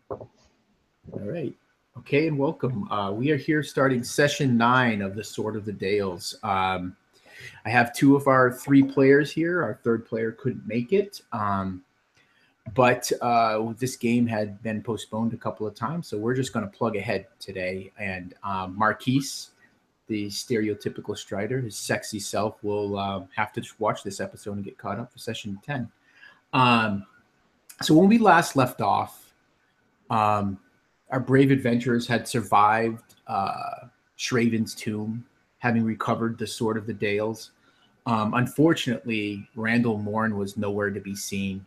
All right. Okay, and welcome. We are here starting session 9 of the Sword of the Dales. I have two of our three players here. Our third player couldn't make it, but this game had been postponed a couple of times, so we're just going to plug ahead today. And Marquise, the stereotypical Strider, his sexy self, will have to just watch this episode and get caught up for session 10. So when we last left off, um, our brave adventurers had survived Shraven's tomb, having recovered the Sword of the Dales. Unfortunately, Randall Morn was nowhere to be seen.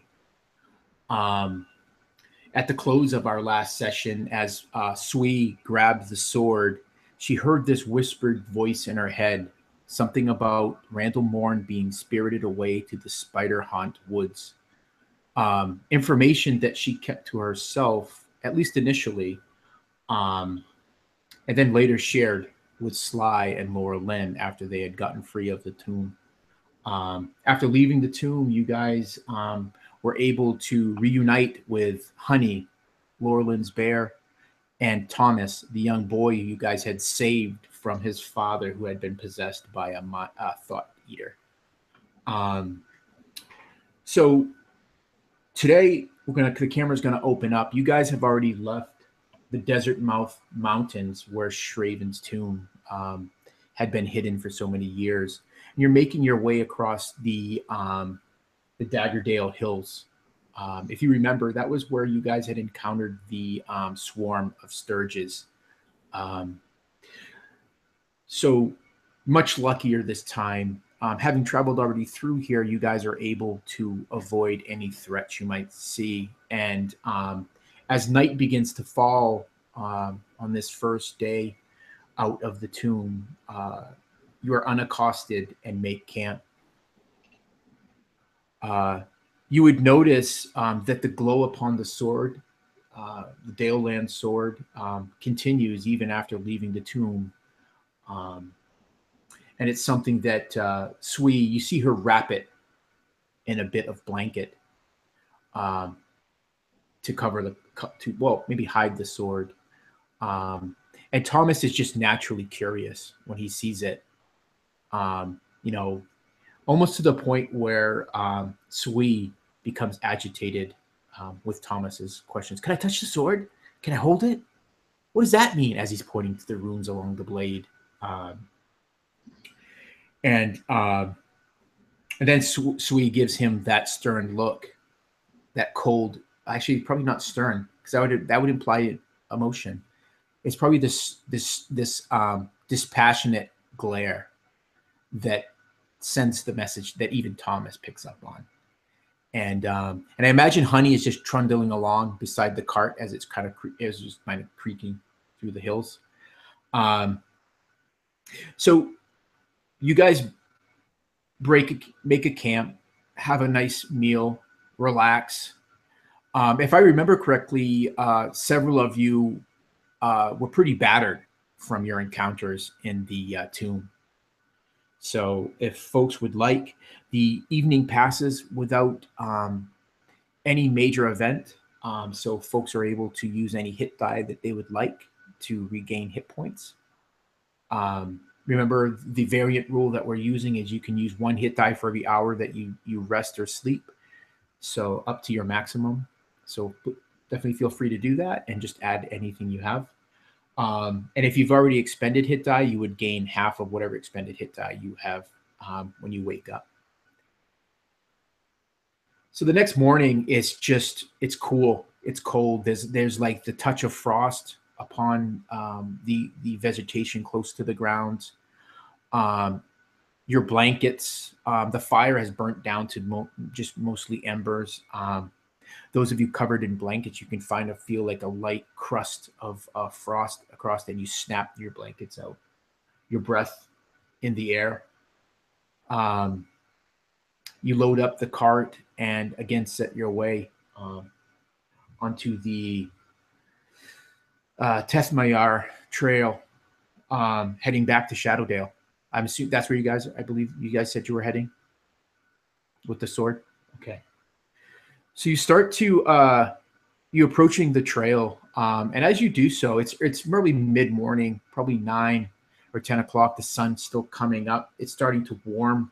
Um, at the close of our last session, as Sui grabbed the sword, she heard this whispered voice in her head, something about Randall Morn being spirited away to the Spider Haunt Woods. Information that she kept to herself, at least initially, um, and then later shared with Sly and Laura Lynn after they had gotten free of the tomb. After leaving the tomb, you guys were able to reunite with Honey, Laura Lynn's bear, and Thomas, the young boy you guys had saved from his father who had been possessed by a thought eater. Um, so today the camera's gonna open up. You guys have already left the desert mouth mountains where Shraven's tomb had been hidden for so many years. And you're making your way across the Daggerdale Hills. If you remember, that was where you guys had encountered the swarm of sturges. Um, so much luckier this time. Having traveled already through here, you guys are able to avoid any threats you might see. And as night begins to fall on this first day out of the tomb, you are unaccosted and make camp. You would notice that the glow upon the sword, the Daleland sword, continues even after leaving the tomb. Um, and it's something that Sui, you see her wrap it in a bit of blanket um, to cover maybe hide the sword. And Thomas is just naturally curious when he sees it. You know, almost to the point where Sui becomes agitated with Thomas's questions. Can I touch the sword? Can I hold it? What does that mean? As he's pointing to the runes along the blade. And then Sui gives him that stern look, that cold. Actually, probably not stern, because that would imply emotion. It's probably this dispassionate glare that sends the message that even Thomas picks up on. And I imagine Honey is just trundling along beside the cart as it's kind of creaking through the hills. So you guys make a camp, have a nice meal, relax. If I remember correctly, several of you were pretty battered from your encounters in the tomb. So if folks would like, the evening passes without any major event. So folks are able to use any hit die that they would like to regain hit points. Remember, the variant rule that we're using is you can use one hit die for every hour that you rest or sleep. So up to your maximum. So definitely feel free to do that and just add anything you have. And if you've already expended hit die, you would gain half of whatever expended hit die you have when you wake up. So the next morning it's cool. It's cold. There's like the touch of frost upon the vegetation close to the ground. Your blankets, the fire has burnt down to just mostly embers. Those of you covered in blankets, you can feel like a light crust of frost across, and you snap your blankets out. Your breath in the air. You load up the cart and again set your way onto the Tethmayar trail, heading back to Shadowdale. I'm assuming that's where I believe you guys said you were heading with the sword. Okay. So you start to you approaching the trail, and as you do so, it's probably mid morning, probably 9 or 10 o'clock. The sun's still coming up. It's starting to warm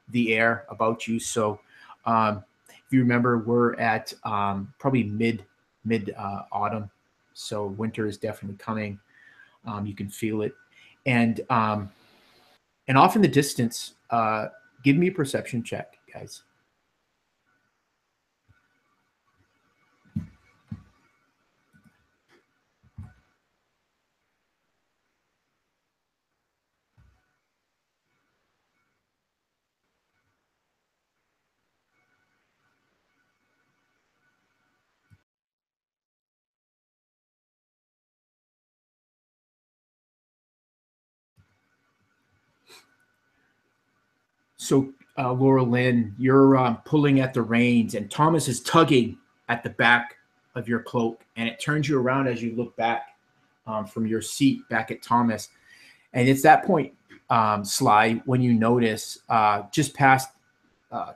the air about you. So, if you remember, we're at probably mid autumn, so winter is definitely coming. You can feel it, and off in the distance, give me a perception check, guys. So, Laura Lynn, you're pulling at the reins, and Thomas is tugging at the back of your cloak, and it turns you around as you look back from your seat back at Thomas. And it's that point, Sly, when you notice just past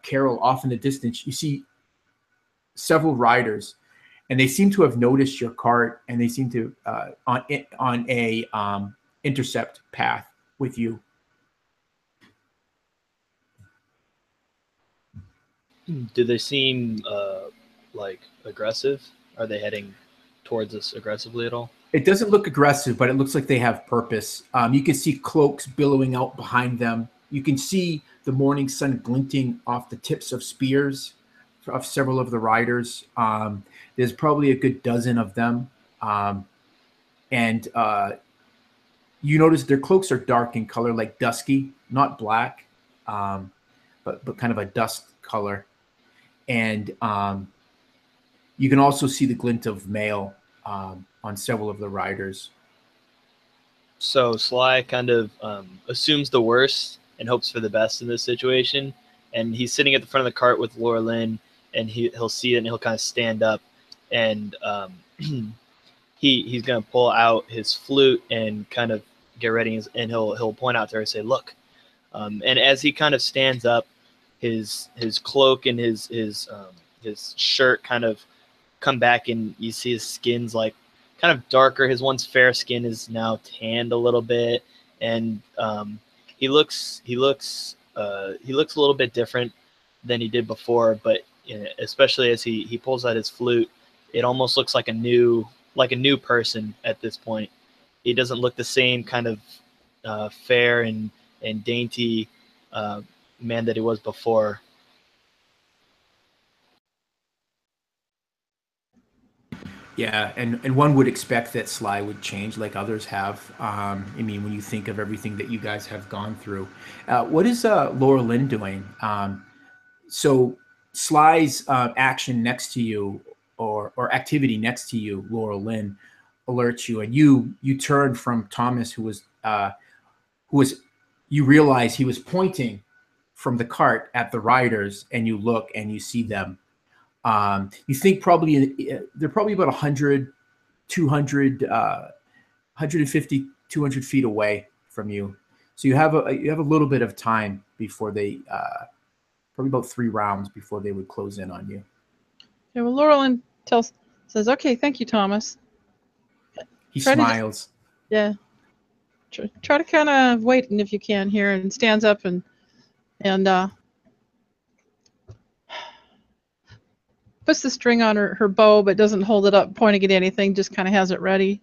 Carol off in the distance, you see several riders, and they seem to have noticed your cart, and they seem to on a intercept path with you. Do they seem like aggressive? Are they heading towards us aggressively at all? It doesn't look aggressive, but it looks like they have purpose. You can see cloaks billowing out behind them. You can see the morning sun glinting off the tips of spears of several of the riders. There's probably a good dozen of them. And you notice their cloaks are dark in color, like dusky, not black, but kind of a dust color. And you can also see the glint of mail on several of the riders. So Sly kind of assumes the worst and hopes for the best in this situation. And he's sitting at the front of the cart with Laura Lynn, and he'll see it and he'll kind of stand up, and he's gonna pull out his flute and kind of get ready, and he'll point out to her and say, "Look." And as he kind of stands up, his cloak and his shirt kind of come back, and you see his skin's like kind of darker. His once fair skin is now tanned a little bit, and he looks a little bit different than he did before. But especially as he pulls out his flute, it almost looks like a new person at this point. He doesn't look the same kind of fair and dainty man that he was before. Yeah, and one would expect that Sly would change like others have. I mean, when you think of everything that you guys have gone through, what is Laura Lynn doing? So Sly's action next to you, or activity next to you, Laura Lynn, alerts you, and you turn from Thomas, who was you realize he was pointing from the cart at the riders, and you look and you see them. You think probably they're probably about 100, 200, 150, 200 feet away from you. So you have a little bit of time before they probably about 3 rounds before they would close in on you. Yeah, well, Laurelyn says, "Okay, thank you, Thomas." He Try to just, smiles. yeah, try to kind of wait, and if you can here, and stands up and puts the string on her bow, but doesn't hold it up, pointing at anything. Just kind of has it ready,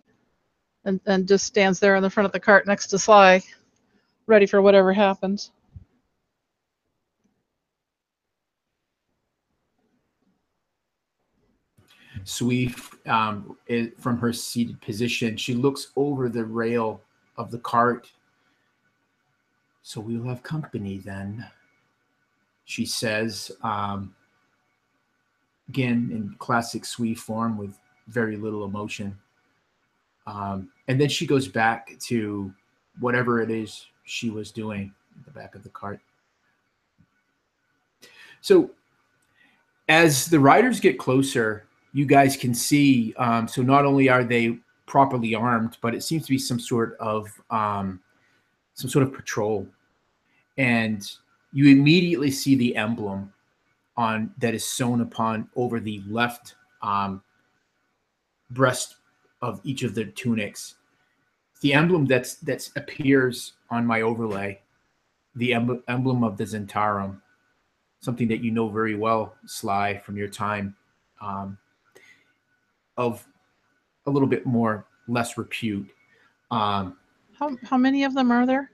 and just stands there in the front of the cart next to Sly, ready for whatever happens. Sweet, from her seated position, she looks over the rail of the cart. So we'll have company then, she says, again in classic Sweet form with very little emotion. And then she goes back to whatever it is she was doing at the back of the cart. So as the riders get closer, you guys can see. So not only are they properly armed, but it seems to be some sort of patrol, and you immediately see the emblem on that is sewn upon over the left breast of each of their tunics. The emblem that's appears on my overlay, the emblem of the Zentarum, something that you know very well, Sly, from your time, of a little bit more less repute. How many of them are there?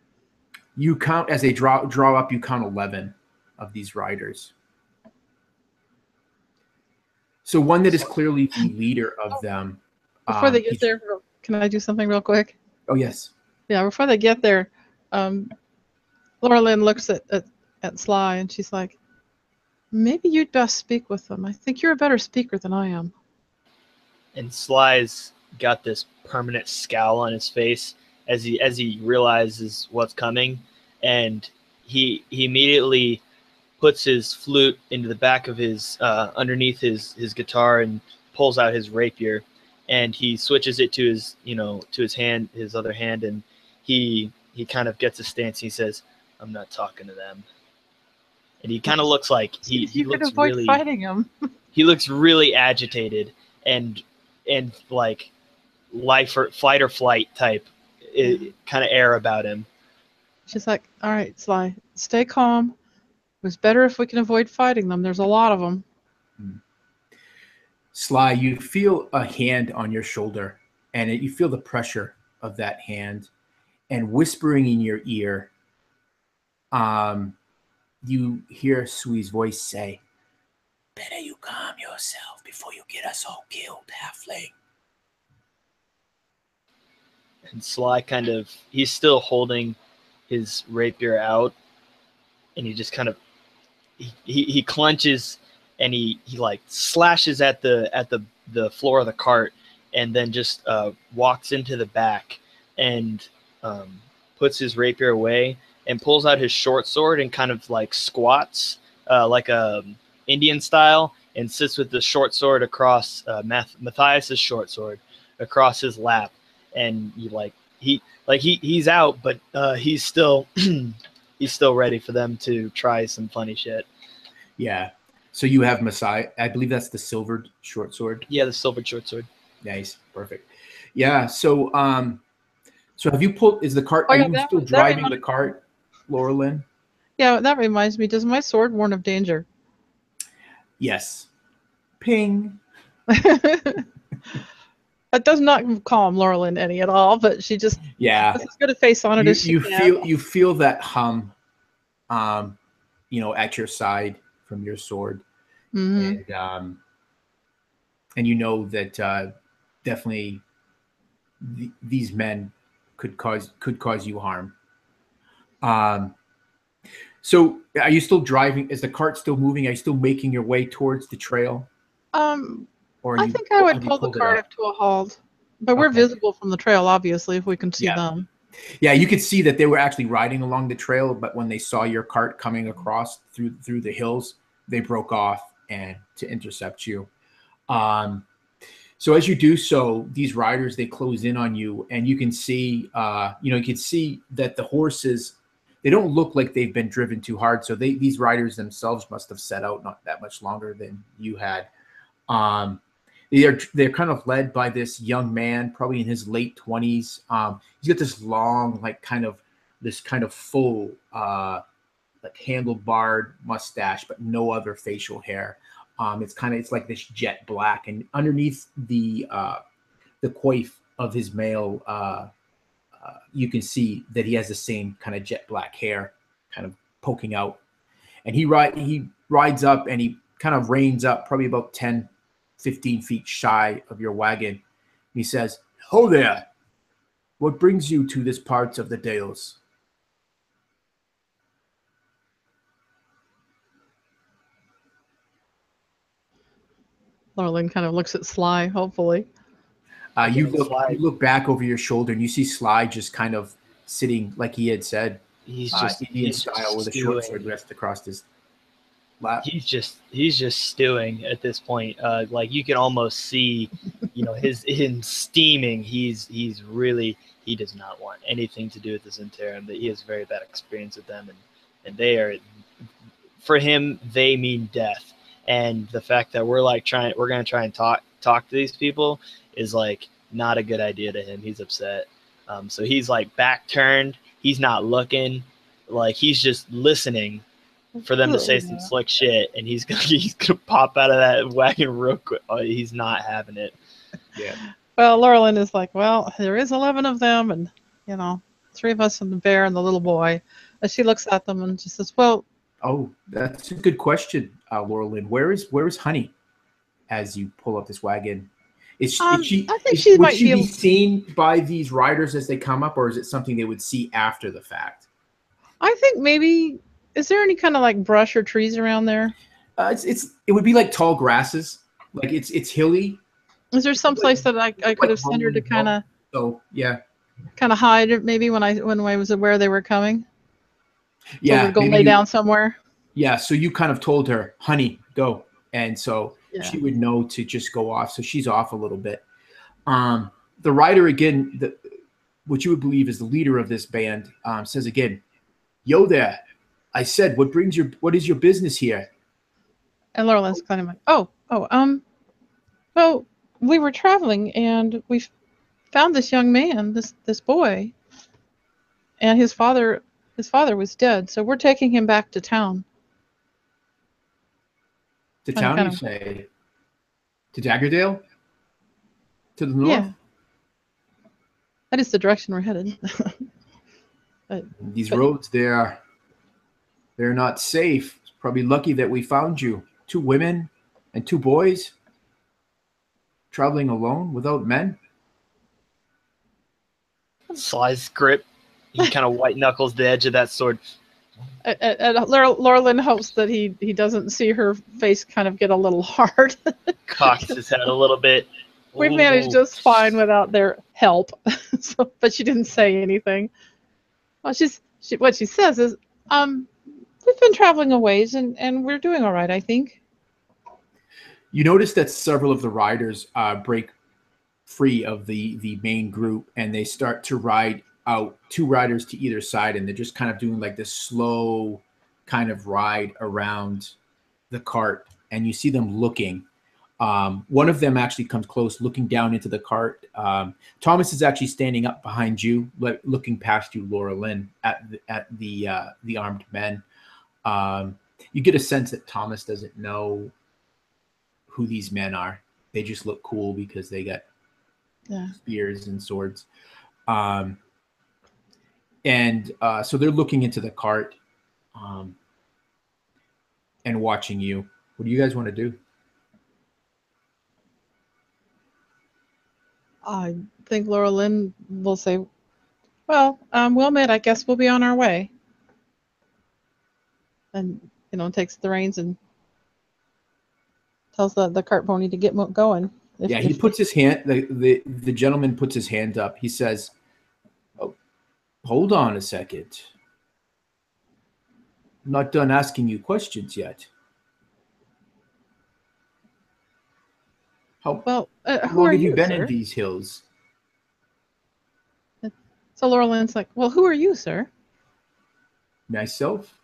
You count as they draw up. You count 11 of these riders. So one that is clearly the leader of them. Before they get there, can I do something real quick? Oh yes. Yeah, before they get there, Laura Lynn looks at Sly and she's like, maybe you'd best speak with them. I think you're a better speaker than I am. And Sly's got this permanent scowl on his face as he realizes what's coming, and he immediately puts his flute into the back of his underneath his guitar and pulls out his rapier, and he switches it to his his other hand, and he kind of gets a stance. He says, "I'm not talking to them," and he kind of looks like he looks really fighting him. He looks really agitated and like fight or flight type kind of air about him. She's like, all right, Sly, stay calm. It was better if we can avoid fighting them. There's a lot of them. Sly, you feel a hand on your shoulder, and you feel the pressure of that hand, and whispering in your ear, you hear Sui's voice say, "Better you calm yourself before you get us all killed, halfling." And Sly he's still holding his rapier out, and he just kind of he clenches, and he like slashes at the floor of the cart, and then just walks into the back and puts his rapier away and pulls out his short sword and kind of like squats like a Indian style, and sits with the short sword across Matthias's short sword across his lap, and he's out, but he's still he's still ready for them to try some funny shit. Yeah. So you have Messiah. I believe that's the silvered short sword. Yeah, the silvered short sword. Nice, perfect. Yeah. So so have you pulled? Is the cart? Oh, are yeah, you still driving the cart, Laura Lynn? Yeah, that reminds me. Does my sword warn of danger? Yes. Ping. That does not calm Laura Lynn any at all, but she just puts as good a face on it as she can. You feel that hum, at your side from your sword, and you know that definitely these men could cause you harm. So are you still driving? Is the cart still moving? Are you still making your way towards the trail? Or I think I would pull the cart up to a halt. But we're visible from the trail, obviously, if we can see them. Yeah, you could see that they were actually riding along the trail, but when they saw your cart coming across through the hills, they broke off and to intercept you. So as you do so, these riders, they close in on you, and you can see, you can see that the horses, they don't look like they've been driven too hard. So these riders themselves must have set out not that much longer than you had. They're kind of led by this young man, probably in his late 20s. He's got this long, kind of full, like handlebarred mustache, but no other facial hair. It's like this jet black, and underneath the coif of his mail, you can see that he has the same kind of jet black hair, kind of poking out. And he rides up, and he kind of reins up, probably about 10, 15 feet shy of your wagon. He says, "Ho there! What brings you to this part of the Dales?" Laura Lynn kind of looks at Sly, hopefully. You look back over your shoulder, and you see Sly just kind of sitting like he had said, he's just Indian style with a short sword rest across his lap. He's just stewing at this point. Like you can almost see, him steaming. He does not want anything to do with the Zentarum. That he has very bad experience with them, and they are, for him, they mean death. And the fact that we're going to try and talk to these people is like not a good idea to him. He's upset. So he's like back turned. He's not looking. Like he's just listening for them to say some slick shit, and he's gonna pop out of that wagon real quick. Oh, he's not having it. Yeah. Well, Laurelyn is like, well, there is 11 of them, and 3 of us and the bear and the little boy. And she looks at them and she says, well, Oh, that's a good question, Laura Lynn. Where is Honey as you pull up this wagon? Is she, I think she would might she be be seen by these riders as they come up, or is it something they would see after the fact? I think maybe, is there any kind of like brush or trees around there? It would be like tall grasses, like it's hilly. Is there some place that I could have sent her to kind of hide maybe when I was aware they were coming? Yeah, so go lay down somewhere. Yeah, so you kind of told her, Honey, go, and so she would know to just go off. So she's off a little bit. The rider again, what you would believe is the leader of this band, says again, "Yo there, I said, what is your business here?" And Laurelyn's kind of like, well, we were traveling and we found this young man, this boy, and his father was dead, so we're taking him back to town. To town, you say? To Daggerdale? To the north? Yeah. That is the direction we're headed. These roads, they're not safe. It's probably lucky that we found you. 2 women and 2 boys traveling alone without men. Sly's grip. He kind of white knuckles the edge of that sword. Laurelyn hopes that he doesn't see her face kind of get a little hard. Cocks his head a little bit. We've managed just fine without their help, but she didn't say anything. Well, what she says is, we've been traveling a ways and we're doing all right, I think. You notice that several of the riders break free of the main group, and they start to ride out, 2 riders to either side, and they're just kind of doing like this slow kind of ride around the cart, and you see them looking. One of them actually comes close, looking down into the cart. Thomas is actually standing up behind you, looking past you, Laura Lynn, at the armed men. You get a sense that Thomas doesn't know who these men are. They just look cool because they got spears and swords. So they're looking into the cart and watching you. What do you guys want to do? I think Laura Lynn will say, well met, I guess we'll be on our way. And, takes the reins and tells the cart pony to get going. He puts his hand, the gentleman puts his hand up. He says, "Oh, hold on a second. I'm not done asking you questions yet. How long have you been in these hills?" So Laura Lynn's like, well, who are you, sir? Myself?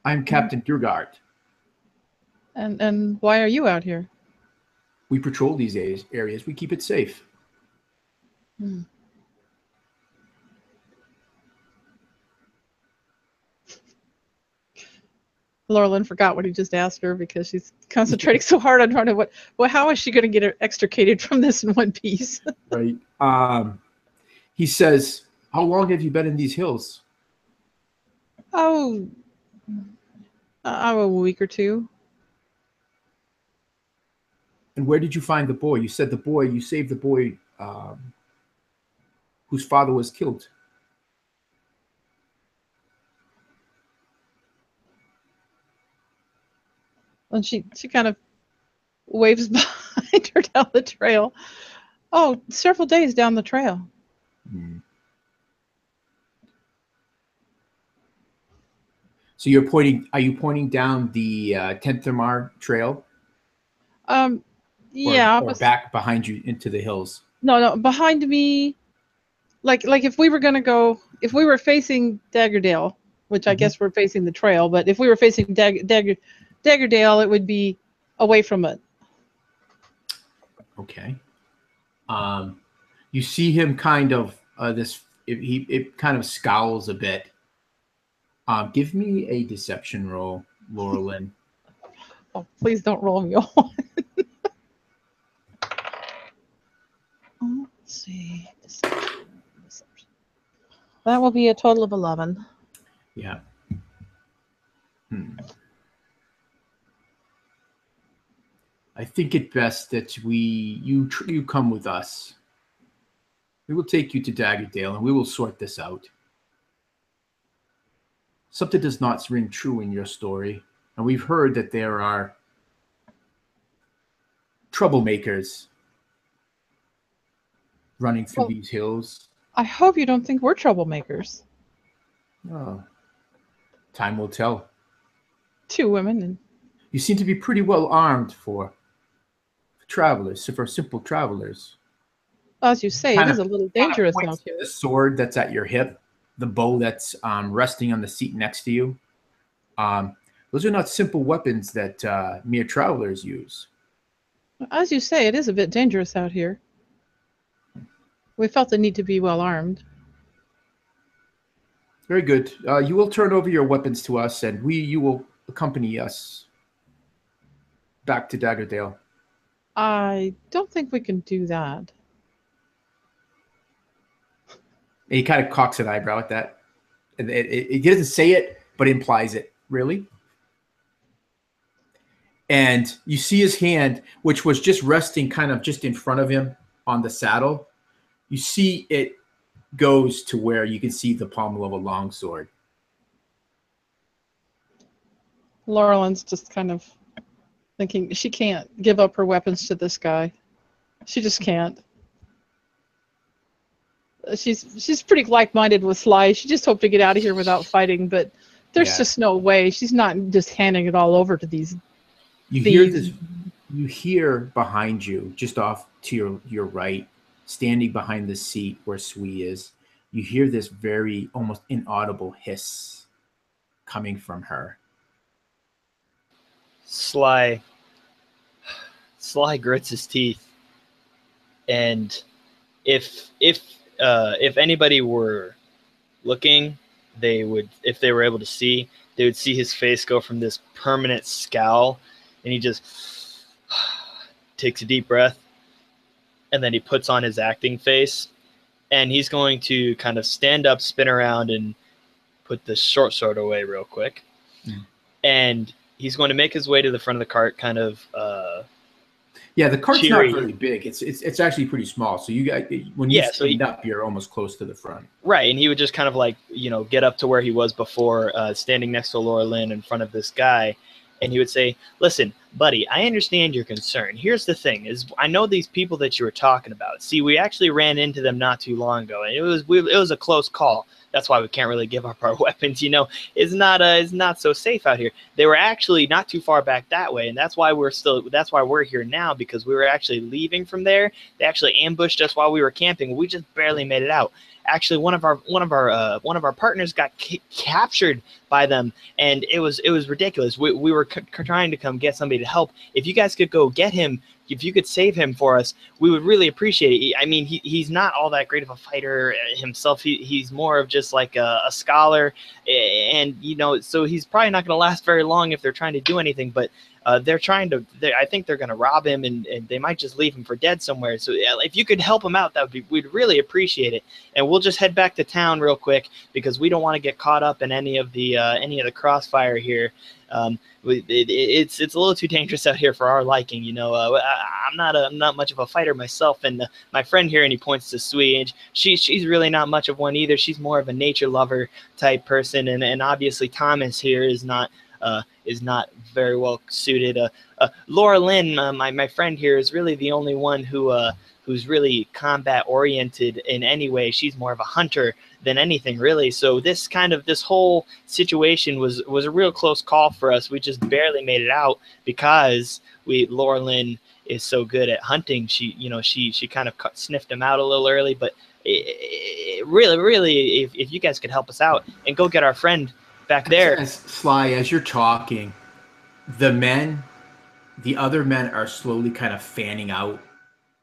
I'm Captain Durgard. And why are you out here? We patrol these areas. We keep it safe. Laura Lynn forgot what he just asked her because she's concentrating so hard on trying to how is she going to get extricated from this in one piece? Right. He says, how long have you been in these hills? A week or 2. And where did you find the boy? You said you saved the boy whose father was killed. And she kind of waves behind her down the trail. Oh, several days down the trail. So are you pointing down the Tenthamar trail? Yeah. Or back behind you into the hills? No, behind me. Like if we were facing Daggerdale, which I guess we're facing the trail, but if we were facing Daggerdale, it would be away from it. Okay. You see him kind of it kind of scowls a bit. Give me a deception roll, Laura Lynn. Oh, please don't roll me on. Let's see. Deception. That will be a total of 11. Yeah. I think it best that you come with us. We will take you to Daggerdale and we will sort this out. Something does not ring true in your story, and we've heard that there are troublemakers running through these hills. I hope you don't think we're troublemakers. Oh, time will tell. 2 women and You seem to be pretty well armed for travelers, for simple travelers. as you say, it is a little dangerous out here. The sword that's at your hip, the bow that's resting on the seat next to you. Those are not simple weapons that mere travelers use. As you say, it is a bit dangerous out here. We felt the need to be well armed. Very good. You will turn over your weapons to us, and you will accompany us back to Daggerdale. I don't think we can do that. And he kind of cocks an eyebrow at that. He doesn't say it, but implies it. Really? And you see his hand, which was just resting kind of just in front of him on the saddle. You see it goes to where you can see the pommel of a longsword. Laurelyn's just kind of thinking she can't give up her weapons to this guy. She just can't. She's pretty like-minded with Sly. She just hoped to get out of here without fighting, but there's just no way. She's not just handing it all over to these thieves. You hear behind you, just off to your right, standing behind the seat where Sui is, you hear this very almost inaudible hiss coming from her. Sly grits his teeth, and if anybody were looking, if they were able to see, they would see his face go from this permanent scowl, and he just takes a deep breath, and then he puts on his acting face, and he's going to kind of stand up, spin around, and put the short sword away real quick. And he's going to make his way to the front of the cart, kind of the cart's cheery. Not very big. It's actually pretty small. So you guys, when you stand up, you're almost close to the front. Right, and he would just kind of like, get up to where he was before, standing next to Laura Lynn in front of this guy, and he would say, "Listen, buddy, I understand your concern. Here's the thing: is I know these people that you were talking about. See, we actually ran into them not too long ago, and it was a close call. That's why we can't really give up our weapons. It's not so safe out here. They were actually not too far back that way, and that's why we're here now, because we were actually leaving from there. They actually ambushed us while we were camping. We just barely made it out. Actually, one of our partners got captured by them, and it was ridiculous. We were trying to come get somebody to help. If you guys could go get him, if you could save him for us, we would really appreciate it. I mean, he's not all that great of a fighter himself. He's more of just like a scholar, and so he's probably not going to last very long if they're trying to do anything. But I think they're going to rob him, and they might just leave him for dead somewhere. So if you could help him out, we'd really appreciate it. And we'll just head back to town real quick, because we don't want to get caught up in any of the crossfire here. It's a little too dangerous out here for our liking. I'm not much of a fighter myself, and my friend here, and he points to Sui, and she's really not much of one either. She's more of a nature lover type person, and obviously Thomas here is not very well suited. Laura Lynn, my friend here, is really the only one who's really combat oriented in any way. She's more of a hunter than anything, really. So this whole situation was a real close call for us. We just barely made it out because Laura Lynn is so good at hunting. She kind of sniffed him out a little early, but really, if you guys could help us out and go get our friend back there. Sly, as you're talking, the other men are slowly kind of fanning out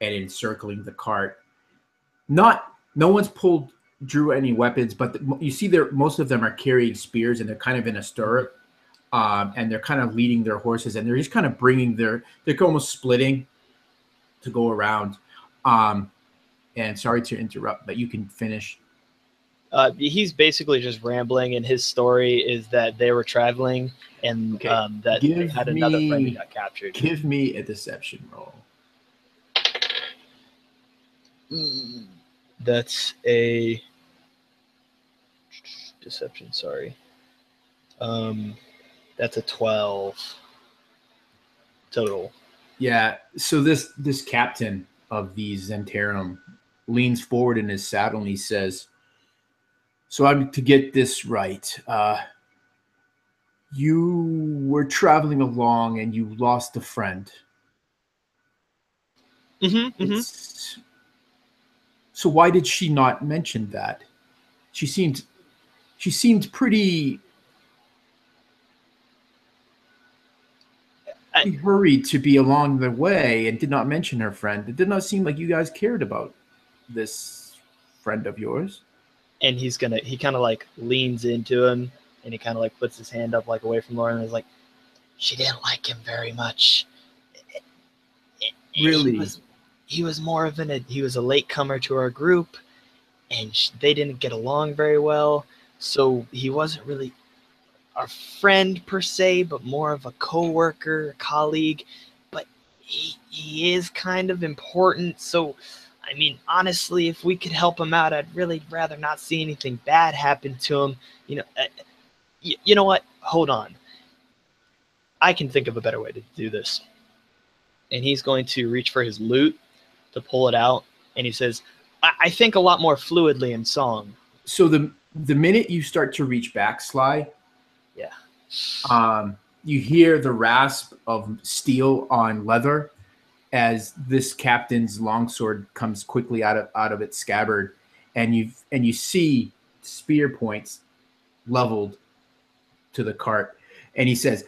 and encircling the cart. No one's drew any weapons, but you see most of them are carrying spears, and they're kind of in a stirrup, and they're kind of leading their horses, and they're just kind of they're almost splitting to go around. And sorry to interrupt, but you can finish. He's basically just rambling, and his story is that they were traveling, and that they had another friend who got captured. Give me a deception roll. That's a deception. Sorry. That's a 12 total. Yeah. So this captain of the Zentarum leans forward in his saddle and he says, "So I'm to get this right. You were traveling along and you lost a friend." So why did she not mention that? She seemed pretty hurried to be along the way and did not mention her friend. It did not seem like you guys cared about this friend of yours. And he kind of like leans into him, and he kind of like puts his hand up like away from Lauren, and is like, "She didn't like him very much. Really? He was more of he was a latecomer to our group, and they didn't get along very well. So he wasn't really our friend per se, but more of a coworker, a colleague. But he is kind of important. So, I mean, honestly, if we could help him out, I'd really rather not see anything bad happen to him. You know what? Hold on. I can think of a better way to do this." And he's going to reach for his lute to pull it out, and he says, I think a lot more fluidly in song. So the minute you start to reach back, Sly, you hear the rasp of steel on leather as this captain's longsword comes quickly out of its scabbard, and you see spear points leveled to the cart, and he says,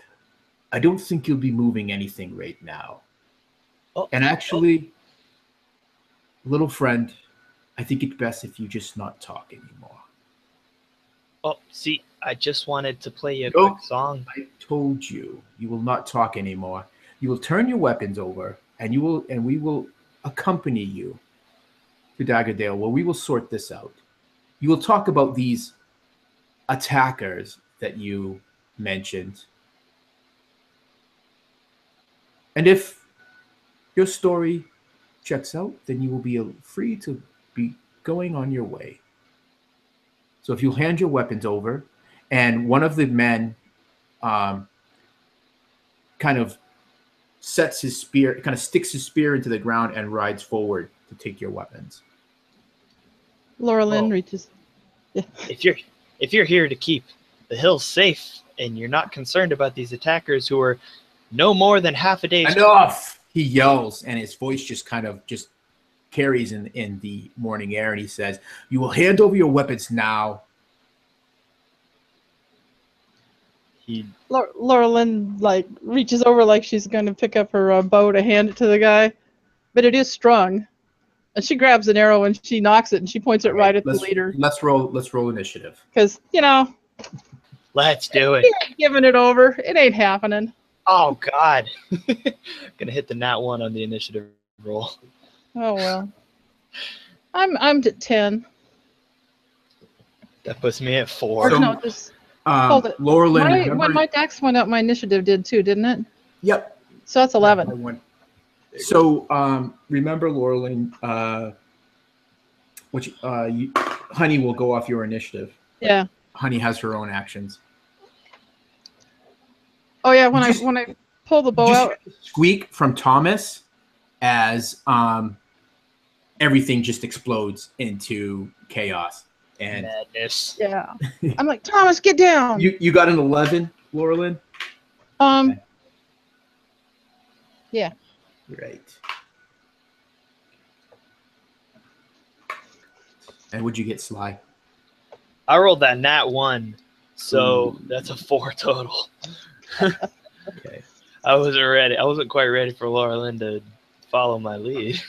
"I don't think you'll be moving anything right now. And actually, little friend, I think it's best if you just not talk anymore." Oh, see, I just wanted to play you a quick song. I told you, you will not talk anymore. You will turn your weapons over, and we will accompany you to Daggerdale, where we will sort this out. You will talk about these attackers that you mentioned. And if your story checks out, then you will be free to be going on your way. So if you hand your weapons over, and one of the men kind of sets his spear, kind of sticks his spear into the ground and rides forward to take your weapons. Laura Lynn reaches. Yeah. If you're here to keep the hills safe and you're not concerned about these attackers who are no more than half a day's Enough! He yells, and his voice just carries in the morning air, and he says, "You will hand over your weapons now." Laura Lynn reaches over like she's going to pick up her bow to hand it to the guy, but it is strung, and she grabs an arrow and she knocks it and she points it right at the leader. Let's roll initiative. Because let's do it. He ain't giving it over. It ain't happening. Oh God, gonna hit the nat 1 on the initiative roll. Oh well. I'm at 10. That puts me at 4. Or no, just hold it. Laura Lynn, when my dex went up, my initiative did too, didn't it? Yep. So that's 11. So remember, Laura Lynn, Honey will go off your initiative. Yeah. Honey has her own actions. Oh yeah, when I pull the bow out. Squeak from Thomas as everything just explodes into chaos and madness. Yeah. I'm like, Thomas, get down. You got an 11, Laura Lynn? Okay. Yeah. Right. And would you get, Sly? I rolled that nat 1, so that's a 4 total. Okay. I wasn't ready. I wasn't quite ready for Laura Lynn to follow my lead.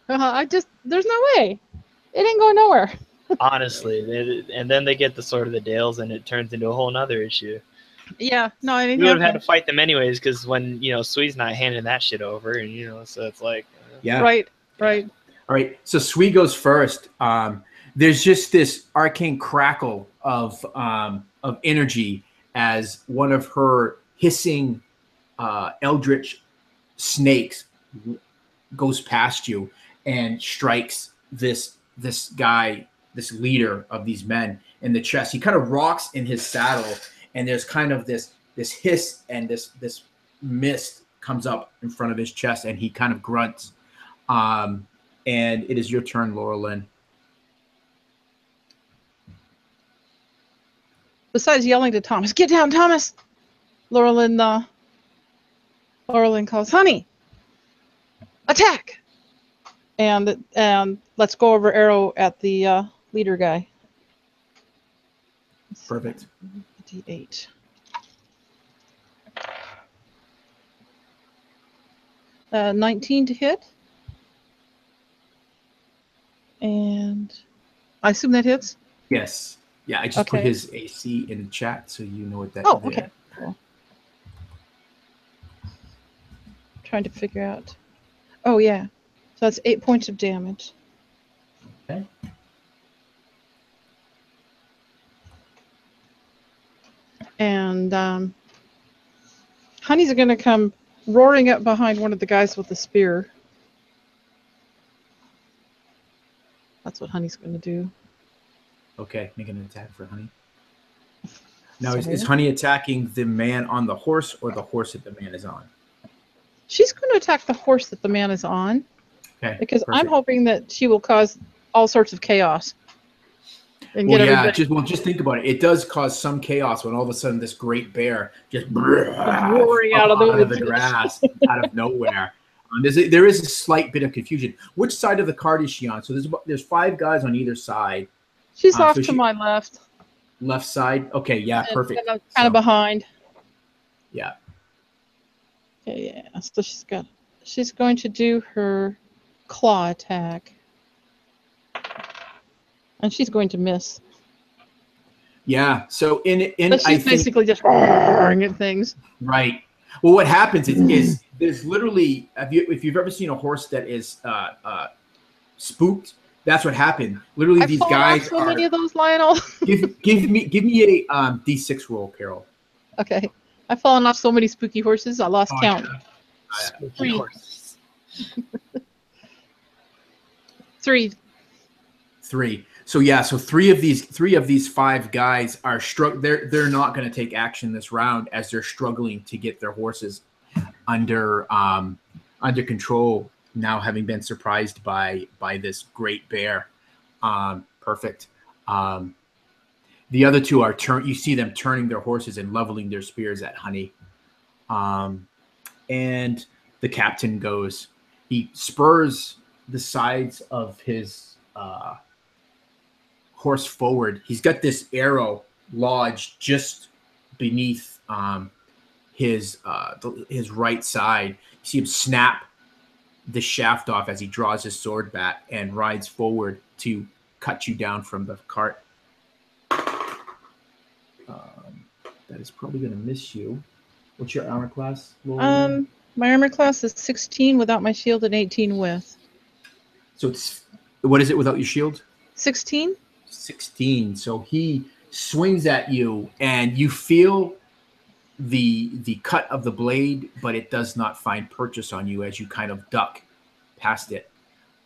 There's no way. It ain't going nowhere. Honestly, and then they get the Sword of the Dales, and it turns into a whole nother issue. Yeah, no, it ain't We would have had to happening. fight them anyways, because when Sui's not handing that shit over, and so it's like, Yeah. Right. All right. So Sui goes first. There's just this arcane crackle of energy as one of her hissing eldritch snakes goes past you and strikes this guy, this leader of these men in the chest. He kind of rocks in his saddle, and there's kind of this hiss and this mist comes up in front of his chest, and he kind of grunts. And it is your turn, Laura Lynn. Besides yelling to Thomas, "Get down, Thomas!" Laura Lynn calls, "Honey, attack!" And let's go over arrow at the leader guy. Perfect. D8. 19 to hit. And I assume that hits? Yes. Yeah, I just put his AC in the chat so you know what that is. Oh, okay. Cool. Trying to figure out. Oh, yeah. So that's 8 points of damage. Okay. And Honey's going to come roaring up behind one of the guys with the spear. That's what Honey's going to do. Okay, make an attack for Honey. Now, is Honey attacking the man on the horse or the horse that the man is on? She's going to attack the horse that the man is on. Okay. Because perfect. I'm hoping that she will cause all sorts of chaos. And well, yeah, just think about it. It does cause some chaos when all of a sudden this great bear just roaring out of the grass out of nowhere. There is a slight bit of confusion. Which side of the card is she on? So there's 5 guys on either side. She's off to my left. Left side. Okay, yeah, perfect. Kind of behind. Yeah. Okay, yeah. So she's going to do her claw attack. And she's going to miss. Yeah. So but she's basically just roaring at things. Right. Well, what happens is there's literally if you've ever seen a horse that is spooked, that's what happened. Literally, these guys so many of those, Lionel. give me a D6 roll, Carol. Okay. I've fallen off so many spooky horses, I lost count. Yeah. Spooky horses. 3. 3. So yeah, so three of these 5 guys are they're not going to take action this round as they're struggling to get their horses under control. Now having been surprised by this great bear. Perfect. The other 2 are you see them turning their horses and leveling their spears at Honey. And the captain goes. He spurs the sides of his horse forward. He's got this arrow lodged just beneath his right side. You see him snap the shaft off as he draws his sword back and rides forward to cut you down from the cart. That is probably going to miss you. What's your armor class, Laura? My armor class is 16 without my shield and 18 with. So what is it without your shield? 16. 16. So he swings at you, and you feel the cut of the blade, but it does not find purchase on you as you kind of duck past it.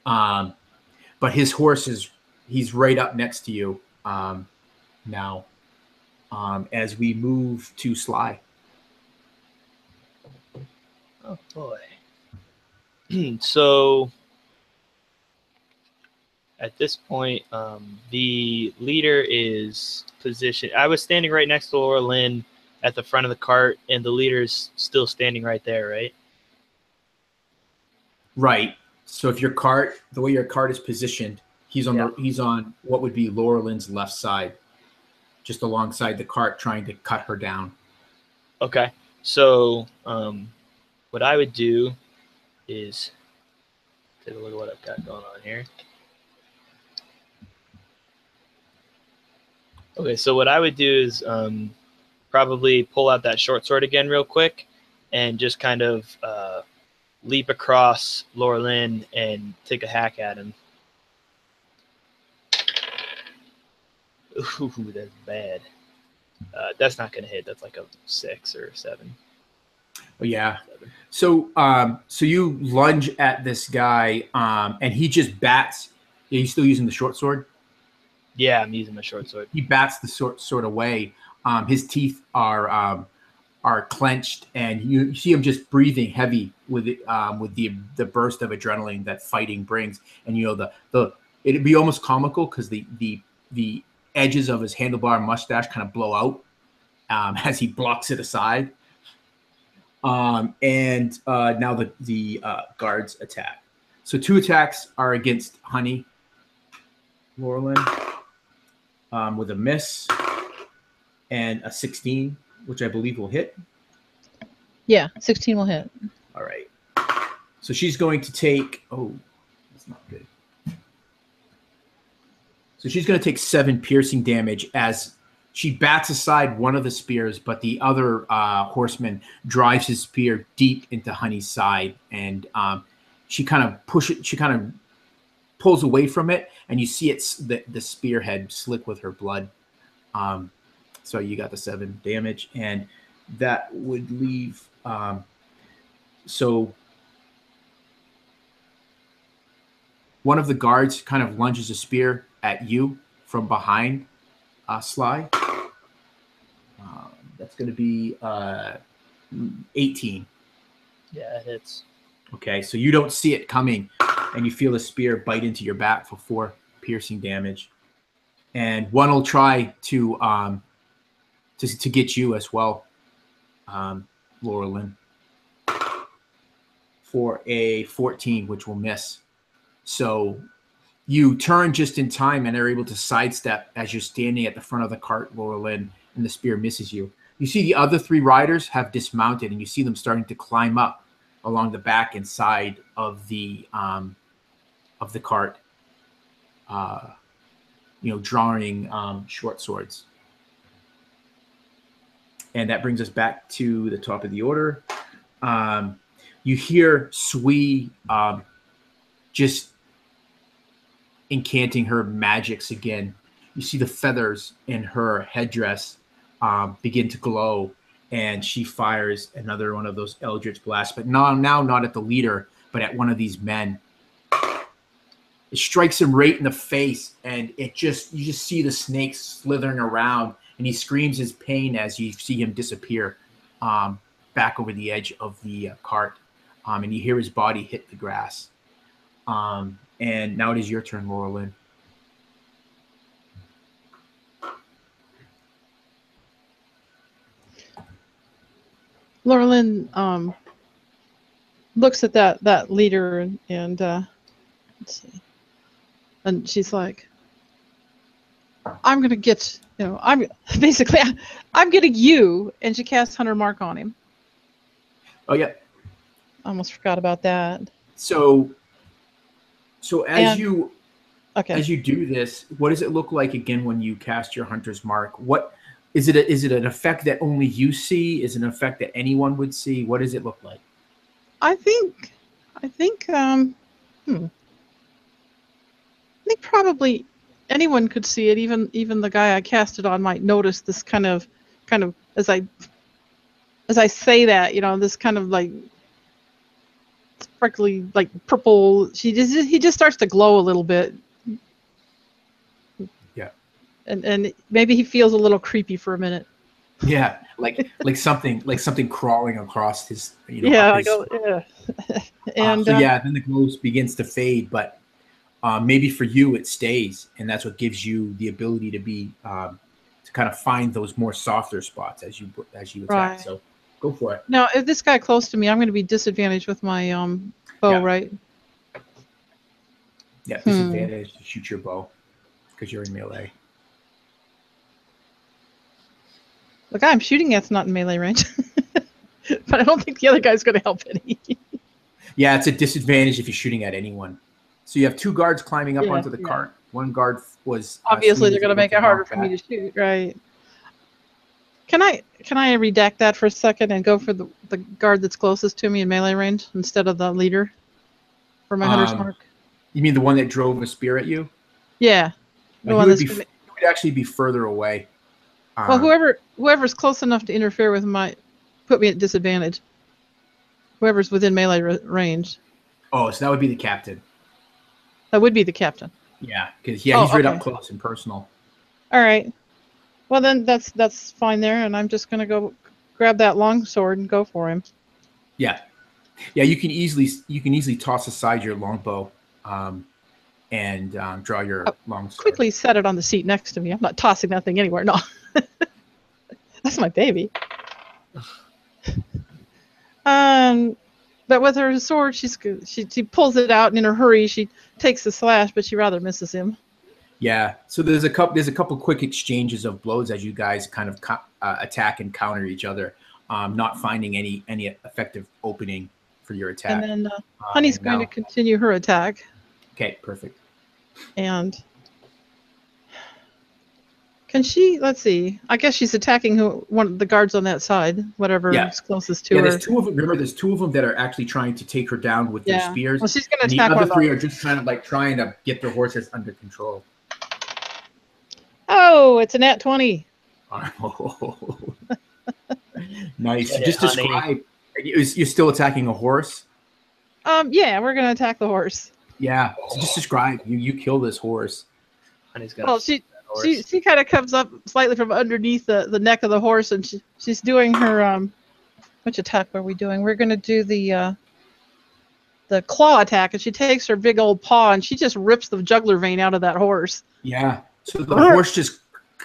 But his horse he's right up next to you now. As we move to Sly. Oh boy. So at this point, the leader is positioned. I was standing right next to Laura Lynn at the front of the cart, and the leader's still standing right there, right? Right. So if the way your cart is positioned, he's on what would be Laura Lynn's left side, just alongside the cart, trying to cut her down. Okay. So what I would do is take a look at what I've got going on here. Okay, so what I would do is probably pull out that short sword again real quick and just kind of leap across Laura Lynn and take a hack at him. Ooh, that's bad. That's not going to hit. That's like a 6 or 7. Oh, yeah. 7. So you lunge at this guy, and he just bats. Are you still using the short sword? Yeah, I'm using my short sword. He bats the sword away. His teeth are clenched, and you see him just breathing heavy with the burst of adrenaline that fighting brings. And it'd be almost comical because the edges of his handlebar mustache kind of blow out as he blocks it aside. Now the guards attack. So 2 attacks are against Honey Laurelin with a miss and a 16, which I believe will hit. Yeah, 16 will hit. All right. So she's going to take. Oh, that's not good. So she's going to take 7 piercing damage as she bats aside one of the spears, but the other horseman drives his spear deep into Honey's side, and she kind of pulls away from it, and you see the spearhead slick with her blood. So you got the 7 damage, and that would leave. So one of the guards kind of lunges a spear at you from behind, Sly. That's going to be 18. Yeah, it hits. Okay, so you don't see it coming, and you feel the spear bite into your back for 4 piercing damage. And one will try to get you as well, Laura Lynn, for a 14, which will miss. So you turn just in time and are able to sidestep as you're standing at the front of the cart, Laura Lynn, and the spear misses you. You see the other 3 riders have dismounted, and you see them starting to climb up along the back and side of the cart, drawing short swords. And that brings us back to the top of the order. You hear Sui just incanting her magics again. You see the feathers in her headdress begin to glow, and she fires another one of those eldritch blasts, but now not at the leader, but at one of these men. It strikes him right in the face, and you just see the snake slithering around, and he screams his pain as you see him disappear back over the edge of the cart, and you hear his body hit the grass. And now it is your turn, Laura Lynn. Laura Lynn looks at that leader and let's see, and she's like, "I'm gonna get, I'm getting you," and she casts Hunter Mark on him. Oh yeah, I almost forgot about that. So as you do this, what does it look like again when you cast your Hunter's Mark? What is it? Is it an effect that only you see? Is it an effect that anyone would see? What does it look like? I think probably anyone could see it. Even the guy I cast it on might notice this kind of as I say that, this kind of like sparkly, like purple. He just starts to glow a little bit. Yeah. And maybe he feels a little creepy for a minute. Yeah, like something crawling across his. Yeah, yeah. And then the glow begins to fade, but maybe for you it stays, and that's what gives you the ability to be to kind of find those more softer spots as you attack. Right. So go for it. Now, if this guy close to me, I'm going to be disadvantaged with my bow, right? Yeah, disadvantage to shoot your bow because you're in melee. The guy I'm shooting at's not in melee range, but I don't think the other guy's going to help any. Yeah, it's a disadvantage if you're shooting at anyone. So you have 2 guards climbing up Yeah, onto the cart. One guard was obviously Sweeney they're was going to able make it harder knock for me back. to shoot, right? Can I redact that for a second and go for the guard that's closest to me in melee range instead of the leader for my hunter's mark? You mean the one that drove a spear at you? Yeah, the He one would that's. he would actually be further away. Well, whoever's close enough to interfere with put me at disadvantage. Whoever's within melee range. Oh, so that would be the captain. That would be the captain. Yeah, because he's right up close and personal. All right. Well, then that's fine there, and I'm just gonna go grab that long sword and go for him. Yeah, yeah. You can easily toss aside your longbow, and draw your long sword. Quickly set it on the seat next to me. I'm not tossing that thing anywhere. No, that's my baby. But with her sword, she pulls it out, and in a hurry, she takes the slash, but she rather misses him. Yeah. So there's a couple quick exchanges of blows as you guys kind of attack and counter each other, not finding any effective opening for your attack. And then Honey's going to continue her attack. Okay, perfect. And can she? Let's see. I guess she's attacking one of the guards on that side, whatever is closest to her. There's 2 of them. Remember, there's 2 of them that are actually trying to take her down with their spears. Well, she's going to attack. The other 3 are just kind of like trying to get their horses under control. Oh, it's a nat 20. Oh. Nice. Just describe. You're still attacking a horse? Yeah, we're going to attack the horse. Yeah. So just describe. You kill this horse. She kind of comes up slightly from underneath the neck of the horse, and she's doing her which attack are we doing? We're going to do the claw attack, and she takes her big old paw and she just rips the jugular vein out of that horse. Yeah. So the horse just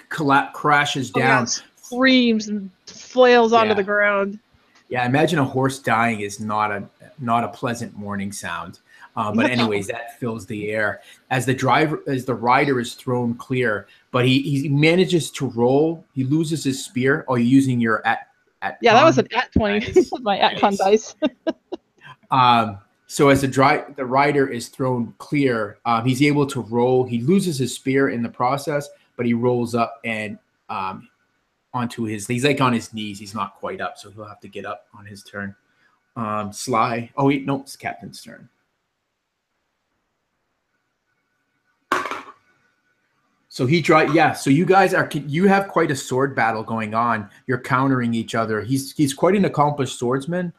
crashes down, screams and flails onto the ground. Yeah, imagine a horse dying is not a pleasant morning sound. But anyways, that fills the air as the rider is thrown clear. But he manages to roll. He loses his spear. Oh, you're using your at. Yeah, that was an at 20. Nice. My at-con dice. So as the rider is thrown clear, he's able to roll. He loses his spear in the process, but he rolls up and onto he's like on his knees. He's not quite up, so he'll have to get up on his turn. Sly. Oh wait, no, it's Captain's turn. So so you guys you have quite a sword battle going on. You're countering each other. He's quite an accomplished swordsman.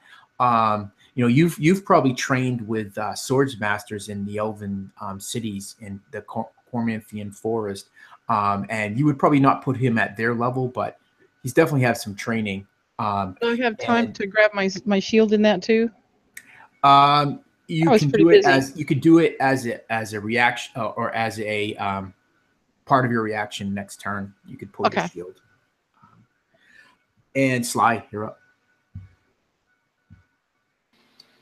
You've probably trained with swords masters in the elven cities in the Cormanthian forest, and you would probably not put him at their level, but he's definitely have some training. Do I have time to grab my shield in that too? You could do it as a reaction or as a part of your reaction next turn. You could pull your shield. And Sly, you're up.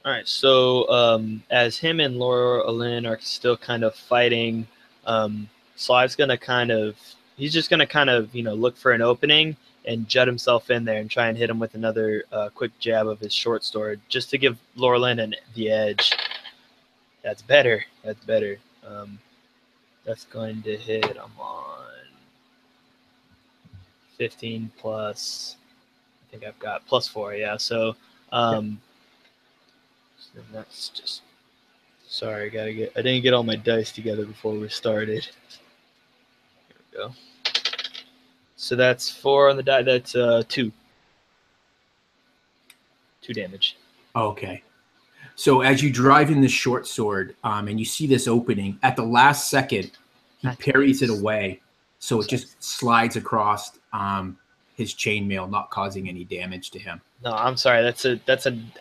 All right, so as him and Laura Lynn are still kind of fighting, Sly's gonna he's just gonna look for an opening and jut himself in there and try and hit him with another quick jab of his short sword just to give Laura Lynn the edge. That's better. That's going to hit. I'm on 15 plus. I think I've got +4. Yeah. So. And that's just sorry. I didn't get all my dice together before we started. Here we go. So that's 4 on the die. That's 2 damage. Okay. So as you drive in the short sword, and you see this opening at the last second, he parries it away, so it just slides across his chainmail, not causing any damage to him. No, I'm sorry. That's a.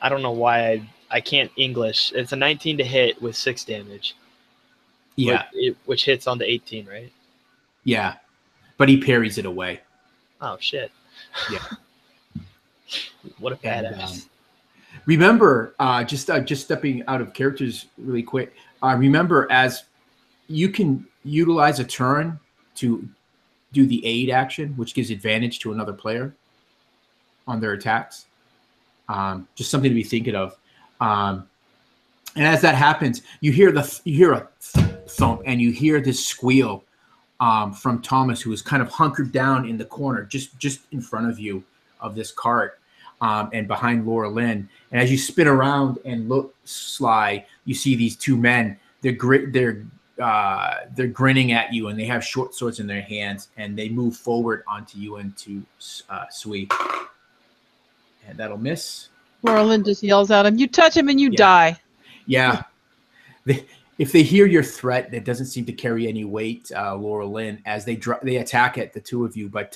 I don't know why I can't English. It's a 19 to hit with 6 damage. Yeah. Which hits on the 18, right? Yeah, but he parries it away. Oh shit. Yeah. What a badass. Remember, just stepping out of characters really quick. Remember, as you can utilize a turn to do the aid action, which gives advantage to another player on their attacks. Just something to be thinking of. And as that happens, you hear a thump, and you hear this squeal from Thomas, who is kind of hunkered down in the corner, just in front of you of this cart, and behind Laura Lynn. And as you spin around and look, Sly, you see these two men. They're grinning at you, and they have short swords in their hands, and they move forward onto you and to Sui. And that'll miss. Laura Lynn just yells at him, "You touch him and you die." Yeah. If they hear your threat, that doesn't seem to carry any weight, Laura Lynn, as they attack at the two of you. But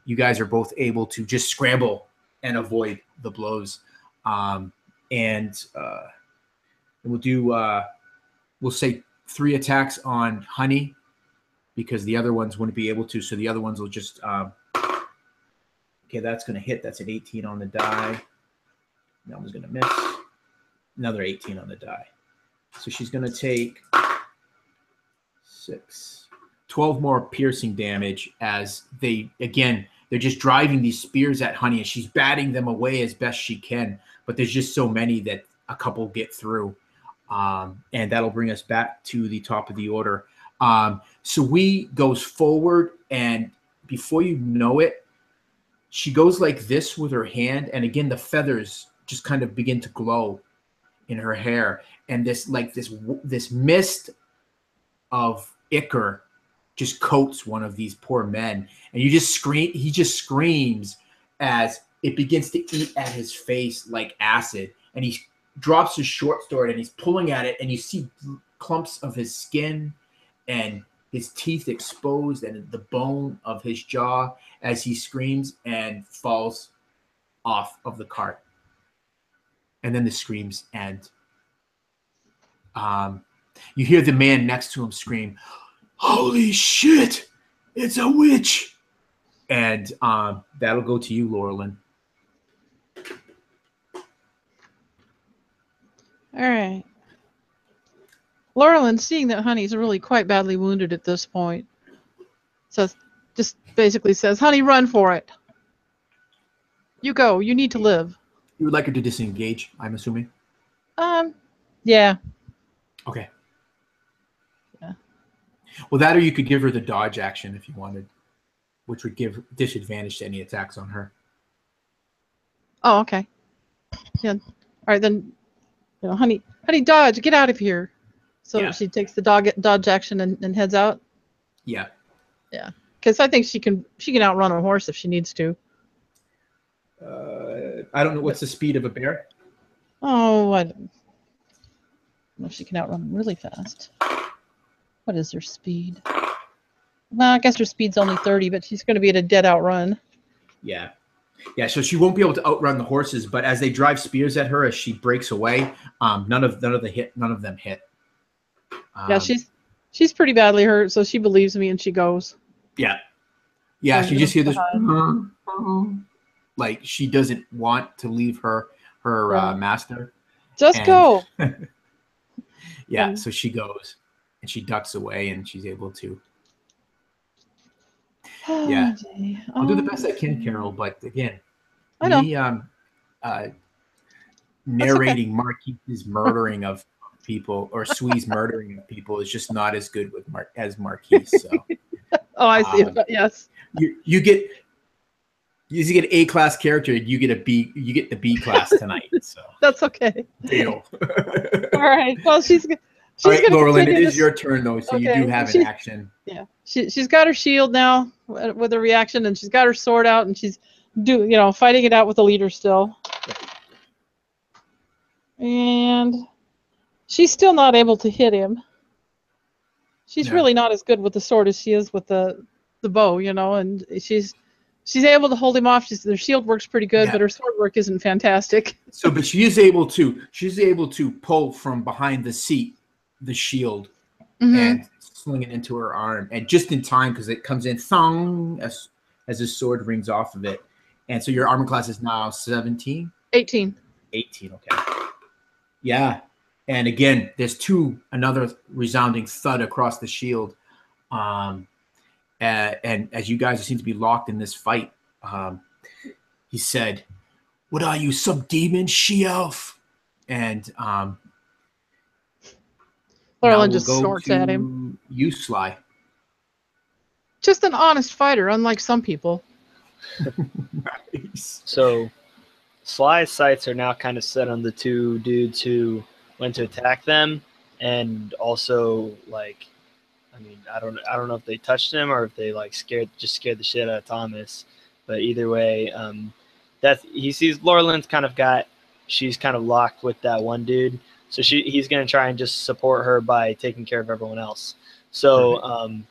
you guys are both able to just scramble and avoid the blows. And we'll say 3 attacks on Honey, because the other ones wouldn't be able to. So the other ones will just okay, that's going to hit. That's an 18 on the die. That one's going to miss. Another 18 on the die. So she's going to take 12 more piercing damage as they're just driving these spears at Honey, and she's batting them away as best she can. But there's just so many that a couple get through. And that'll bring us back to the top of the order. Sui goes forward, and before you know it, she goes like this with her hand, and again the feathers just kind of begin to glow in her hair, and this mist of ichor just coats one of these poor men, and he just screams as it begins to eat at his face like acid, and he drops his short sword and he's pulling at it, and you see clumps of his skin and his teeth exposed and the bone of his jaw as he screams and falls off of the cart. And then the screams end. You hear the man next to him scream, "Holy shit, it's a witch!" And that'll go to you, Laura Lynn. All right. Laura Lynn, seeing that Honey's really quite badly wounded at this point, so just basically says, "Honey, run for it. You go. You need to live." You would like her to disengage, I'm assuming? Yeah. Okay. Yeah. Well, that, or you could give her the dodge action if you wanted, which would give disadvantage to any attacks on her. Oh, okay. Yeah. All right, then, Honey, dodge, get out of here. So Yeah. she takes the dodge action and heads out. Yeah. Yeah. Because I think she can outrun a horse if she needs to. I don't know. What's the speed of a bear? Oh, I don't know if she can outrun them really fast. What is her speed? Well, I guess her speed's only 30, but she's going to be at a dead outrun. Yeah. Yeah, so she won't be able to outrun the horses, but as they drive spears at her as she breaks away, none of them hit. Yeah, she's pretty badly hurt, so she believes me and she goes. Yeah. Yeah, she just hears this like she doesn't want to leave her master. Just go. Yeah, so she goes and she ducks away and she's able to. Yeah. I'll do the best I can, Carol, but again, I know. Me narrating Marquise's murdering of people or Sui's murdering of people is just not as good with as Marquise. So oh, I see. Yes. You get A-class character, you get the B-class tonight. So that's okay. Deal. All right. Well, she's all right, Laura Lynn, it is your turn though, so okay. You do have an action. Yeah, she's got her shield now with a reaction, and she's got her sword out, and she's fighting it out with the leader still. And she's still not able to hit him. She's really not as good with the sword as she is with the bow, and she's able to hold him off. Their shield works pretty good, but her sword work isn't fantastic. So, but she's able to pull from behind the seat the shield and sling it into her arm, and just in time because it comes in thong as his sword rings off of it. And so your armor class is now 17? 18. 18, okay. Yeah. And again, there's another resounding thud across the shield. And as you guys seem to be locked in this fight, he said, "What are you, some demon, she-elf?" And Now Laurelin we'll just go snorts at him. to you, Sly. Just an honest fighter, unlike some people. Nice. So Sly's sights are now kind of set on the two dudes who went to attack them, and also like, I mean, I don't know if they touched him or if they like scared the shit out of Thomas, but either way, he sees Laurelin's she's kind of locked with that one dude, so he's gonna try and just support her by taking care of everyone else. So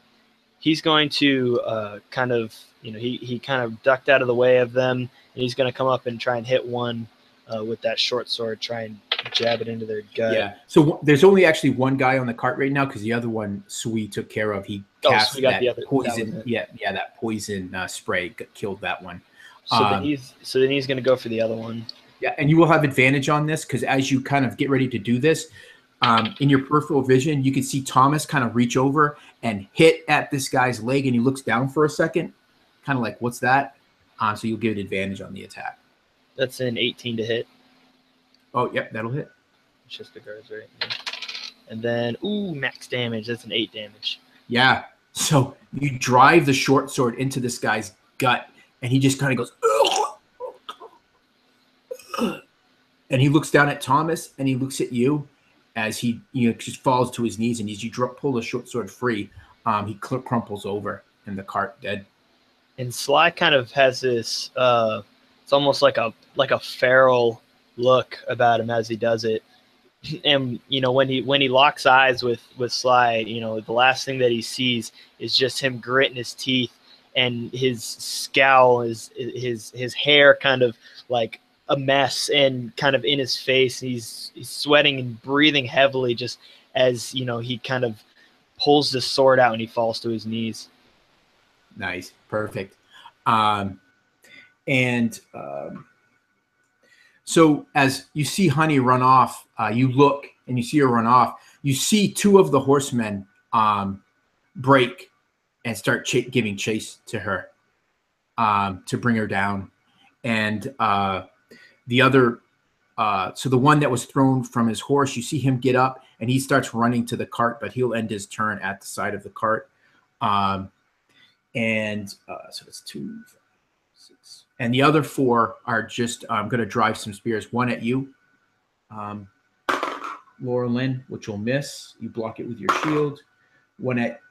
he's going to kind of, he kind of ducked out of the way of them, and he's going to come up and try and hit one with that short sword, try and jab it into their gut. Yeah. So there's only actually one guy on the cart right now because the other one Sui took care of. He cast that poison. That poison spray killed that one. So then he's going to go for the other one. Yeah, and you will have advantage on this because as you kind of get ready to do this, in your peripheral vision, you can see Thomas kind of reach over and hit at this guy's leg, and he looks down for a second, kind of like, what's that? So you'll get advantage on the attack. That's an 18 to hit. Oh, yep, that'll hit. It's just the guards, right? Yeah. And then, max damage. That's an 8 damage. Yeah. So you drive the short sword into this guy's gut, and he just kind of goes, ugh. And he looks down at Thomas, and he looks at you as he just falls to his knees, and as you pull the short sword free, he crumples over in the cart dead. And Sly kind of has this it's almost like a feral look about him as he does it. And when he locks eyes with Sly, the last thing that he sees is just him gritting his teeth, and his scowl is his hair kind of like a mess and kind of in his face. He's sweating and breathing heavily just as he kind of pulls the sword out and he falls to his knees. Nice. Perfect. So as you see Honey run off, you look and you see her run off. You see two of the horsemen break and start giving chase to her to bring her down. And the other, so the one that was thrown from his horse, you see him get up and he starts running to the cart, but he'll end his turn at the side of the cart. So it's 2, 5, 6. And the other 4 are just going to drive some spears. One at you, Laura Lynn, which will miss. You block it with your shield. One at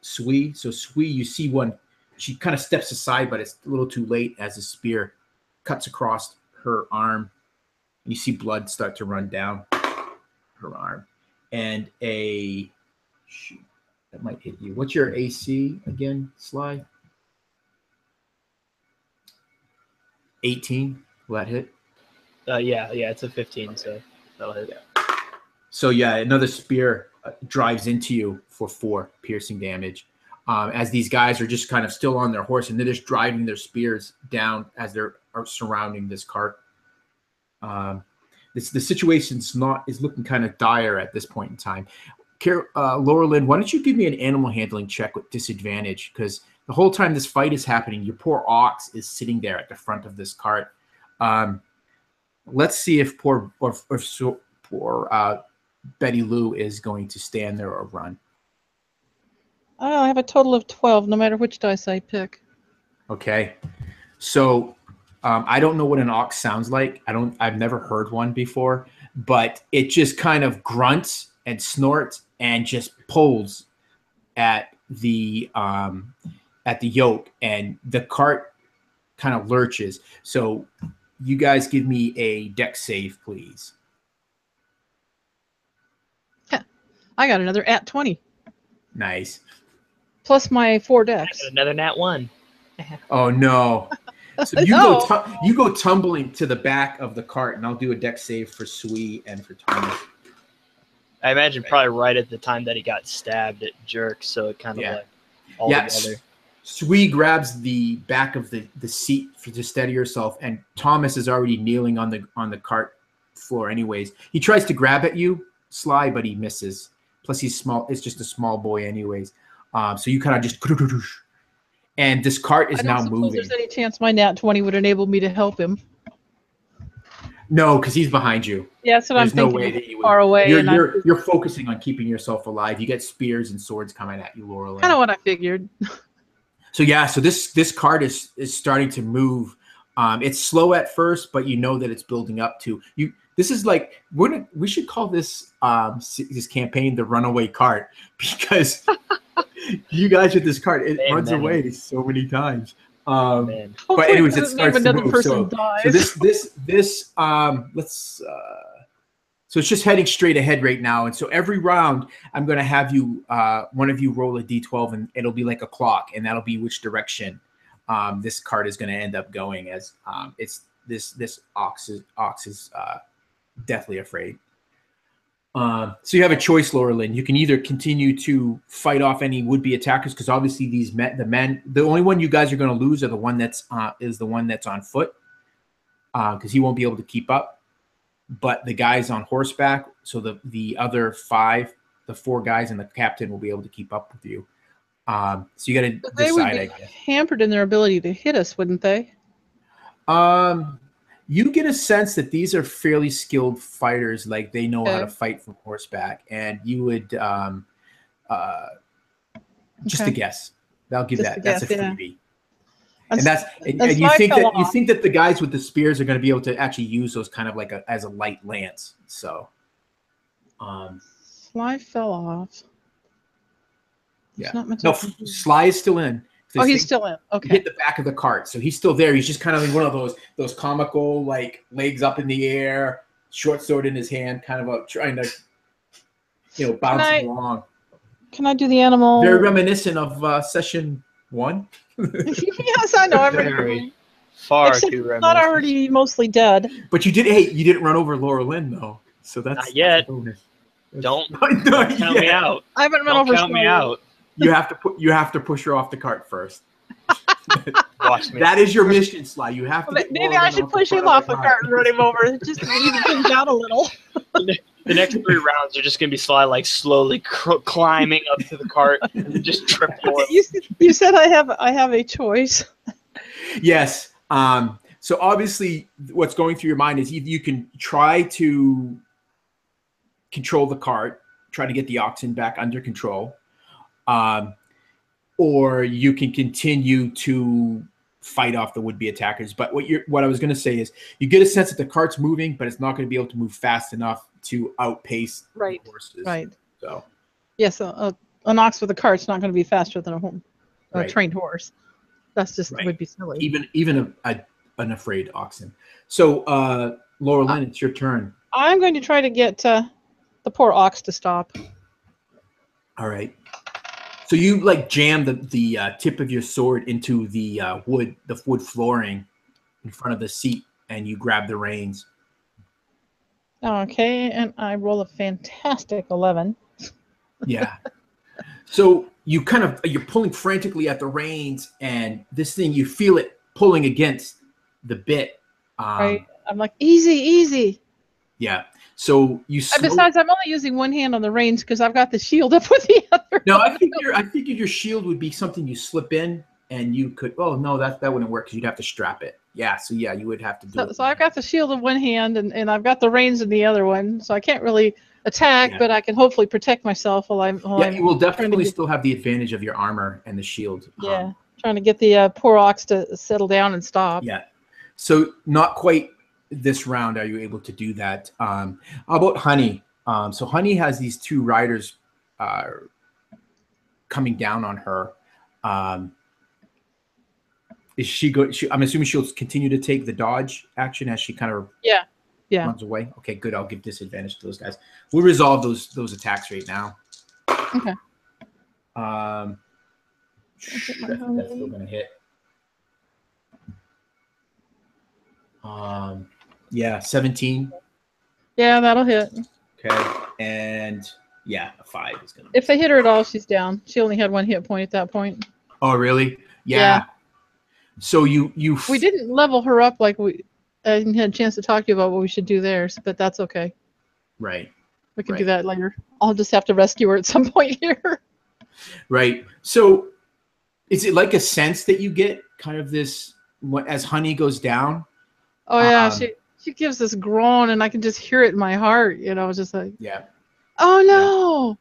Sui. So Sui, you see one. She kind of steps aside, but it's a little too late as the spear cuts across her arm. You see blood start to run down her arm. And that might hit you. What's your AC again, Sly? 18. Will that hit? Yeah, it's a 15, so that'll hit. Yeah. So yeah, another spear drives into you for 4 piercing damage. As these guys are just kind of still on their horse, and they're just driving their spears down as they're surrounding this cart. The situation is looking kind of dire at this point in time. Laura Lynn, why don't you give me an animal handling check with disadvantage? Because the whole time this fight is happening, your poor ox is sitting there at the front of this cart. Let's see if poor Betty Lou is going to stand there or run. I have a total of 12, no matter which dice I pick. Okay. So I don't know what an ox sounds like. I've never heard one before, but it just kind of grunts and snorts and just pulls at the yoke, and the cart kind of lurches. So you guys give me a dex save, please. Yeah, I got another at 20. Nice. Plus my 4 dex. Another nat 1. Oh no. So you go tumbling to the back of the cart, and I'll do a dex save for Sui and for Thomas. I imagine probably right at the time that he got stabbed, it jerks, so it kind of like all together. Sui grabs the back of the seat to steady herself, and Thomas is already kneeling on the cart floor anyways. He tries to grab at you, Sly, but he misses. Plus he's small. It's just a small boy anyways. So you kind of just... And this cart is now moving. There's any chance my nat 20 would enable me to help him? No, because he's behind you. Yeah, that's what There's I'm no thinking. way He's that you far would. away, and You're focusing on keeping yourself alive. You get spears and swords coming at you, Laura Lynn. kind of what I figured. So yeah, so this cart is starting to move. It's slow at first, but you know that it's building up to you. This is like we should call this this campaign the runaway cart, because you guys with this cart, it runs away so many times. But Hopefully anyways, it doesn't leave starts to another move. person So dies. this let's so it's just heading straight ahead right now. And so every round, I'm going to have you, one of you roll a d12, and it'll be like a clock, and that'll be which direction this cart is going to end up going. As it's this ox is deathly afraid. So you have a choice, Laura Lynn. You can either continue to fight off any would-be attackers, because obviously the only one you guys are going to lose are the one that's on foot, because he won't be able to keep up. But the guys on horseback, so the other the 4 guys and the captain will be able to keep up with you. So you got to decide. They would I be guess. hampered in their ability to hit us, wouldn't they? You get a sense that these are fairly skilled fighters, like they know how to fight from horseback, and you would just a guess. I'll give that. That's a freebie. And you think that the guys with the spears are going to be able to actually use those kind of like as a light lance. So, Sly fell off. Yeah. No, Sly is still in. Oh, he's still in. Okay. He hit the back of the cart, so he's still there. He's just kind of in one of those comical, like, legs up in the air, short sword in his hand, kind of trying to, bounce along. Can I do the animal? Very reminiscent of session 1. Yes, I know. I'm very far Except too reminiscent. Not already mostly dead. But you didn't run over Laura Lynn though, so that's not yet. That's a bonus. Don't count me out. I haven't run over. Count me out. You have to push her off the cart first. Watch me. That is your mission, Sly. You have to. Maybe I should push him off the cart and run him over, just to even things out a little. The next 3 rounds are just going to be Sly like slowly climbing up to the cart and just trip over. You said I have a choice. Yes. So obviously, what's going through your mind is you can try to control the cart, try to get the oxen back under control, or you can continue to fight off the would-be attackers. But what I was going to say is you get a sense that the cart's moving, but it's not going to be able to move fast enough to outpace the horses. Right. So yes, an ox with a cart's not going to be faster than a trained horse. That's just would be silly. Even an afraid oxen. So Laura Lynn, it's your turn. I'm going to try to get the poor ox to stop. All right. So you like jam the tip of your sword into the wood flooring in front of the seat, and you grab the reins. Okay, and I roll a fantastic 11. Yeah. So you're pulling frantically at the reins, and this thing, you feel it pulling against the bit. Right. I'm like, easy. Yeah. So besides, I'm only using one hand on the reins because I've got the shield up with the other. No, I figured your shield would be something you slip in, and you could. Oh no, that wouldn't work because you'd have to strap it. Yeah. So yeah, you would have to do it. So I've got the shield in one hand, and I've got the reins in the other one. So I can't really attack, but I can hopefully protect myself while I'm. You will definitely still have the advantage of your armor and the shield. Yeah. Trying to get the poor ox to settle down and stop. Yeah. So not quite this round are you able to do that. How about Honey? So Honey has these 2 riders coming down on her. Is she good? I'm assuming she'll continue to take the dodge action as she kind of runs away. Okay, good. I'll give disadvantage to those guys. We'll resolve those attacks right now. Okay. That's still gonna hit. Yeah, 17. Yeah, that'll hit. Okay, and a 5 is gonna. If they hit her at all, she's down. She only had 1 hit point at that point. Oh, really? Yeah. So you. We didn't level her up like I didn't have a chance to talk to you about what we should do there, but that's okay. Right. We can do that later. I'll just have to rescue her at some point here. Right. So, is it like a sense that you get kind of this as Honey goes down? Oh yeah, she gives this groan, and I can just hear it in my heart. You know, just like, Yeah. oh no.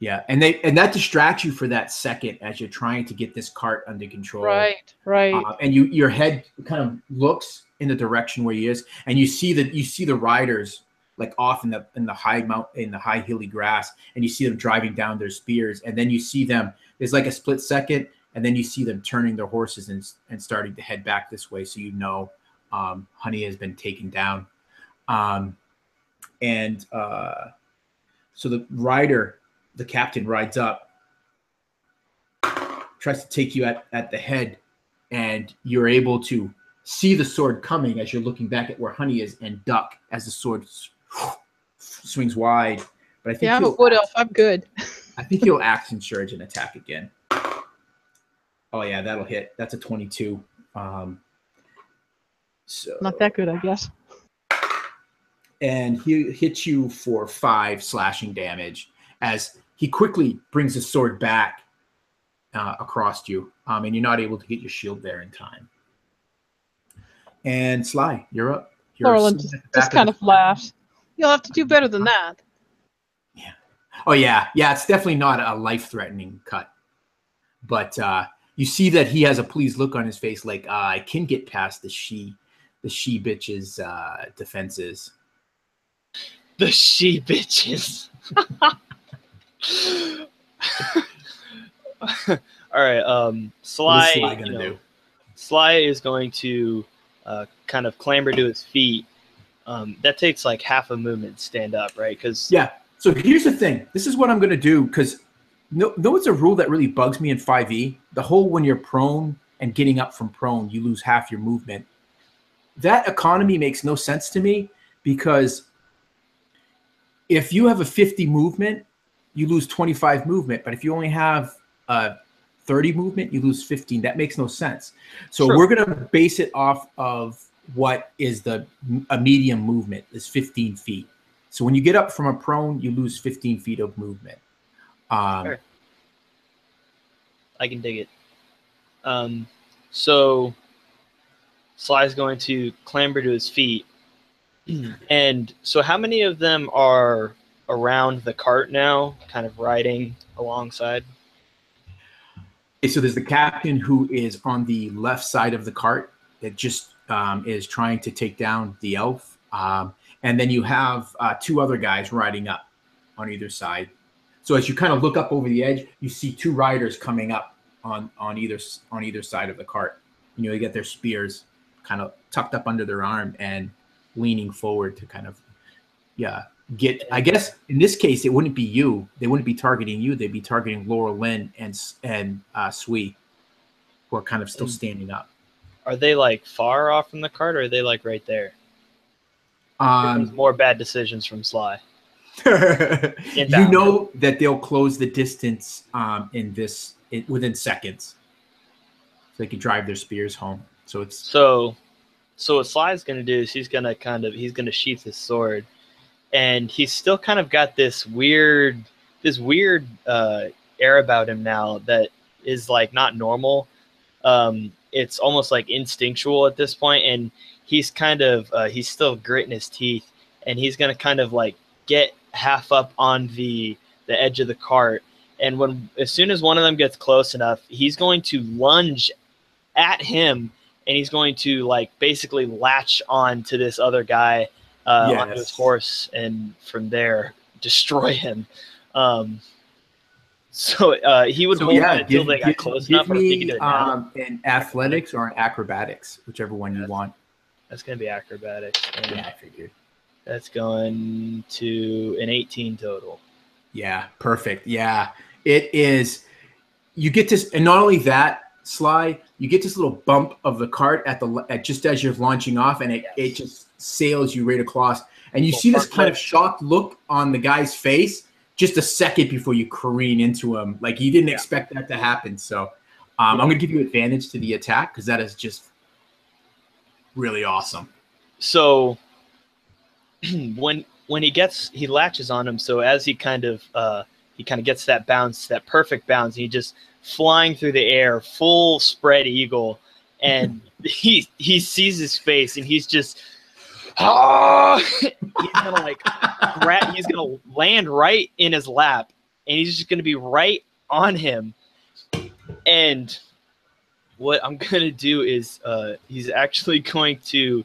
Yeah, and that distracts you for that second as you're trying to get this cart under control. Right, right. And your head kind of looks in the direction where he is, and you see the riders like off in the high hilly grass, and you see them driving down their spears, and then you see them. There's like a split second, and then you see them turning their horses and starting to head back this way. So Honey has been taken down, and so the captain rides up, tries to take you at the head, and you're able to see the sword coming as you're looking back at where Honey is and duck as the sword swings wide. But I think I'm a wood elf. I'm good. I think he'll action surge and attack again. Oh yeah, that'll hit. That's a 22. So Not that good, I guess. And he hits you for 5 slashing damage as he quickly brings his sword back across you, and you're not able to get your shield there in time. And Sly, you're up. Laurelin just kind of laughs. You'll have to do better than that. Yeah. Oh yeah, it's definitely not a life-threatening cut, but you see that he has a pleased look on his face, like I can get past the she bitch's defenses. The she bitches. All right. Sly. What is Sly gonna do? Sly is going to kind of clamber to his feet. That takes like half a movement to stand up, right? Because yeah. So here's the thing. This is what I'm gonna do because no, it's a rule that really bugs me in 5e. The whole when you're prone and getting up from prone, you lose half your movement. That economy makes no sense to me because if you have a 50 movement, you lose 25 movement. But if you only have 30 movement, you lose 15. That makes no sense. So True. We're going to base it off of what is a medium movement is 15 feet. So when you get up from a prone, you lose 15 feet of movement. Sure. I can dig it. So Sly's going to clamber to his feet. And so how many of them are around the cart now, kind of riding alongside? Okay, so there's the captain who is on the left side of the cart that just is trying to take down the elf. And then you have 2 other guys riding up on either side. So as you kind of look up over the edge, you see 2 riders coming up on either side of the cart. You know, they get their spears kind of tucked up under their arm and leaning forward to kind of get. I guess in this case it wouldn't be you. They wouldn't be targeting you. They'd be targeting Laura Lynn and Sui, who are kind of still standing up. Are they like far off from the cart, or are they like right there? More bad decisions from Sly. You know that they'll close the distance within seconds, so they can drive their spears home. So it's so what Sly's going to do is he's going to sheath his sword, and he's still kind of got this weird air about him now that is like not normal. It's almost like instinctual at this point, and he's kind of he's still gritting his teeth, and he's going to kind of like get half up on the edge of the cart, and as soon as one of them gets close enough, he's going to lunge at him, and he's going to like basically latch on to this other guy onto his horse, and from there destroy him. So he would hold it until they got close enough, or if he could do it now. In athletics or in acrobatics, whichever one you want. That's going to be acrobatics. Yeah, I figured. That's going to an 18 total. Yeah, perfect. Yeah, it is. You get this, and not only that, Sly, you get this little bump of the cart at just as you're launching off, and it just sails you right across, and you see this kind of shocked look on the guy's face just a second before you careen into him, like you didn't expect that to happen. So I'm going to give you advantage to the attack because that is just really awesome. So when he latches on him, so as he kind of gets that bounce, that perfect bounce, he just flying through the air, full spread eagle, and he sees his face, and he's just oh, he's gonna like he's gonna land right in his lap, and he's just gonna be right on him. And what I'm gonna do is he's actually going to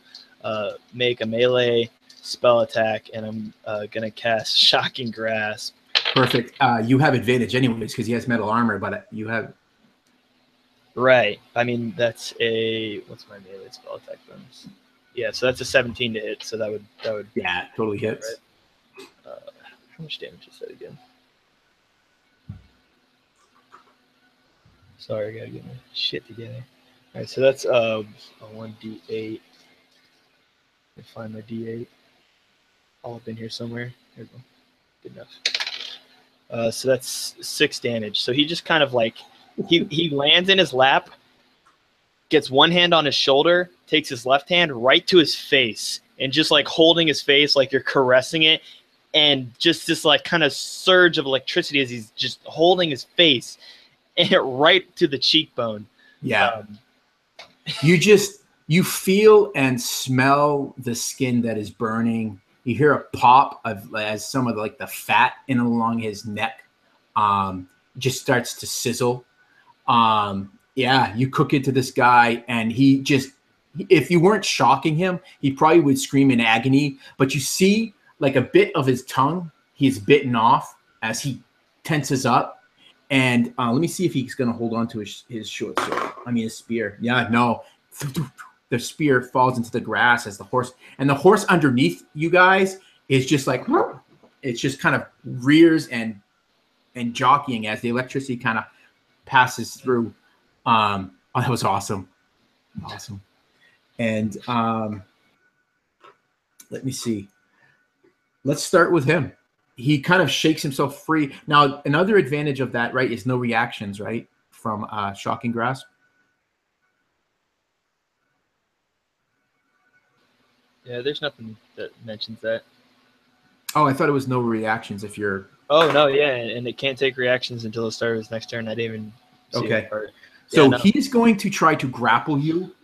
make a melee spell attack, and I'm gonna cast Shocking Grasp. Perfect. You have advantage anyways because he has metal armor, but you have. Right. I mean, that's a what's my melee spell attack bonus? Yeah, so that's a 17 to hit. So that would Yeah, totally hits. Right? How much damage is that again? Sorry, I gotta get my shit together. All right, so that's a 1d8. Let me find my d8. All up in here somewhere. Here we go. Good enough. So that's 6 damage. So he just kind of like he lands in his lap, gets one hand on his shoulder, takes his left hand right to his face, and just like holding his face like you're caressing it, and just this like kind of surge of electricity as he's just holding his face and right to the cheekbone. Yeah. You feel and smell the skin that is burning. You hear a pop of as some of like the fat in along his neck just starts to sizzle. Yeah, you cook it to this guy, and he just, if you weren't shocking him, he probably would scream in agony. But you see like a bit of his tongue, he's bitten off as he tenses up. And let me see if he's going to hold on to his short sword. I mean, his spear. Yeah, no. The spear falls into the grass as the horse underneath you guys is just like, it's just kind of rears and jockeying as the electricity kind of passes through. Oh, that was awesome. Awesome. And let me see. Let's start with him. He kind of shakes himself free. Now, another advantage of that, right, is no reactions, right, from Shocking Grasp. Yeah, there's nothing that mentions that. Oh, I thought it was no reactions if you're... Oh, no, yeah, and it can't take reactions until the start of his next turn. I didn't even see that part. So no. He's going to try to grapple you.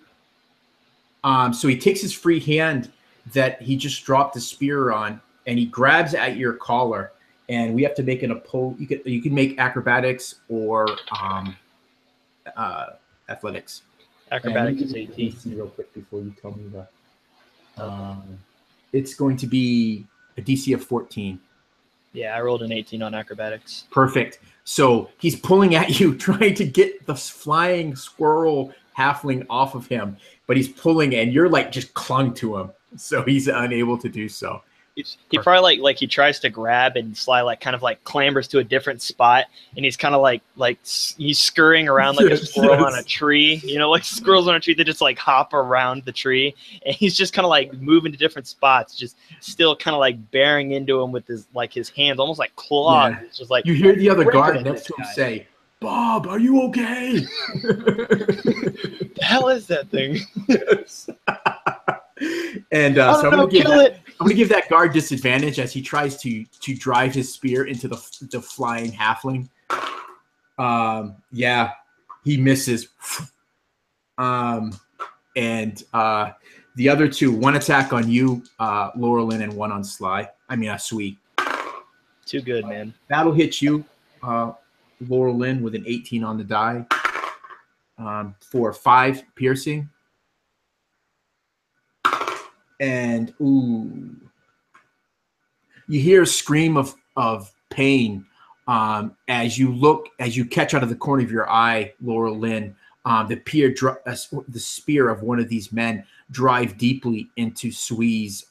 So he takes his free hand that he just dropped the spear on, and he grabs at your collar, and we have to make an oppose. You can make acrobatics or athletics. Acrobatics is 18. Let me see real quick before you tell me that. It's going to be a DC of 14. Yeah, I rolled an 18 on acrobatics. Perfect. So he's pulling at you, trying to get the flying squirrel halfling off of him, but he's pulling, and you're like just clung to him, so he's unable to do so. He probably like he tries to grab and Sly like kind of like clambers to a different spot, and he's kind of like he's scurrying around like a squirrel on a tree, you know, like squirrels on a tree that just like hop around the tree, and he's just kind of like moving to different spots, just still kind of like bearing into him with his hands, almost like claws. Yeah. It's just like you hear the other guard next to him say, "Bob, are you okay?" The hell is that thing? Yes. And so I'm going to give that guard disadvantage as he tries to drive his spear into the flying halfling. Yeah, he misses. And the other two, one attack on you, Laurelyn, and one on Sly. I mean, Sweet. Too good, man. That'll hit you, Laurelyn, with an 18 on the die for 5 piercing. And ooh, you hear a scream of pain as you catch out of the corner of your eye, Laurelyn, the spear of one of these men drive deeply into Sui's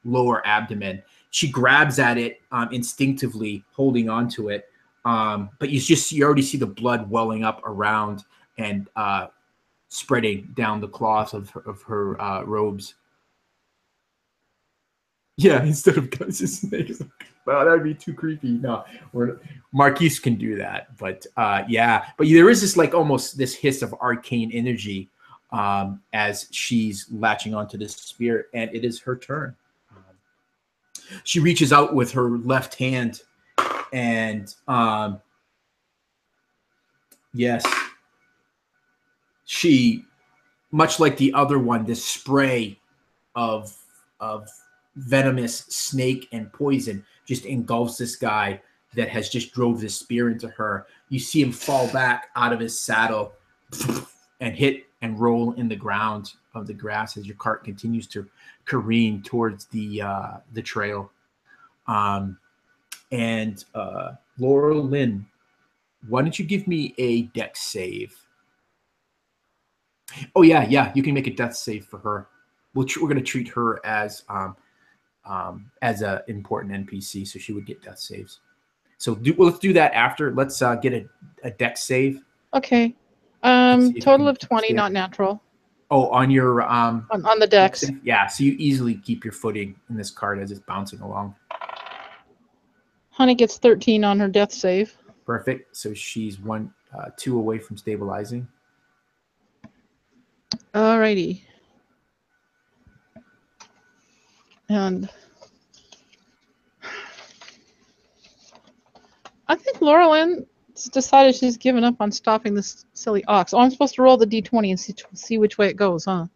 lower abdomen. She grabs at it instinctively, holding onto it, but you already see the blood welling up around and spreading down the cloth of her robes. Yeah, instead of guns and snakes. Well, that would be too creepy. No, Marquise can do that, but yeah. But there is this like almost this hiss of arcane energy as she's latching onto this spear, and it is her turn. She reaches out with her left hand, and yes, she, much like the other one, this spray of of venomous snake and poison just engulfs this guy that has just drove this spear into her. You see him fall back out of his saddle and hit and roll in the ground of the grass as your cart continues to careen towards the trail. Laura Lynn, why don't you give me a dex save? Oh yeah, you can make a death save for her. We're going to treat her as a important NPC, so she would get death saves. So let's do that after. Let's get a dex save. Okay. Total of 20, not natural. Oh, on your on the dex. Yeah, so you easily keep your footing in this cart as it's bouncing along. Honey gets 13 on her death save. Perfect. So she's 2 away from stabilizing. Alrighty. And I think Laura Lynn decided she's given up on stopping this silly ox. Oh, I'm supposed to roll the d20 and see which way it goes, huh?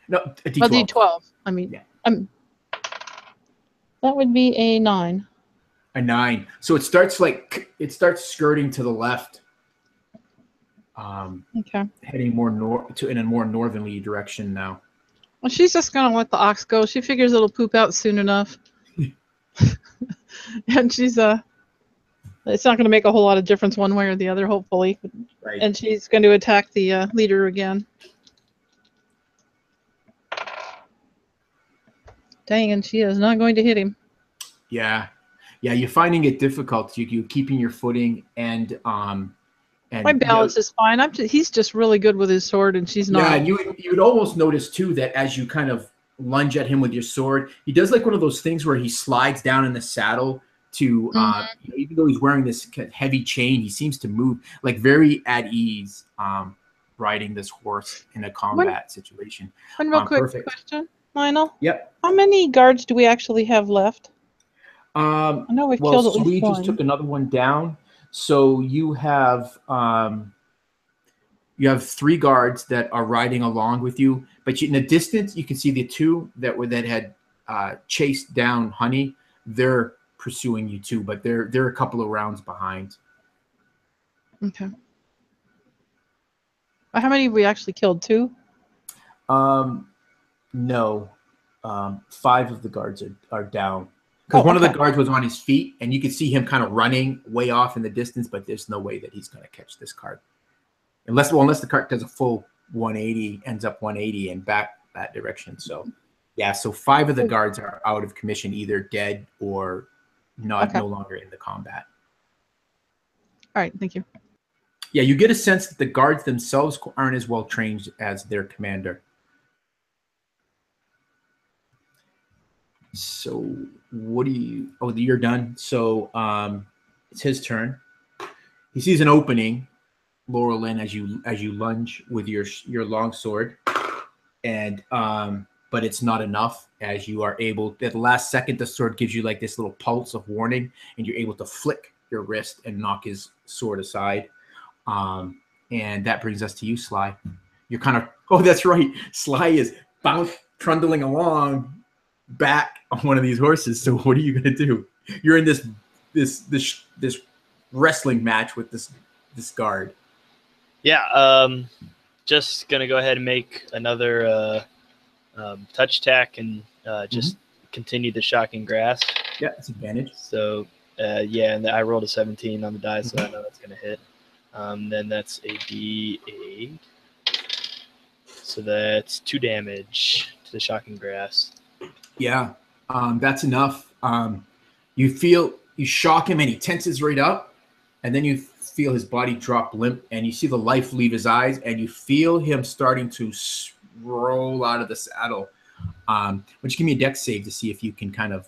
No, a d12. Oh, d12. I mean, yeah. That would be a 9. A 9. So it starts skirting to the left. Okay. Heading more in a more northerly direction now. Well, she's just gonna let the ox go. She figures it'll poop out soon enough. And she's it's not going to make a whole lot of difference one way or the other, hopefully. Right. And she's going to attack the leader again. Dang, and she is not going to hit him. Yeah, you're finding it difficult. You keeping your footing and my balance is fine. He's just really good with his sword, and she's not. Yeah, and you would almost notice too that as you kind of lunge at him with your sword, he does like one of those things where he slides down in the saddle to even though he's wearing this heavy chain, he seems to move like very at ease riding this horse in a combat situation. One real quick question, Lionel. Yep. How many guards do we actually have left? I know we've killed at least we one. Just took another one down. So you have 3 guards that are riding along with you, but in the distance you can see the 2 that had chased down Honey. They're pursuing you too, but they're a couple of rounds behind. Okay. How many have we actually killed? 2? No. 5 of the guards are down. Because one of the guards was on his feet, and you could see him kind of running way off in the distance, but there's no way that he's going to catch this cart. Unless the cart does a full 180, ends up 180 and back that direction. So, yeah, so 5 of the guards are out of commission, either dead or no longer in the combat. All right, thank you. Yeah, you get a sense that the guards themselves aren't as well trained as their commander. So what do you? Oh, you're done. So it's his turn. He sees an opening, Laura Lynn, as you lunge with your long sword, and but it's not enough. As you are able, at the last second, the sword gives you like this little pulse of warning, and you're able to flick your wrist and knock his sword aside. And that brings us to you, Sly. You're kind of, oh, that's right. Sly is trundling along back on one of these horses. So what are you going to do? You're in this wrestling match with this guard. Yeah. Just going to go ahead and make another touch attack and just continue the shocking grasp. Yeah, it's advantage. So, yeah, and I rolled a 17 on the die, so I know that's going to hit. Then that's a D8. So that's 2 damage to the shocking grasp. Yeah, that's enough. You shock him and he tenses right up, and then you feel his body drop limp, and you see the life leave his eyes, and you feel him starting to roll out of the saddle. Why don't you give me a dex save to see if you can kind of...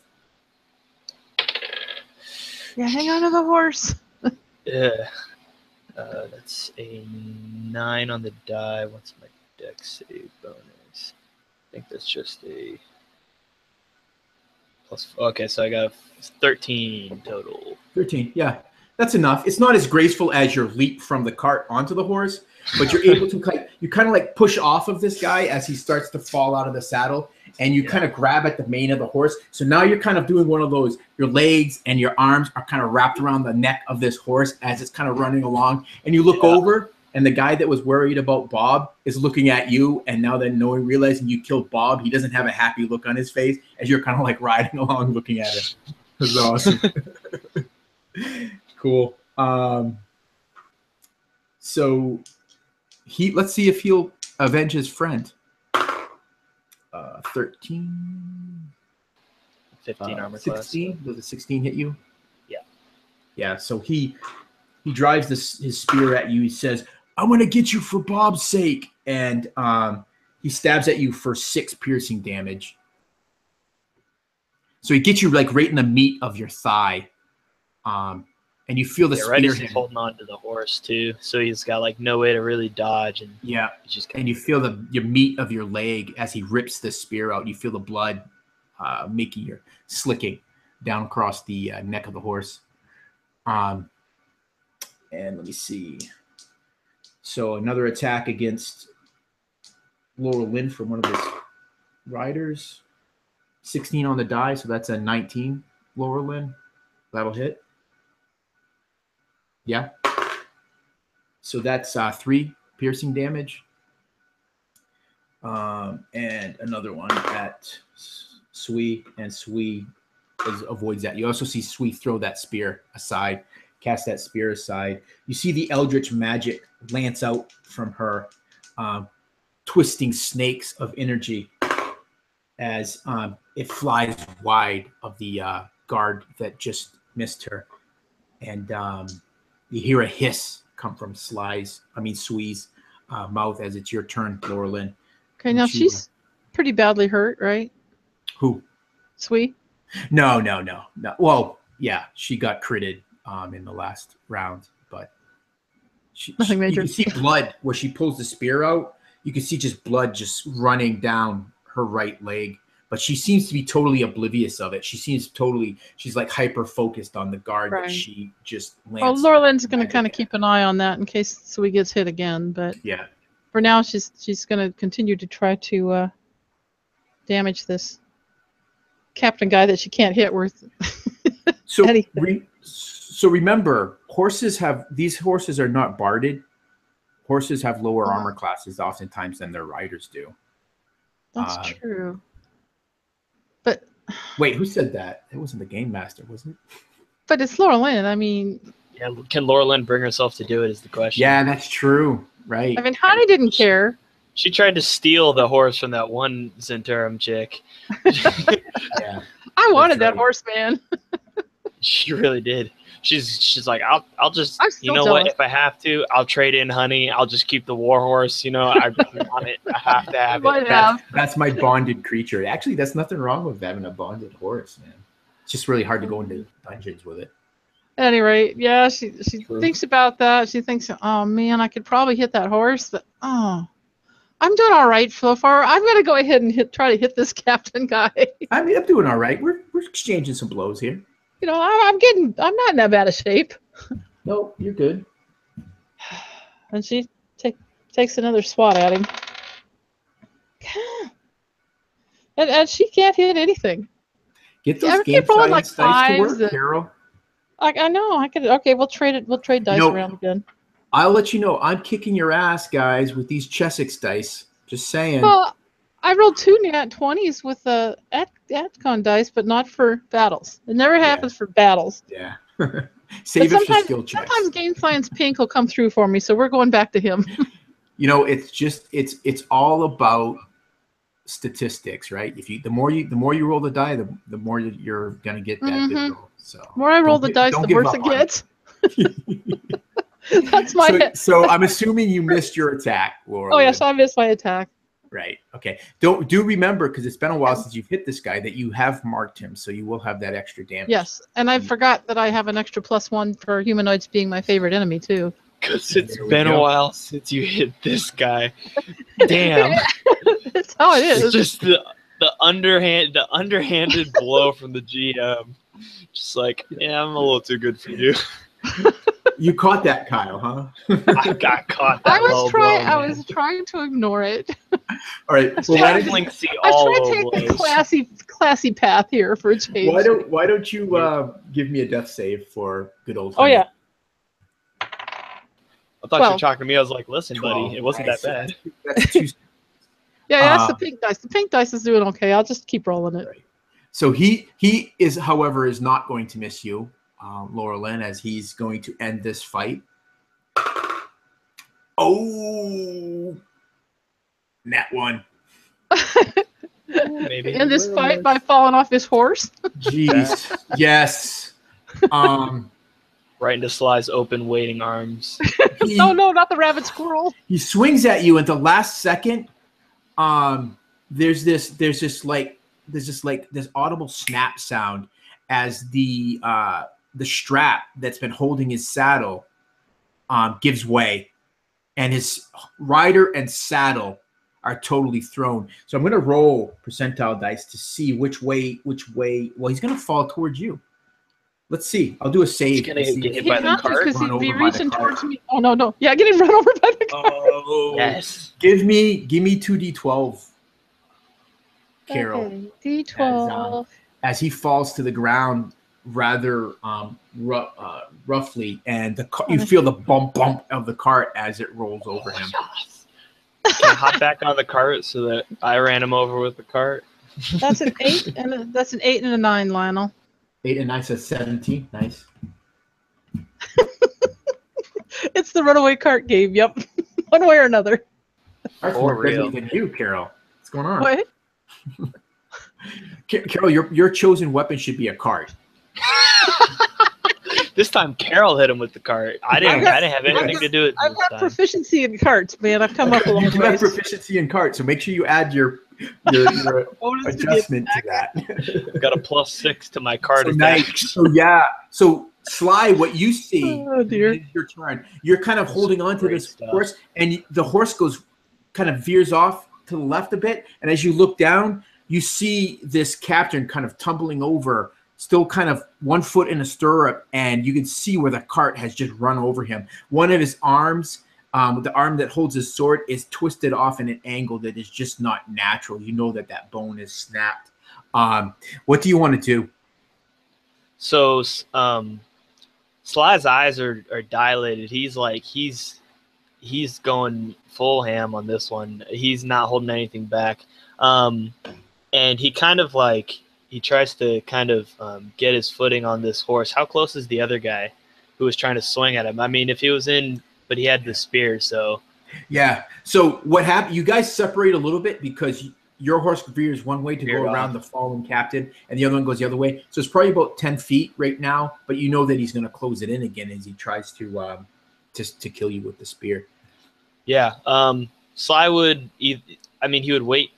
Yeah, hang on to the horse. Yeah. That's a 9 on the die. What's my dex save bonus? I think that's just a plus. Okay, so I got 13 total. 13, yeah. That's enough. It's not as graceful as your leap from the cart onto the horse, but you're able to kind of like push off of this guy as he starts to fall out of the saddle, and you kind of grab at the mane of the horse. So now you're kind of doing one of those, your legs and your arms are kind of wrapped around the neck of this horse as it's kind of running along. And you look over, and the guy that was worried about Bob is looking at you. And now that realizing you killed Bob, he doesn't have a happy look on his face as you're kind of like riding along looking at him. That's awesome. Cool. So let's see if he'll avenge his friend. 13. 15 armor 16. class. Does a 16 hit you? Yeah. Yeah. So he drives his spear at you. He says, "I'm gonna get you for Bob's sake," and he stabs at you for 6 piercing damage. So he gets you like right in the meat of your thigh, and you feel the spear. Right as he's holding on to the horse too, so he's got like no way to really dodge, and and you feel your meat of your leg as he rips the spear out. You feel the blood slicking down across the neck of the horse. And let me see. So another attack against Laurel Lynn from one of his riders. 16 on the die, so that's a 19. Laurel Lynn, that'll hit. Yeah. So that's 3 piercing damage. And another one at Sui, and Sui avoids that. You also see Sui throw that spear aside, cast that spear aside. You see the eldritch magic lance out from her, twisting snakes of energy as it flies wide of the guard that just missed her. And you hear a hiss come from Sui's mouth as it's your turn, Laurel Lynn. Okay, now she's pretty badly hurt, right? Who? Sui? No. Well, yeah, she got critted in the last round, but nothing major. You can see blood where she pulls the spear out. You can see just blood just running down her right leg, but she seems to be totally oblivious of it. She's like hyper focused on the guard that she just lands. Well, Laurel Lynn's going to kind of keep an eye on that in case Sui gets hit again, but yeah. For now, she's going to continue to try to damage this captain guy that she can't hit worth anything. So remember, these horses are not barded. Horses have lower armor classes oftentimes than their riders do. That's true. But wait, who said that? It wasn't the game master, was it? But it's Laurel Lynn. I mean, yeah, can Laurel Lynn bring herself to do it? Is the question. Yeah, that's true. Right. I mean, Honey didn't care. She tried to steal the horse from that one Zentarum chick. Yeah. I wanted that horse, man. She really did. She's like, I'll just, you know jealous. what? If I have to, I'll trade in Honey. I'll just keep the war horse. You know, I want it. I have to have it. That's my bonded creature. Actually, that's nothing wrong with having a bonded horse, man. It's just really hard to go into dungeons with it. At any rate, yeah, she thinks about that. She thinks, oh man, I could probably hit that horse, but I'm doing all right so far. I'm gonna go ahead and try to hit this captain guy. I'm doing all right. We're exchanging some blows here. You know, I'm not in that bad a shape. No, you're good. And she takes another swat at him. And she can't hit anything. Get those game science dice to work, Carol. I know. I could. Okay, we'll trade dice around again. I'll let you know. I'm kicking your ass, guys, with these Chessex dice. Just saying. Well, I rolled 2 nat 20s with the Atcon dice, but not for battles. It never happens for battles. Yeah. Save it for skill checks. Sometimes Game Science Pink will come through for me, so we're going back to him. You know, it's all about statistics, right? The more you roll the die, the more you're gonna get that good roll. So the more I roll the dice, the worse it gets. That's my. So I'm assuming you missed your attack, Laura. Oh yes, I missed my attack. Right. Okay. Do remember, because it's been a while since you've hit this guy, that you have marked him, so you will have that extra damage. Yes, and I forgot that I have an extra +1 for humanoids being my favorite enemy too. Because it's been a while since you hit this guy. Damn. That's how it is. It's just the underhanded blow from the GM. Just like, yeah, I'm a little too good for you. You caught that, Kyle, huh? I got caught that I was low trying. blow, I man. was trying to ignore it. All right. Well, Halflings see I all was low trying to take the blows. classy path here for a change. why don't you give me a death save for good old? Oh yeah. I thought you were 12. talking to me. I was like, listen, 12. buddy, it wasn't Nice. that bad. That's two. Yeah, that's the pink dice. The pink dice is doing okay. I'll just keep rolling it. Right. So he is, however, is not going to miss you, Laura Lynn, as he's going to end this fight. Oh, nat one. Maybe In this will fight miss. by falling off his horse. Jeez. Yes. Right into Sly's open waiting arms. No, not the rabbit squirrel. He swings at you at the last second. There's this audible snap sound as the strap that's been holding his saddle gives way, and his rider and saddle are totally thrown. So I'm going to roll percentile dice to see which way. Well, he's going to fall towards you. Let's see. I'll do a save. He's gonna get hit by the Not cart. because Run he'd be over by the reaching cart. towards me. Oh no. Yeah, getting run over by the cart. Oh, Yes. Give me 2d12, Carol. Okay, D12. As he falls to the ground rather roughly, and you feel the bump of the cart as it rolls over him. Can I hop back on the cart so that I ran him over with the cart? That's an 8 that's an 8 and a 9, Lionel. 8 and 9 says 17. Nice. It's the runaway cart game. Yep, one way or another. That's For more real. deadly than you, Carol. What's going on? What? Carol, your chosen weapon should be a cart. This time Carol hit him with the cart. I didn't have anything to do with I've this got time. proficiency in carts, man. I've come up a long You do have ways. proficiency in cart, so make sure you add your Bonus to the adjustment to attack. that. I've got a +6 to my cart So attack. nice. So yeah. So Sly, what you see Oh dear. is your turn. You're kind of holding on to Great this stuff. horse, and the horse kind of veers off to the left a bit. And as you look down, you see this captain kind of tumbling over, still kind of 1 foot in a stirrup, and you can see where the cart has just run over him. One of his arms, the arm that holds his sword, is twisted off in an angle that is just not natural. You know that bone is snapped. What do you want to do? So Sly's eyes are dilated. He's going full ham on this one. He's not holding anything back. And he kind of he tries to kind of get his footing on this horse. How close is the other guy who was trying to swing at him? I mean, if he was in, but he had the spear, so. Yeah. So what happened? You guys separate a little bit because your horse veers one way to go around the fallen captain, and the other one goes the other way. So it's probably about 10 feet right now, but you know that he's going to close it in again as he tries to kill you with the spear. Yeah. Sly would, he would wait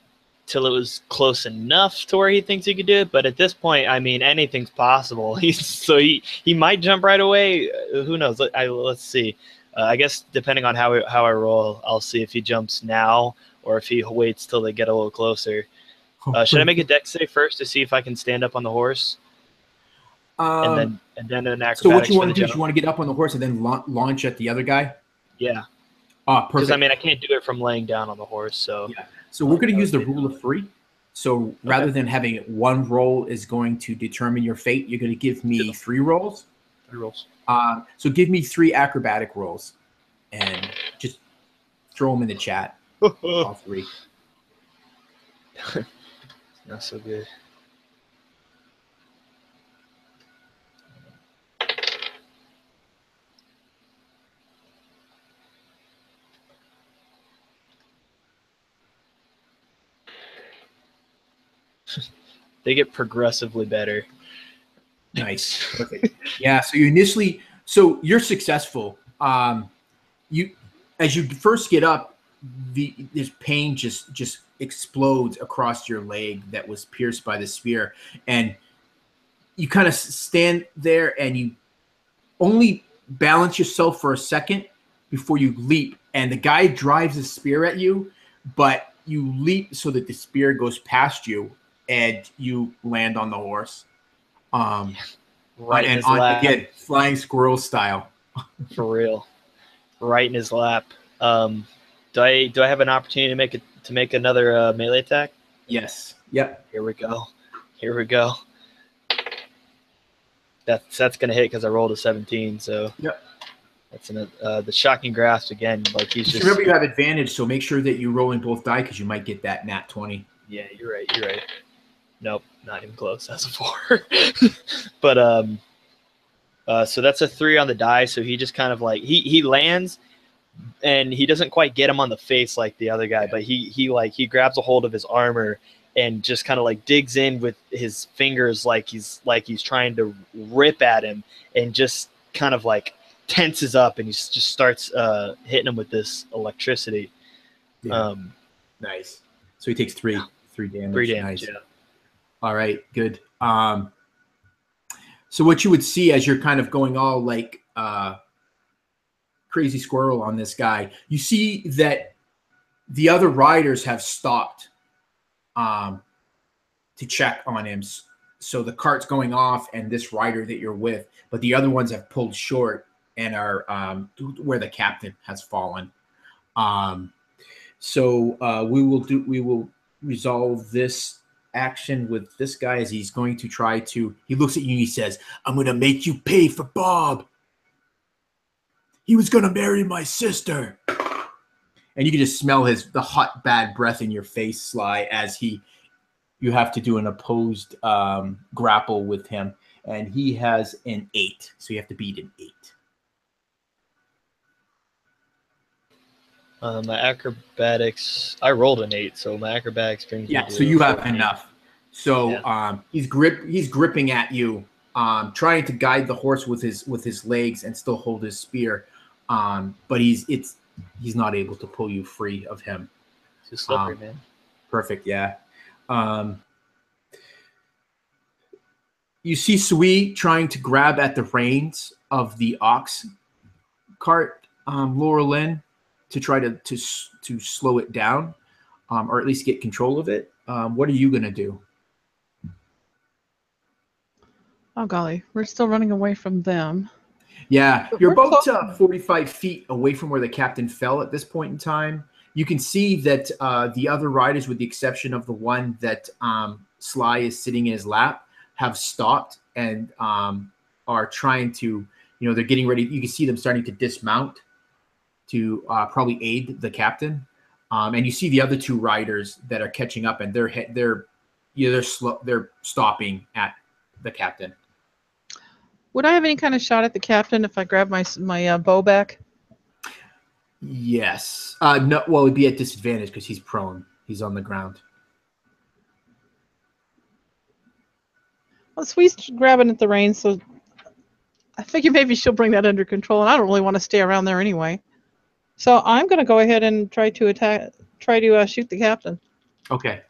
till it was close enough to where he thinks he could do it. But at this point, I mean, anything's possible. He might jump right away. Who knows? Let's see. I guess depending on how I roll, I'll see if he jumps now or if he waits till they get a little closer. Should I make a dex save first to see if I can stand up on the horse? And then an acrobatics. So what you want for to the do is you want to get up on the horse and then launch at the other guy? Yeah. Perfect. Because, I mean, I can't do it from laying down on the horse. So, yeah. So we're going to use the rule of 3. So rather than having one roll is going to determine your fate, you're going to give me 3 rolls. 3 rolls. So give me 3 acrobatic rolls and just throw them in the chat. All 3. Not so good. They get progressively better. Nice. Perfect. Yeah. So you're successful. You, as you first get up, this pain just explodes across your leg that was pierced by the spear, and you kind of stand there and you only balance yourself for a second before you leap, and the guy drives a spear at you, but you leap so that the spear goes past you and you land on the horse. Right in his lap. Again, flying squirrel style. For real. Right in his lap. Do I have an opportunity to make another melee attack? Yes. Yep. Here we go. Here we go. That's gonna hit because I rolled a 17. So Yep. that's the shocking grasp again. Like he's just. Remember, you have advantage, so make sure that you roll in both die because you might get that nat 20. Yeah, you're right. You're right. Nope, not even close. That's a 4. But so that's a 3 on the die. So he just kind of like he lands, and he doesn't quite get him on the face like the other guy, but he grabs a hold of his armor and just kind of like digs in with his fingers like he's trying to rip at him, and just kind of like tenses up, and he just starts hitting him with this electricity. Yeah. Nice. So he takes 3 damage. 3 damage. Nice. Yeah. All right. Good. So what you would see as you're kind of going all like crazy squirrel on this guy, you see that the other riders have stopped to check on him. So the cart's going off and this rider that you're with, but the other ones have pulled short and are where the captain has fallen. So we will resolve this action with this guy as he's going to try to. He looks at you and he says, "I'm going to make you pay for Bob. He was going to marry my sister." And you can just smell the hot, bad breath in your face, Sly, as you have to do an opposed grapple with him. And he has an 8. So you have to beat an 8. My acrobatics, I rolled an 8, so my acrobatics brings me to so you have 14. enough. So he's gripping at you, trying to guide the horse with his legs and still hold his spear. But he's not able to pull you free of him. Too slippery, man. Perfect, yeah. You see Sui trying to grab at the reins of the ox cart, Laura Lynn, to try to slow it down, or at least get control of it. What are you going to do? Oh, golly. We're still running away from them. Yeah, But you're we're about 45 feet away from where the captain fell at this point in time. You can see that the other riders, with the exception of the one that Sly is sitting in his lap, have stopped and are trying to, they're getting ready. You can see them starting to dismount to probably aid the captain. And you see the other 2 riders that are catching up, and they're stopping at the captain. Would I have any kind of shot at the captain if I grab my bow back? Yes. No. Well, it'd be at disadvantage because he's prone. He's on the ground. Well, Sweet's grabbing at the reins, so I figure maybe she'll bring that under control, and I don't really want to stay around there anyway. So I'm going to go ahead and try to shoot the captain. Okay.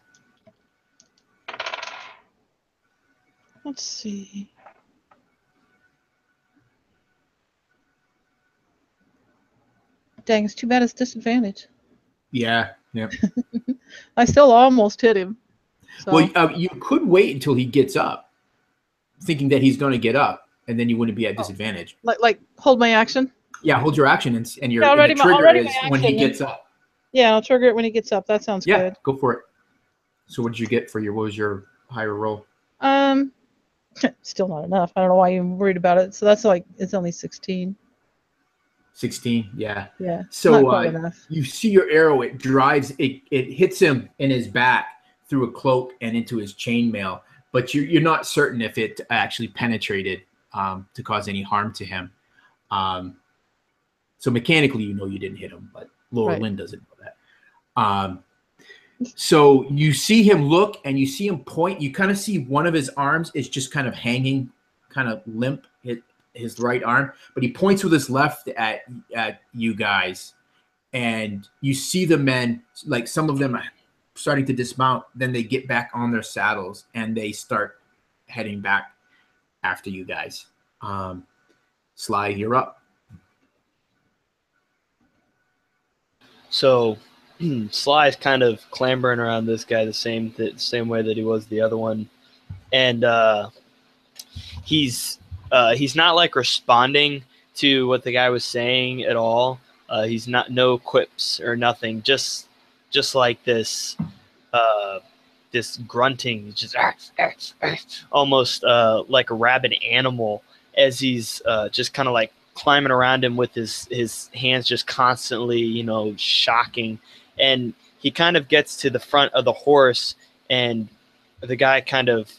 Let's see. Dang, it's too bad it's disadvantage. Yeah. Yep. I still almost hit him. So. Well, you could wait until he gets up, thinking that he's going to get up, and then you wouldn't be at disadvantage. Like hold my action? Yeah, hold your action, and your the trigger is when he gets up. Yeah, I'll trigger it when he gets up. That sounds good. Yeah, go for it. So what did you get what was your higher roll? Still not enough. I don't know why you're worried about it. So that's it's only 16. 16, yeah. Yeah. So you see your arrow, it hits him in his back through a cloak and into his chainmail, but you're not certain if it actually penetrated to cause any harm to him. So mechanically, you didn't hit him, but Laura Lynn doesn't know that. So you see him look and you see him point. You kind of see one of his arms is just kind of hanging, kind of limp, his right arm, but he points with his left at you guys, and you see the men, like some of them are starting to dismount. Then they get back on their saddles and they start heading back after you guys. Sly, you're up. So Sly's kind of clambering around this guy the same way that he was the other one, and he's not like responding to what the guy was saying at all. He's not no quips or nothing. Just like this this grunting, just almost like a rabid animal as he's just kind of like climbing around him with his hands just constantly, shocking. And he kind of gets to the front of the horse, and the guy kind of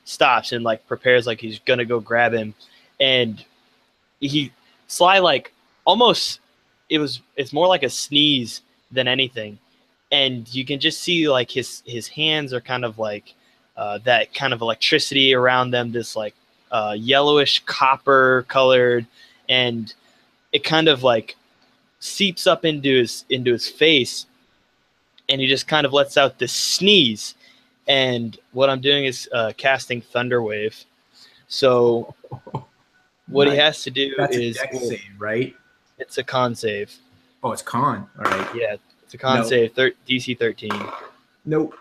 stops and like prepares like he's gonna go grab him, and Sly like almost it's more like a sneeze than anything, and you can just see like his hands are kind of like that kind of electricity around them, this like yellowish copper colored, and it kind of like seeps up into his face, and he just kind of lets out this sneeze. And what I'm doing is casting Thunder Wave. So what he has to do That's is a dex save, right? It's a con save. Oh, it's con. All right. Yeah, it's a con save, DC 13. Nope.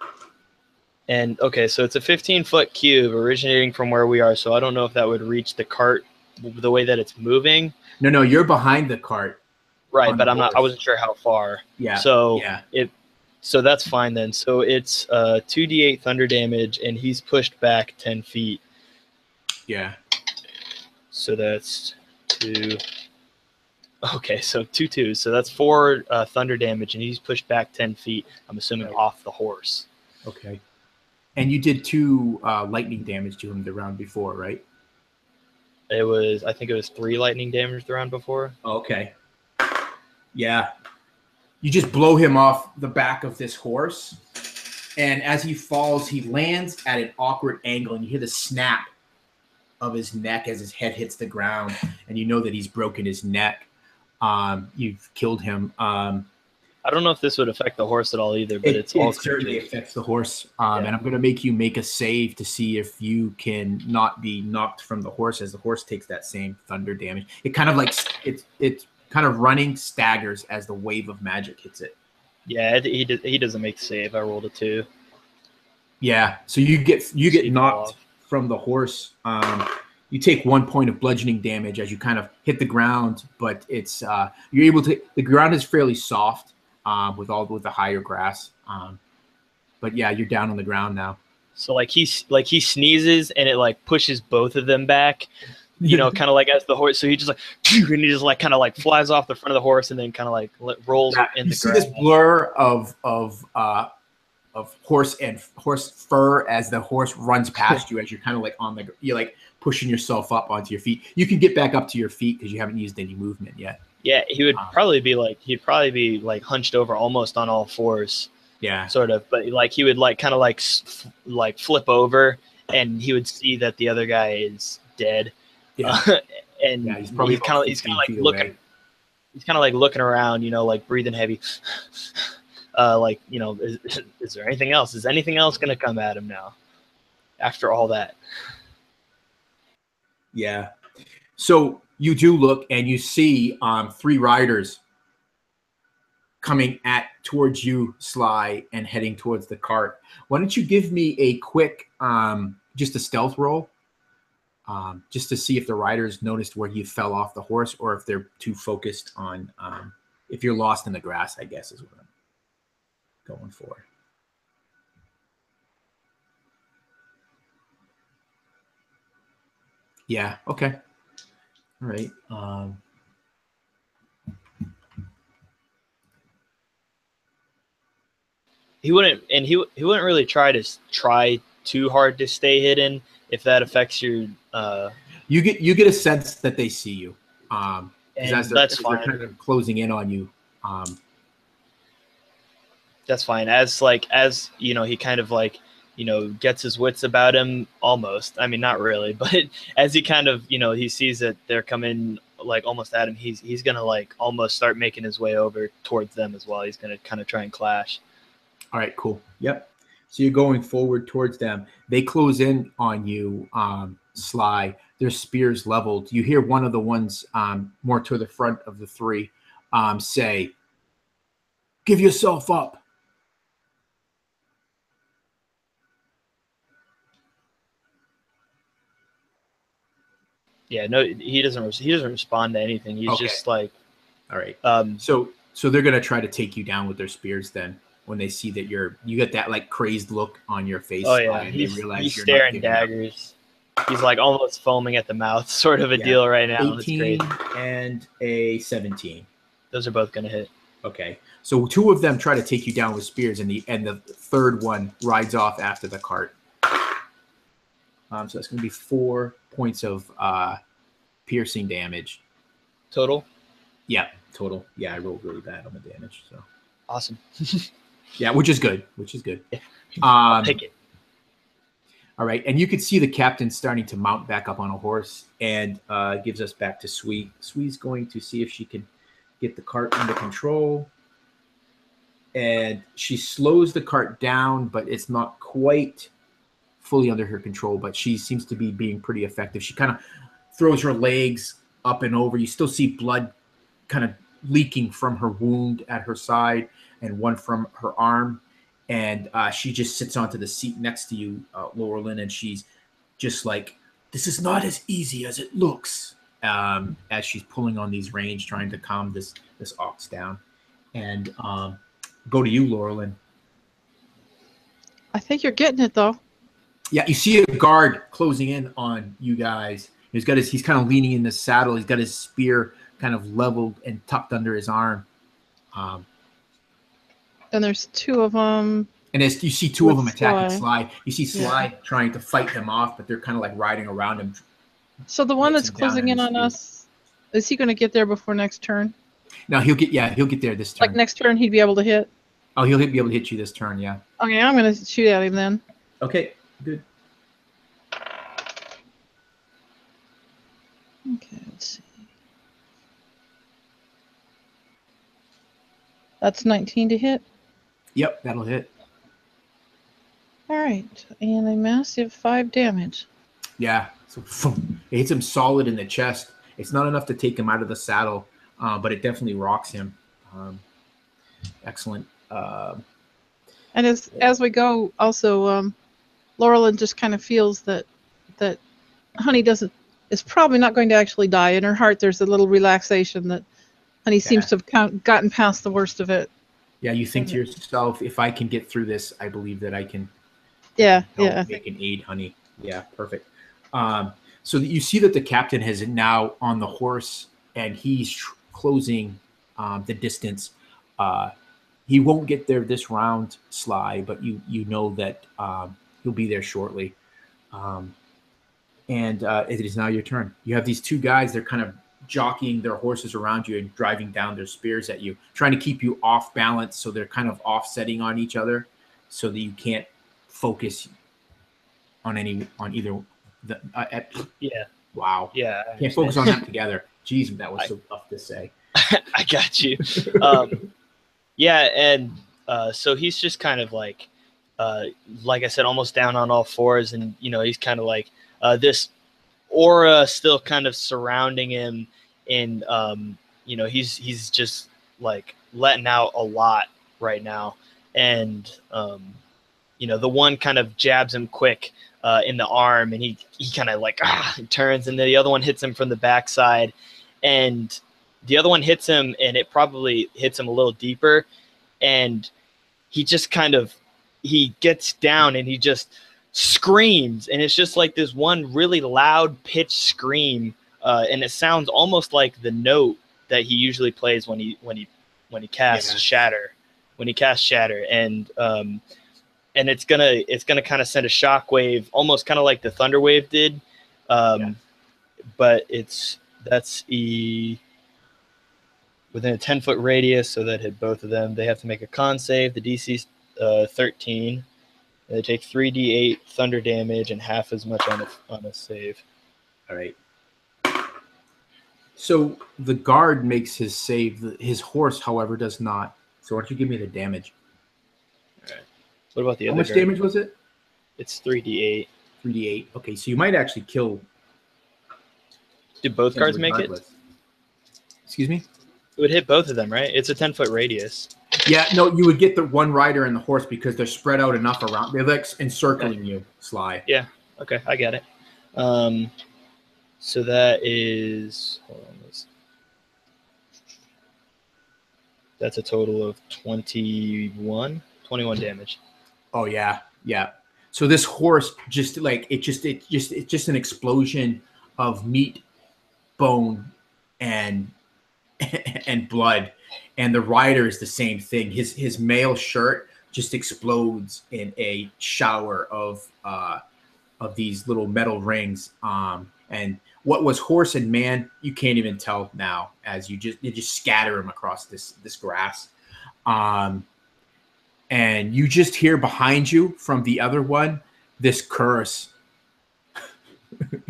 And okay, so it's a 15-foot cube originating from where we are. So I don't know if that would reach the cart the way that it's moving. No, you're behind the cart. Right, but I wasn't sure how far. Yeah. So yeah. So that's fine then. So it's 2d8 thunder damage, and he's pushed back 10 feet. Yeah. So that's 2. Okay, so 2 2. So that's 4 thunder damage, and he's pushed back 10 feet, I'm assuming, off the horse. Okay. And you did 2 lightning damage to him the round before, right? I think it was 3 lightning damage the round before. Okay. Yeah. You just blow him off the back of this horse, and as he falls, he lands at an awkward angle, and you hear the snap of his neck as his head hits the ground, and you know that he's broken his neck. You've killed him. I don't know if this would affect the horse at all either, but it certainly affects the horse. And I'm going to make you make a save to see if you can not be knocked from the horse as the horse takes that same thunder damage. It kind of like it's kind of running staggers as the wave of magic hits it. Yeah, he doesn't make the save. I rolled a 2. Yeah, so you get knocked from the horse. You take 1 point of bludgeoning damage as you kind of hit the ground, but it's you're able to. The ground is fairly soft with the higher grass, but yeah, you're down on the ground now. So he sneezes and it like pushes both of them back. Kind of like as the horse. So he just like, and he just like kind of like flies off the front of the horse and then kind of like rolls in the ground. You see this blur of horse fur as the horse runs past you as you're kind of like you're like pushing yourself up onto your feet. You can get back up to your feet because you haven't used any movement yet. Yeah, he'd probably be like hunched over almost on all fours. Yeah, sort of. But like he would like kind of like flip over, and he would see that the other guy is dead. Yeah, and yeah, he's kind of like looking. Away. He's kind of like looking around, like breathing heavy. Like, is there anything else? Is anything else going to come at him now after all that? Yeah. So you do look and you see 3 riders coming towards you, Sly, and heading towards the cart. Why don't you give me a quick, just a stealth roll, just to see if the riders noticed where you fell off the horse or if they're too focused on, if you're lost in the grass, I guess is what I'm going for. Yeah. Okay. All right. He wouldn't really try too hard to stay hidden if that affects your. You get a sense that they see you. And that's fine. They're kind of closing in on you. That's fine. As he kind of like, gets his wits about him almost. I mean, not really, but as he kind of, he sees that they're coming like almost at him, he's going to like almost start making his way over towards them as well. He's going to kind of try and clash. All right, cool. Yep. So you're going forward towards them. They close in on you, Sly. Their spears leveled. You hear one of the ones more to the front of the 3 say, "Give yourself up." Yeah, no, he doesn't. He doesn't respond to anything. He's Okay. just like, All right. um, So they're gonna try to take you down with their spears then when they see that you get that like crazed look on your face. oh yeah, and they he's realize you're not staring giving up. daggers. He's like almost foaming at the mouth, sort of a Yeah. deal right now. It's 18 great. and a 17. Those are both gonna hit. Okay. So 2 of them try to take you down with spears, and the third one rides off after the cart. So that's going to be 4 points of piercing damage. Total. Yeah, total. Yeah, I rolled really bad on the damage. So Awesome. yeah, which is good. Yeah. I'll take it. All right, and you could see the captain starting to mount back up on a horse, and gives us back to Sui. Sui's going to see if she can get the cart under control, and she slows the cart down, but it's not quite fully under her control. But she seems to be being pretty effective. She kind of throws her legs up and over. You still see blood kind of leaking from her wound at her side and one from her arm. And she just sits onto the seat next to you, Laurelyn, and she's just like, this is not as easy as it looks, as she's pulling on these reins, trying to calm this ox down. And go to you, Laurelyn. I think you're getting it, though. Yeah, you see a guard closing in on you guys. He's kind of leaning in the saddle. He's got his spear kind of leveled and tucked under his arm. And there's 2 of them. And as you see 2 of them With attacking Sly. Sly, you see Sly trying to fight them off, but they're kind of like riding around him. So the one Takes that's him down closing in his on spear. us, is he going to get there before next turn? No, he'll get there this turn. Like next turn, he'd be able to hit? Oh, he'll be able to hit you this turn, yeah. Okay, I'm going to shoot at him then. Okay, good. Okay, let's see. That's 19 to hit. Yep, that'll hit. All right, and a massive 5 damage. Yeah, so it hits him solid in the chest. It's not enough to take him out of the saddle, but it definitely rocks him. Excellent. And as we go, also, Laurelyn just kind of feels that Honey is probably not going to actually die. In her heart, there's a little relaxation that Honey seems to have gotten past the worst of it. Yeah, you think to yourself, if I can get through this, I believe that I can. Yeah. Make an aid, Honey. Yeah, perfect. So you see that the captain has now on the horse, and he's closing the distance. He won't get there this round, Sly, but you know that he'll be there shortly. And it is now your turn. You have these 2 guys. They're kind of jockeying their horses around you and driving down their spears at you, trying to keep you off balance. So they're kind of offsetting on each other, so that you can't focus on either. Yeah. Wow. Yeah. Can't focus on them together. Jeez, that was so tough to say. I got you. Yeah, and so he's just kind of like I said, almost down on all fours, and he's kind of like this aura still kind of surrounding him, and he's just like letting out a lot right now, and the one kind of jabs him quick in the arm, and he kind of like he turns, and then the other one hits him from the backside, and the other one hits him, and it probably hits him a little deeper, and he just he gets down and he just screams, and it's just like this one really loud pitched scream, and it sounds almost like the note that he usually plays when he casts Shatter, and it's gonna kind of send a shockwave, almost kind of like the thunder wave did, but that's within a 10-foot radius, so that hit both of them. They have to make a con save. The DC's 13. They take 3d8 thunder damage and half as much on a save. All right. So the guard makes his save. His horse, however, does not. So why don't you give me the damage? All right. What about the other? How much guard? Damage was it? It's 3d8. 3d8. Okay, so you might actually kill. Did both cards make it? Excuse me? It would hit both of them, right? It's a 10-foot radius. Yeah, no, you would get the one rider and the horse because they're spread out enough around. They're like encircling you, Sly. Yeah, okay, I get it. So that is, hold on, that's a total of 21 damage. Oh yeah, yeah. So this horse just like it's just an explosion of meat, bone, and and blood, and the rider is the same thing. His male shirt just explodes in a shower of these little metal rings. And what was horse and man, you can't even tell now, as you just scatter them across this grass. And you just hear behind you from the other one this curse.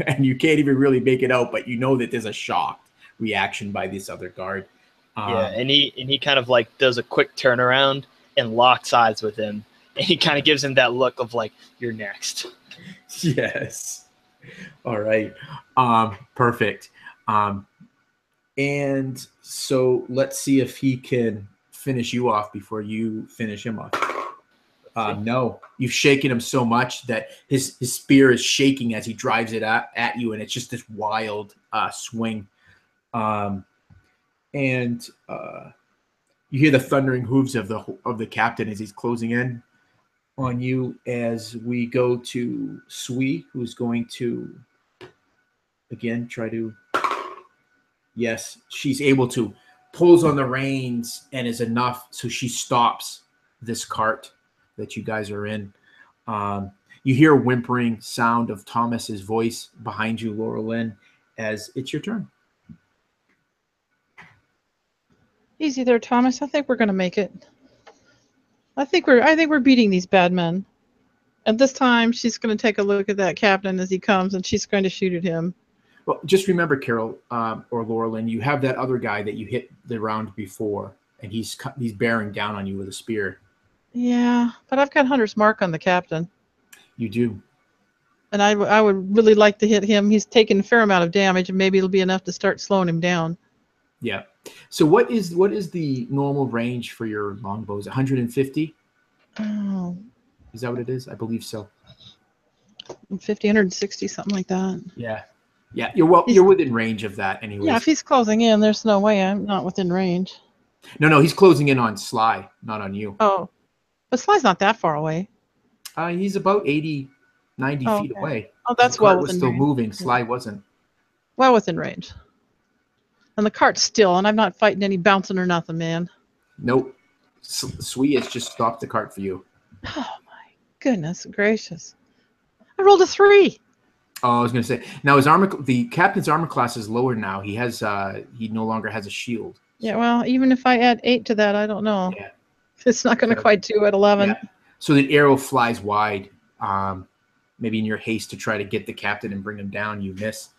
And you can't even really make it out, but you know that there's a shocked reaction by this other guard. Yeah, and he kind of like does a quick turnaround and locks eyes with him, and he kind of gives him that look of like, you're next. Yes. All right. Perfect. And so let's see if he can finish you off before you finish him off. No, you've shaken him so much that his spear is shaking as he drives it at you, and it's just this wild swing. And you hear the thundering hooves of the captain as he's closing in on you. As we go to Sui, who's going to again try to. Yes, she's able to, pulls on the reins and is enough so she stops this cart that you guys are in. You hear a whimpering sound of Thomas's voice behind you, Laura Lynn, as it's your turn. Easy there, Thomas. I think we're going to make it. I think we're beating these bad men. At this time, she's going to take a look at that captain as he comes, and she's going to shoot at him. Well, just remember, Carol or Laura Lynn, you have that other guy that you hit the round before, and he's bearing down on you with a spear. Yeah, but I've got Hunter's Mark on the captain. You do. And I would really like to hit him. He's taken a fair amount of damage, and maybe it'll be enough to start slowing him down. Yeah. So what is the normal range for your longbows? 150? Oh. Is that what it is? I believe so. 50, 160, something like that. Yeah. Yeah, you're within range of that anyway. Yeah, if he's closing in, there's no way I'm not within range. No, he's closing in on Sly, not on you. Oh, but Sly's not that far away. He's about 80, 90 feet away. Oh, that's well within was still range. moving. Sly wasn't. Well within range. And the cart's still, and I'm not fighting any bouncing or nothing, man. Nope. Sweet has just stopped the cart for you. Oh, my goodness gracious. I rolled a 3. Oh, I was going to say, now the captain's armor class is lower now. He no longer has a shield. Yeah, well, even if I add 8 to that, I don't know. Yeah. It's not going to quite do at 11. Yeah. So the arrow flies wide. Maybe in your haste to try to get the captain and bring him down, you miss.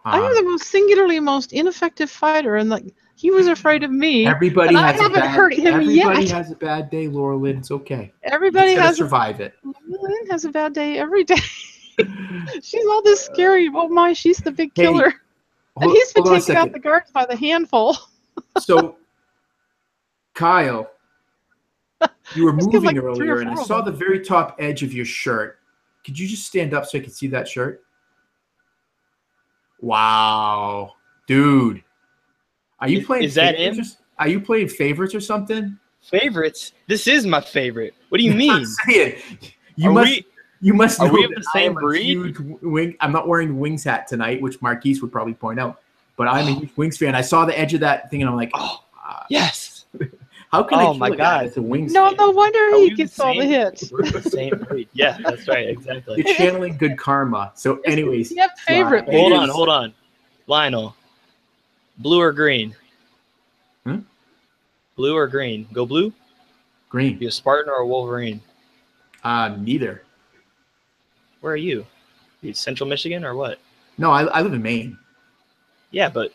I am the most ineffective fighter, and he was afraid of me. Everybody has a bad day, Laura Lynn. It's okay. Everybody has survive it. Laura Lynn has a bad day every day. She's all this scary. Oh my, she's the big killer. And he's been taking out the guards by the handful. So, Kyle, you were moving earlier, and I saw the very top edge of your shirt. Could you just stand up so I could see that shirt? Wow, dude. Are you playing? Is that him? Are you playing favorites or something? Favorites? This is my favorite. What do you mean? I'm saying, you must know we of that the same I am breed? a huge wing. I'm not wearing the Wings hat tonight, which Marquise would probably point out. But I'm a huge Wings fan. I saw the edge of that thing, and I'm like, yes. How can I kill a guy that's a Wings fan? No wonder he gets all the hits. Same breed. Yeah, that's right. Exactly. You're channeling good karma. So, anyways, you have a favorite. Hold on, Lionel. Blue or green? Blue or green? Go blue. Green. You a Spartan or a Wolverine? Neither. Where are you? You Central Michigan or what? No, I live in Maine. Yeah, but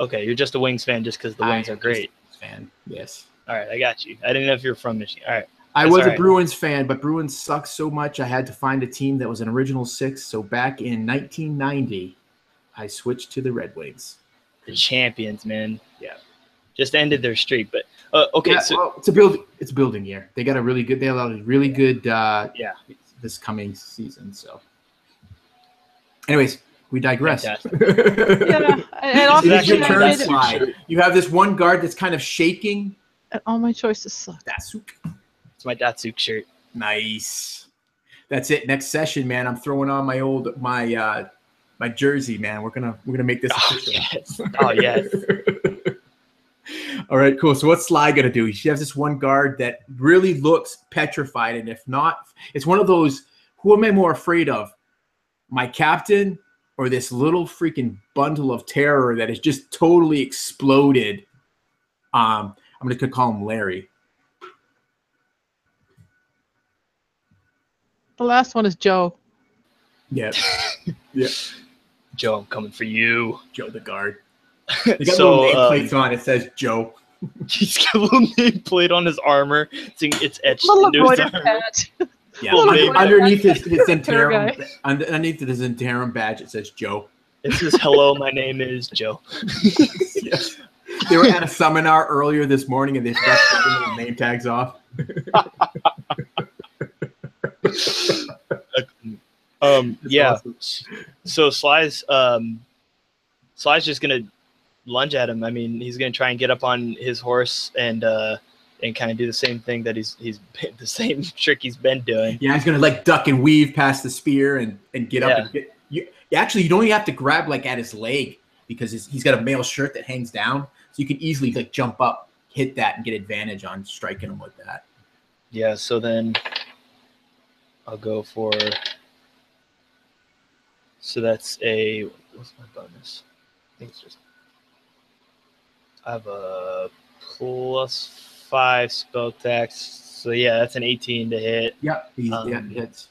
okay, you're just a Wings fan just because the Wings are great. Fan, yes. All right, I got you. I didn't know if you're from Michigan. All right. I was a Bruins fan, but Bruins suck so much I had to find a team that was an original 6. So back in 1990, I switched to the Red Wings. The champions, man. Yeah. Just ended their streak, but okay. Yeah, so well, it's a building year. They got a really good. this coming season. So, anyways, we digress. Fantastic. Yeah, and It often is your Actually, turn, my Sly. You have this one guard that's kind of shaking. all my choices suck. Datsuk. It's my Datsuk shirt. Nice. That's it. Next session, man. I'm throwing on my jersey, man. We're gonna make this Oh official. yes. Oh yes. All right, cool. So what's Sly gonna do? She has this one guard that really looks petrified, and if not, it's one of those. Who am I more afraid of? My captain or this little freaking bundle of terror that has just totally exploded? I'm gonna call him Larry. The last one is Joe. Yeah, yeah. Joe, I'm coming for you. Joe the guard. They got So, little nameplates on. It says Joe. He's got a little nameplate on his armor. It's etched Little into his embroidered armor. patch. Yeah, Little baby. underneath his Terror interim, guy. underneath his interim badge, it says Joe. It says, "Hello, my name is Joe." Yes. They were at a seminar earlier this morning, and they forgot to take the little name tags off. Yeah. Awesome. So Sly's just gonna lunge at him. I mean, he's gonna try and get up on his horse and kind of do the same thing that he's the same trick he's been doing. Yeah, he's gonna like duck and weave past the spear and get up Yeah. and get you. Actually, you don't even have to grab like at his leg because he's got a mail shirt that hangs down, so you can easily like jump up, hit that, and get advantage on striking him with that. Yeah. So then I'll go for. So that's a what's my bonus? I think it's just. I have a +5 spell tax. So yeah, that's an 18 to hit. Yep, yeah, it hits.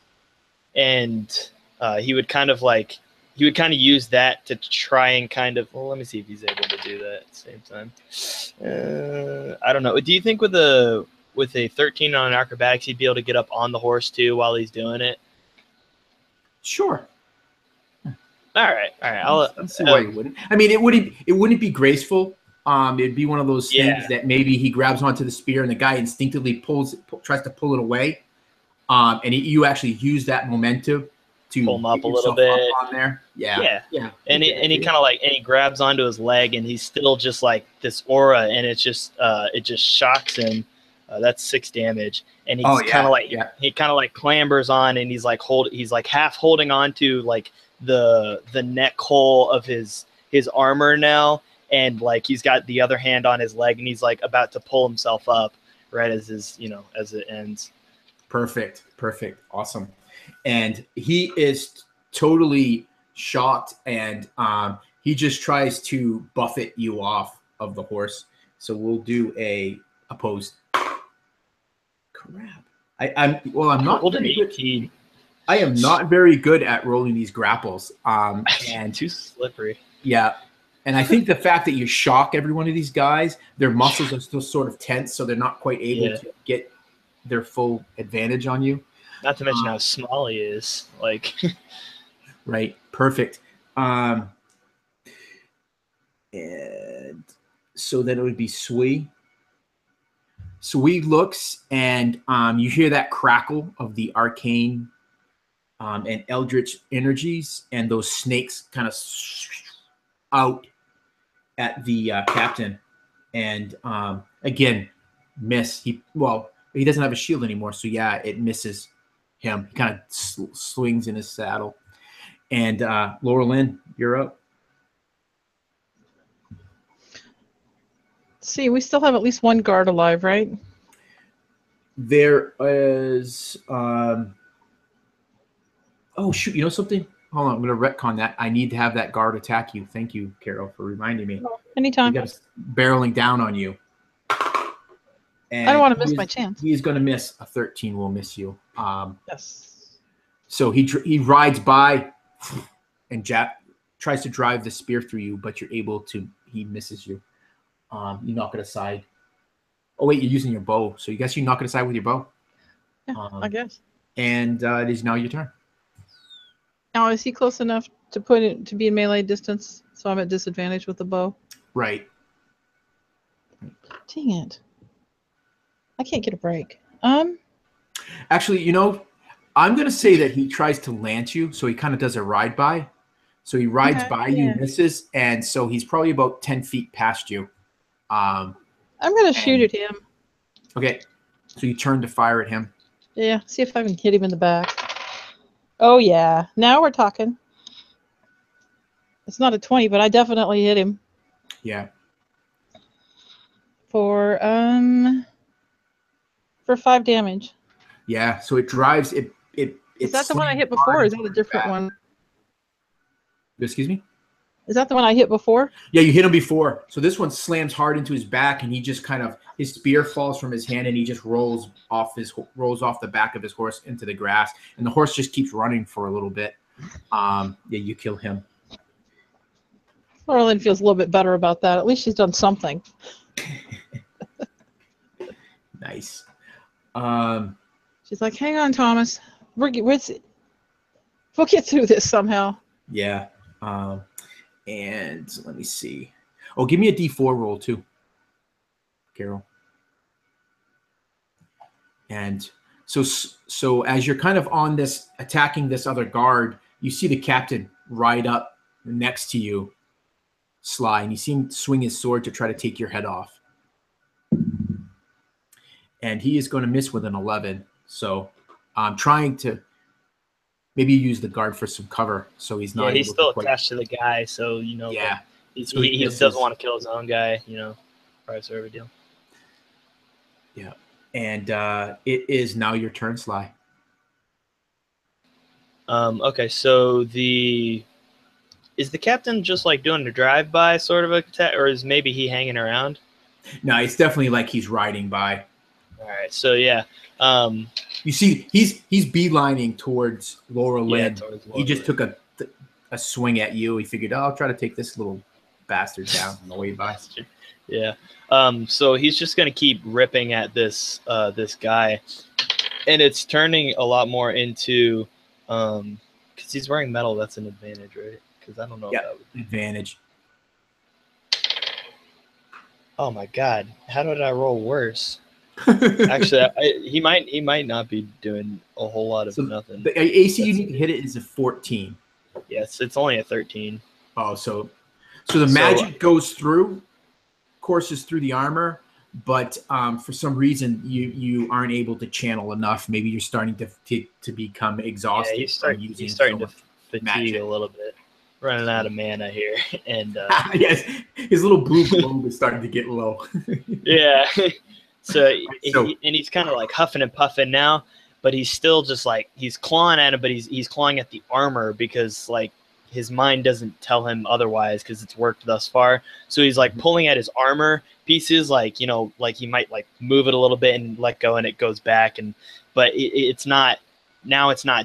And he would kind of use that to try and kind of let me see if he's able to do that at the same time. I don't know. Do you think with a 13 on acrobatics he'd be able to get up on the horse too while he's doing it? Sure. All right. I'll see why you wouldn't. I mean, it wouldn't be graceful. It'd be one of those things Yeah. that maybe he grabs onto the spear and the guy instinctively tries to pull it away, and you actually use that momentum to pull him up get a little yourself bit. up on there. Yeah. And he kind of he grabs onto his leg and he's still just like this aura and it just shocks him. That's 6 damage. And he's kind of he kind of clambers on and he's like half holding on to like the neck hole of his armor now, and like he's got the other hand on his leg and he's like about to pull himself up right as as it ends. Perfect. Awesome. And he is totally shocked, and he just tries to buffet you off of the horse. So we'll do a opposed. Crap. I'm not Rolled an very good. 18. I am not very good at rolling these grapples. And too slippery. Yeah. And I think the fact that you shock every one of these guys, their muscles are still sort of tense, so they're not quite able to get their full advantage on you. Not to mention how small he is. Like, right. Perfect. And so then it would be Sui. Sui looks, and you hear that crackle of the arcane and eldritch energies, and those snakes kind of out at the captain. And again, miss. He doesn't have a shield anymore, so yeah, it misses him. He kind of swings in his saddle. And Laura Lynn, you're up. See, we still have at least one guard alive, right? There is. Oh shoot! You know something? Hold on, I'm going to retcon that. I need to have that guard attack you. Thank you, Carol, for reminding me. Anytime. He got barreling down on you. And I don't want to miss my chance. He is going to miss. A 13 will miss you. Yes. So he rides by and tries to drive the spear through you, but you're able to. He misses you. You knock it aside. Oh wait, you're using your bow, so you guess you knock it aside with your bow. Yeah, I guess. And it is now your turn. Now, is he close enough to be in melee distance, so I'm at disadvantage with the bow? Right. Dang it! I can't get a break. Actually, I'm going to say that he tries to lance you, so he kind of does a ride by. So he rides Okay, by yeah. you, misses, and so he's probably about 10 feet past you. I'm gonna shoot at him. Okay, so you turn to fire at him. Yeah, see if I can hit him in the back. Oh yeah, now we're talking. It's not a 20, but I definitely hit him Yeah. for 5 damage. Yeah, so it drives it. Is that the one I slams hit hard before? Or is into that a his different back. one? Excuse me? Is that the one I hit before? Yeah, you hit him before. So this one slams hard into his back, and he just kind of his spear falls from his hand, and he just rolls off the back of his horse into the grass, and the horse just keeps running for a little bit. Yeah, you kill him. Laurelyn feels a little bit better about that. At least she's done something. Nice. She's like, "Hang on, Thomas. We'll get through this somehow." Yeah. And let me see. Oh, give me a D4 roll too, Carol. And so as you're kind of on this, attacking this other guard, you see the captain ride up next to you, Sly, and you see him swing his sword to try to take your head off. And he is going to miss with an 11. So I'm trying to maybe use the guard for some cover, so he's not. Yeah, he's able still to quite... attached to the guy, so Yeah. So he doesn't want to kill his own guy, probably sort of a deal. Yeah, and it is now your turn, Sly. Okay, so is the captain just like doing a drive-by sort of attack, or is maybe he hanging around? No, it's definitely like he's riding by. All right, so yeah. You see, he's beelining towards Laura Lynn. Towards Laura He just Lynn. took a swing at you. He figured, I'll try to take this little bastard down on the way by. Yeah. So he's just gonna keep ripping at this guy, and it's turning a lot more into because he's wearing metal. That's an advantage, right? Because I don't know. Yeah, if that would... advantage. Oh my God! How did I roll worse? Actually, he might not be doing a whole lot of nothing. The AC you need to hit it is a 14. Yes, it's only a 13. Oh, so the magic goes through, courses through the armor, but for some reason you aren't able to channel enough. Maybe you're starting to become exhausted. Yeah, he's starting to fatigue a little bit, running out of mana here, and yes, his little blue globe is starting to get low. Yeah. So he's kind of like huffing and puffing now, but he's still just like he's clawing at him, but he's clawing at the armor because like his mind doesn't tell him otherwise because it's worked thus far. So he's like pulling at his armor pieces, like like he might like move it a little bit and let go, and it goes back, but it's not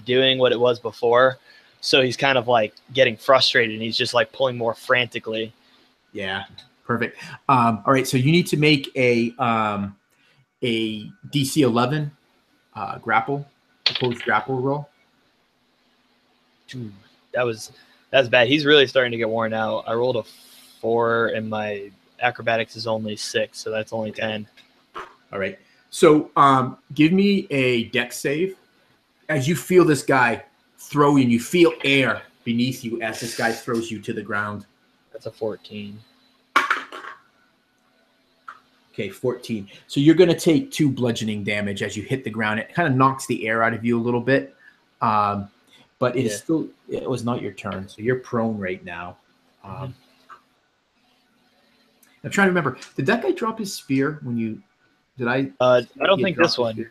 doing what it was before. So he's kind of like getting frustrated, and he's just like pulling more frantically. Yeah, perfect. All right, so you need to make a DC 11 opposed grapple roll. That's bad. He's really starting to get worn out. I rolled a 4, and my acrobatics is only 6, so that's only 10. All right. So give me a dex save. As you feel this guy throw you, and you feel air beneath you as this guy throws you to the ground. That's a 14. Okay, 14. So you're going to take 2 bludgeoning damage as you hit the ground. It kind of knocks the air out of you a little bit. But it was not your turn. So you're prone right now. I'm trying to remember. Did that guy drop his spear when you I don't think this one.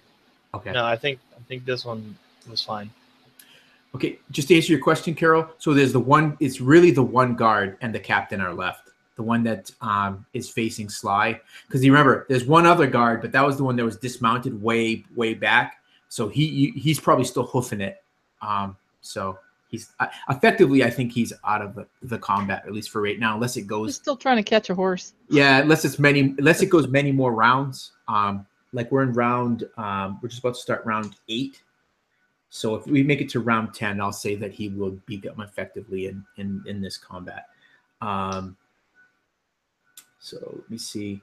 Okay. No, I think this one was fine. Okay, just to answer your question, Carol. So there's it's really the one guard and the captain are left. The one that is facing Sly. Because you remember, there's one other guard, but that was the one that was dismounted way back. So he's probably still hoofing it. So he's effectively, I think he's out of the combat, at least for right now, unless it goes. He's still trying to catch a horse. Yeah, unless it goes many more rounds. Like we're in round, we're just about to start round 8. So if we make it to round 10, I'll say that he will become effectively in this combat. So let me see.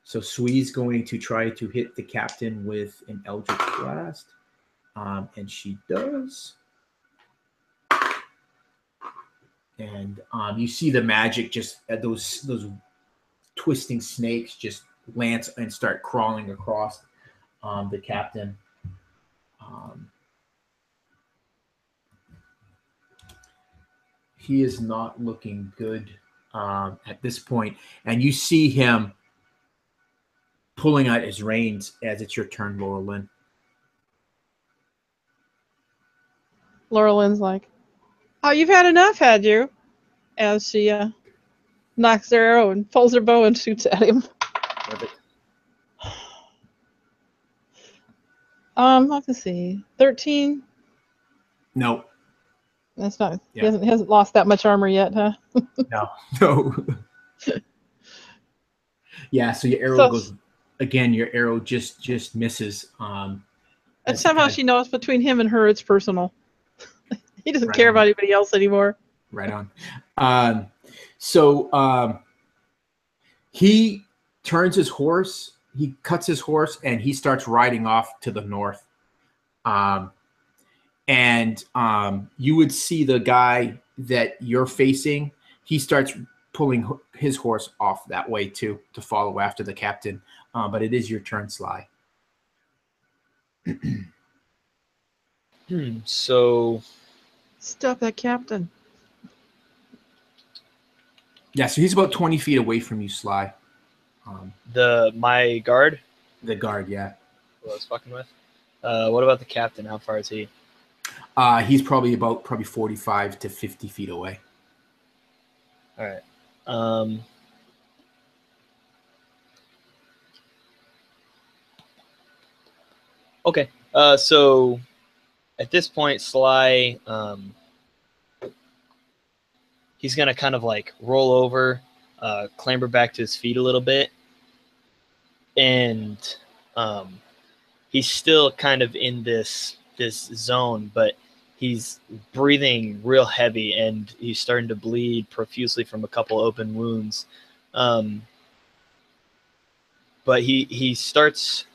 So Sui's going to try to hit the captain with an Eldritch Blast. And she does. and you see the magic just those twisting snakes just lance and start crawling across the captain. He is not looking good at this point, and you see him pulling out his reins as it's your turn, Laura Lynn. Laura Lynn's like, "Oh, you've had enough, had you?" As she knocks her arrow and pulls her bow and shoots at him. Perfect. Let's see, 13. No. That's not. Yeah. He hasn't lost that much armor yet, huh? No. Yeah. So your arrow goes again. Your arrow just misses. And somehow she knows between him and her, it's personal. He doesn't care about anybody else anymore. Right on. So he turns his horse. He cuts his horse and he starts riding off to the north. And you would see the guy that you're facing. He starts pulling his horse off that way too to follow after the captain. But it is your turn, Sly. So stop that captain. Yeah, so he's about 20 feet away from you, Sly. My guard? The guard, yeah. Who I was fucking with? What about the captain? How far is he? He's probably 45 to 50 feet away. All right. Okay. So at this point, Sly, he's gonna kind of like roll over, clamber back to his feet a little bit, and he's still kind of in this zone, but he's breathing real heavy and he's starting to bleed profusely from a couple open wounds. But he starts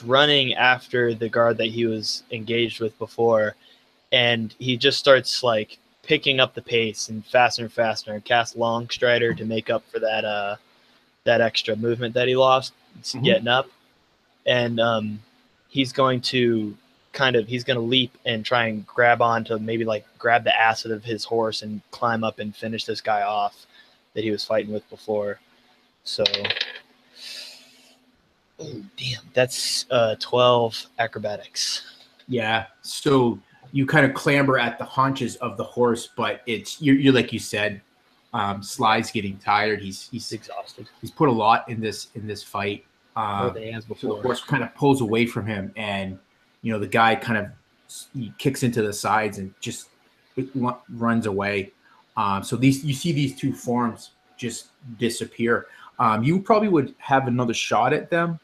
running after the guard that he was engaged with before, and he just starts like picking up the pace and faster and cast Long Strider to make up for that extra movement that he lost getting up. And he's going to leap and try and grab the acid of his horse and climb up and finish this guy off that he was fighting with before. So, oh damn, that's 12 acrobatics. Yeah. So you kind of clamber at the haunches of the horse, but you're like you said, Sly's getting tired. He's exhausted. He's put a lot in this fight. More than he has before. So the horse kind of pulls away from him, and the guy kind of kicks into the sides and just runs away. So you see these two forms just disappear. You probably would have another shot at them,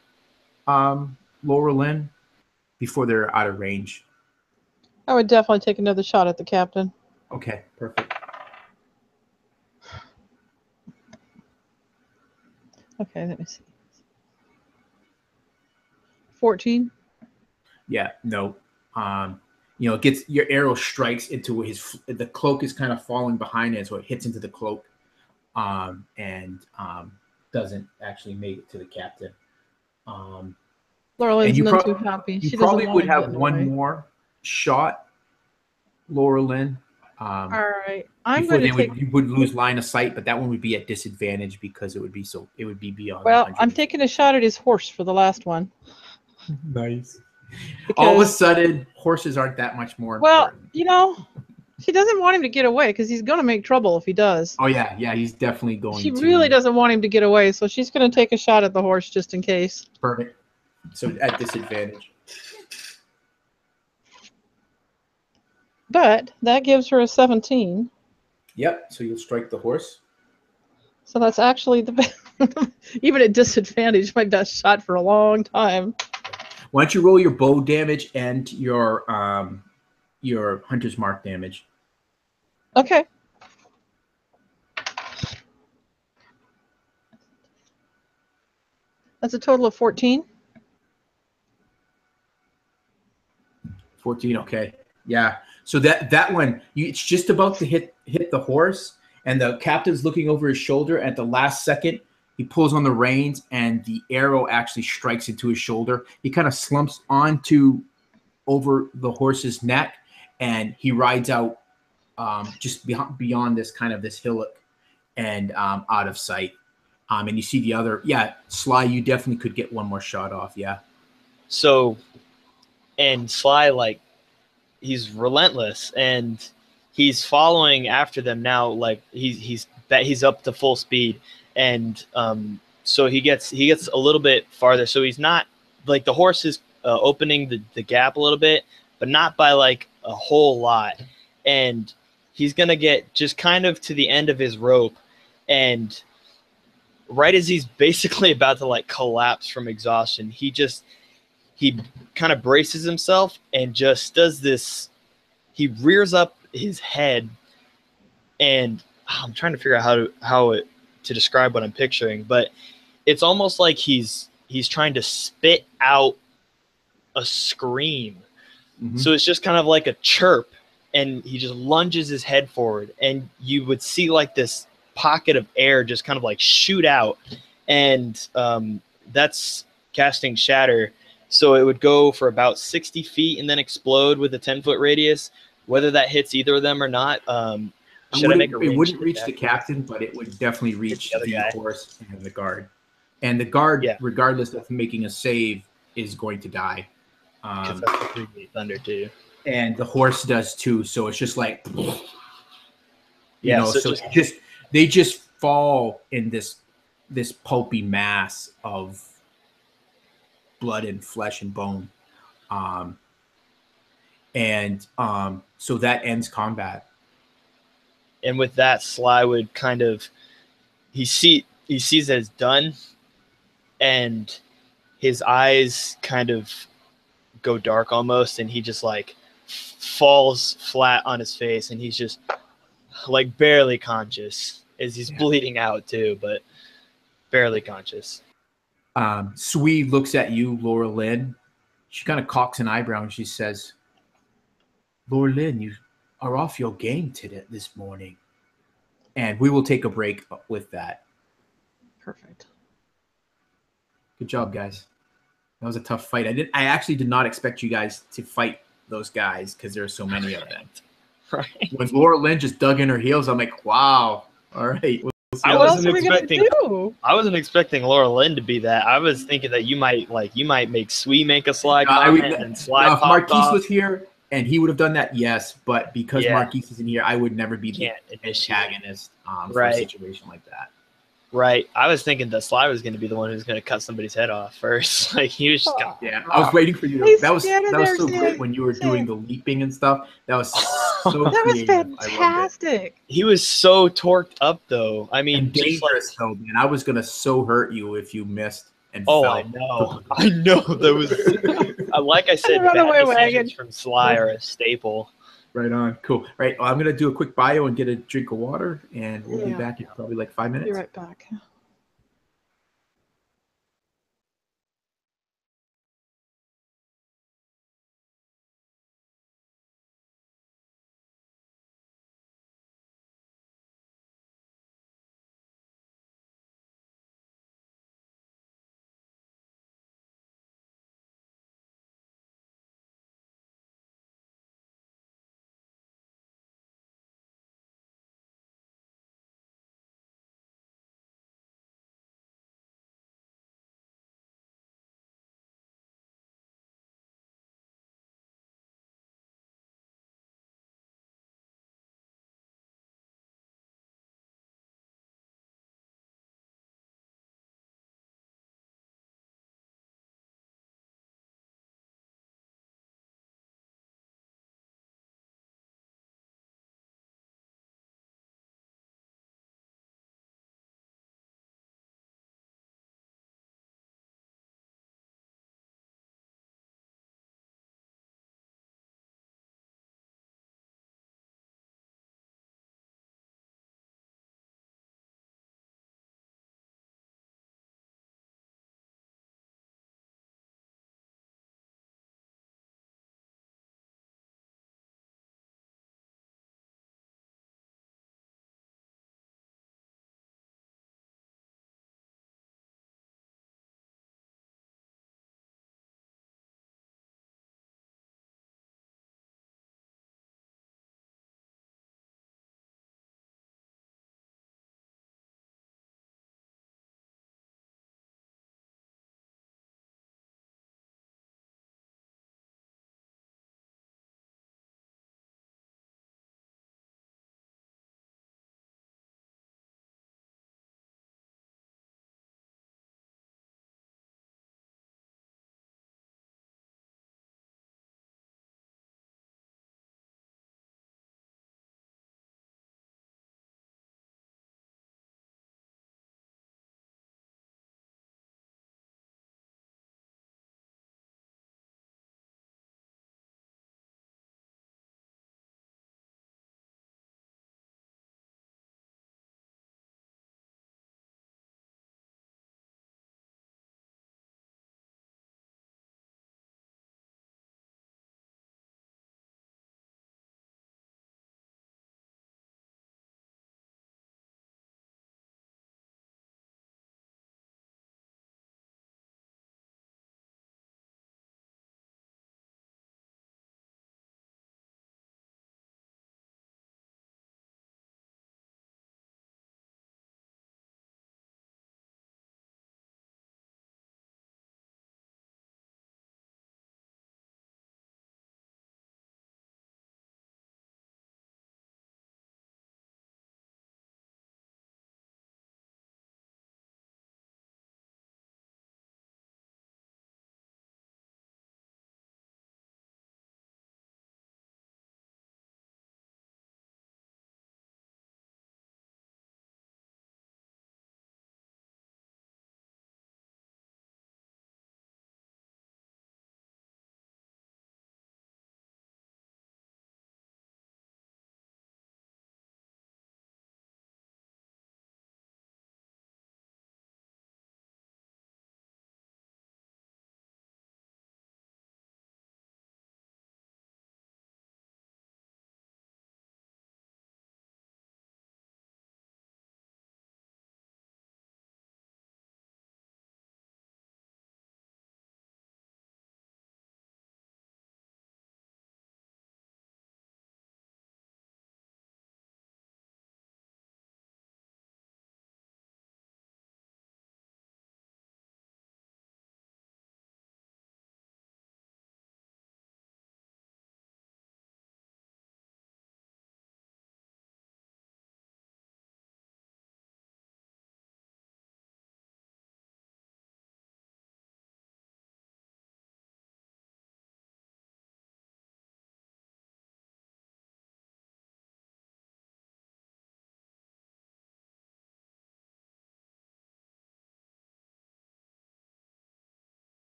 Laura Lynn, before they're out of range. I would definitely take another shot at the captain. Okay, perfect. Okay, let me see. 14. Yeah, no. It gets your arrow strikes into the cloak is kind of falling behind it, so it hits into the cloak, and doesn't actually make it to the captain. Laura Lynn's not too happy. You probably would have one more shot, Laura Lynn. All right, you would lose line of sight, but that one would be at disadvantage because it would be beyond. Well, I'm taking a shot at his horse for the last one. Nice. Because, all of a sudden, horses aren't that much more important. She doesn't want him to get away because he's going to make trouble if he does. Oh, yeah, he's definitely going to. She really doesn't want him to get away, so she's going to take a shot at the horse just in case. Perfect. So at disadvantage. But that gives her a 17. Yep, so you'll strike the horse. So that's actually even at disadvantage, my best shot for a long time. Why don't you roll your bow damage and your hunter's mark damage? Okay. That's a total of 14. 14, okay. Yeah. So that one, it's just about to hit the horse, and the captain's looking over his shoulder. At the last second, he pulls on the reins, and the arrow actually strikes into his shoulder. He kind of slumps onto over the horse's neck, and he rides out just beyond this kind of this hillock and out of sight. And you see the other, yeah, Sly. You definitely could get one more shot off. Yeah. So, and Sly, like, he's relentless, and he's following after them now. Like he's up to full speed, and so he gets a little bit farther. So he's not like the horse is opening the gap a little bit, but not by like a whole lot. And he's gonna get just kind of to the end of his rope, and right as he's basically about to like collapse from exhaustion, he kind of braces himself and just does this. He rears up his head, and I'm trying to figure out to describe what I'm picturing, but it's almost like he's trying to spit out a scream. Mm-hmm. So it's just kind of like a chirp, and he just lunges his head forward, and you would see like this pocket of air just kind of like shoot out, and that's casting Shatter. So it would go for about 60 feet and then explode with a 10-foot radius. Whether that hits either of them or not, should I make a range? It wouldn't reach the captain, but it would definitely reach the horse and the guard. And the guard, Yeah. regardless of making a save, is going to die. Because that's the 3D Thunder too. And the horse does too. So it's just like, you Yeah, know, so they just fall in this pulpy mass of blood and flesh and bone. So that ends combat. And with that, Sly would kind of he sees that it's done, and his eyes kind of go dark almost, and he just like falls flat on his face, and he's just like barely conscious as he's bleeding out too, but barely conscious. Sui looks at you, Laura Lynn. She kind of cocks an eyebrow and she says, Laura Lynn, you are off your game this morning. And we will take a break with that. Perfect. Good job, guys. That was a tough fight. I actually did not expect you guys to fight those guys because there are so many of them. Right. When Laura Lynn just dug in her heels, I'm like, wow. All right. I wasn't expecting Laura Lynn to be that. I was thinking that you might make Sui make a Sly comment and Sly if Marquise was here and he would have done that, yes. But because Marquise isn't here, I would never be the antagonist for a situation like that. Right. I was thinking that Sly was going to be the one who's going to cut somebody's head off first. Like he was just going. Yeah, I was waiting for you. That was so great when you were doing the leaping and stuff. That was so that creative. was fantastic. He was so torqued up, though. I mean, and dangerous though, man. I was gonna so hurt you if you missed and fell. I know. I know. There was, like I said, bad decisions from Sly are a staple. Right on. Cool. Right. Well, I'm going to do a quick bio and get a drink of water, and we'll be back in probably like 5 minutes. Be right back.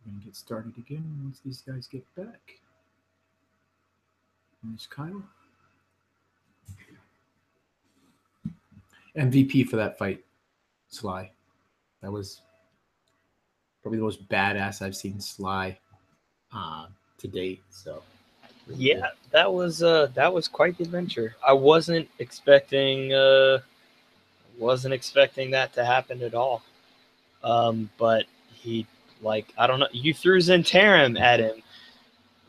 going to get started again once these guys get back. And there's Kyle. MVP for that fight, Sly. That was probably the most badass I've seen Sly to date. So Yeah, that was quite the adventure. I wasn't expecting that to happen at all. But he, like, I don't know, you threw Zentarum at him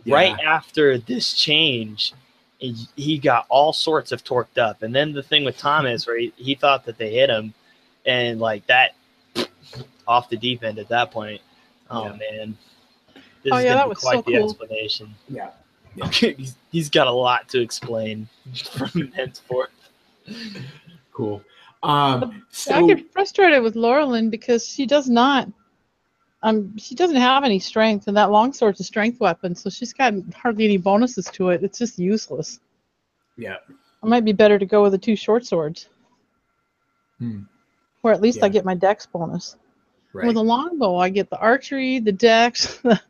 right after this change. He got all sorts of torqued up, and then the thing with Thomas, where he thought that they hit him, and like that, off the deep end at that point. Oh man, this is gonna be quite the explanation. Yeah. He's got a lot to explain from henceforth. Cool. I get frustrated with Laurelyn because she does not. She doesn't have any strength, and that longsword's a strength weapon, so she's got hardly any bonuses to it. It's just useless. Yeah. It might be better to go with the 2 short swords. Or at least I get my dex bonus. Right. With a longbow, I get the archery, the dex, I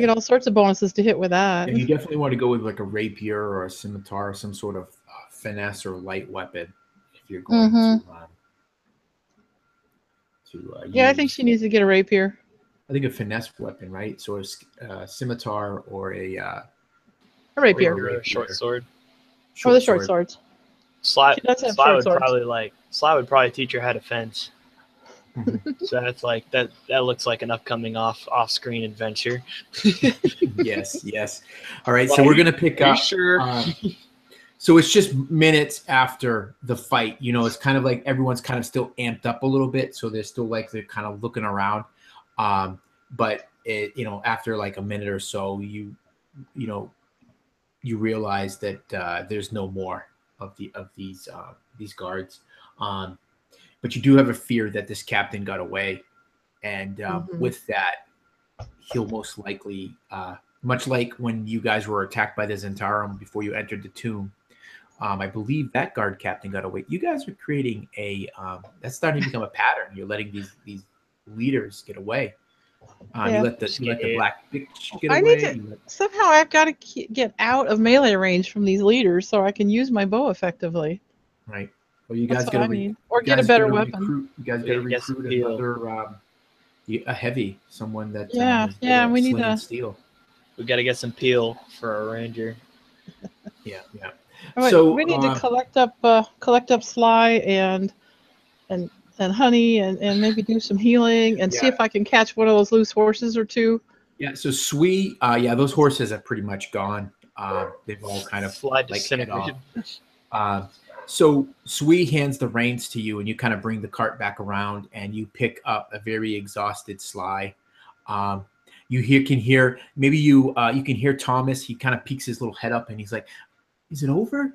get all sorts of bonuses to hit with that. And you definitely want to go with like a rapier or a scimitar, some sort of finesse or light weapon if you're going to I think she needs to get a rapier. I think a finesse weapon, right? So a scimitar or a rapier. Or a short sword. The short swords. Sly would probably teach her how to fence. So that's like that looks like an upcoming off-screen adventure. Yes. All right, so we're gonna pick up. Sure. So it's just minutes after the fight. It's kind of like everyone's kind of still amped up a little bit, so they're still like they're kind of looking around. But after like a minute or so, you realize that there's no more of these guards. But you do have a fear that this captain got away, and with that, he'll most likely, much like when you guys were attacked by the Zentarum before you entered the tomb. I believe that guard captain got away. You guys are creating that's starting to become a pattern. You're letting these leaders get away. You let the black bitch get away. Somehow I've got to get out of melee range from these leaders so I can use my bow effectively. Right. Well, you guys got to or get a better weapon. You guys got to recruit another a heavy, someone that we need to steel. We got to get some peel for our ranger. Yeah. Right, so we need to collect up Sly and Honey and maybe do some healing and see if I can catch one of those loose horses or two. Yeah. So Sui, those horses are pretty much gone. They've all kind of disintegrated. So Sui hands the reins to you, and you kind of bring the cart back around, and you pick up a very exhausted Sly. You can hear Thomas. He kind of peeks his little head up, and he's like, "Is it over?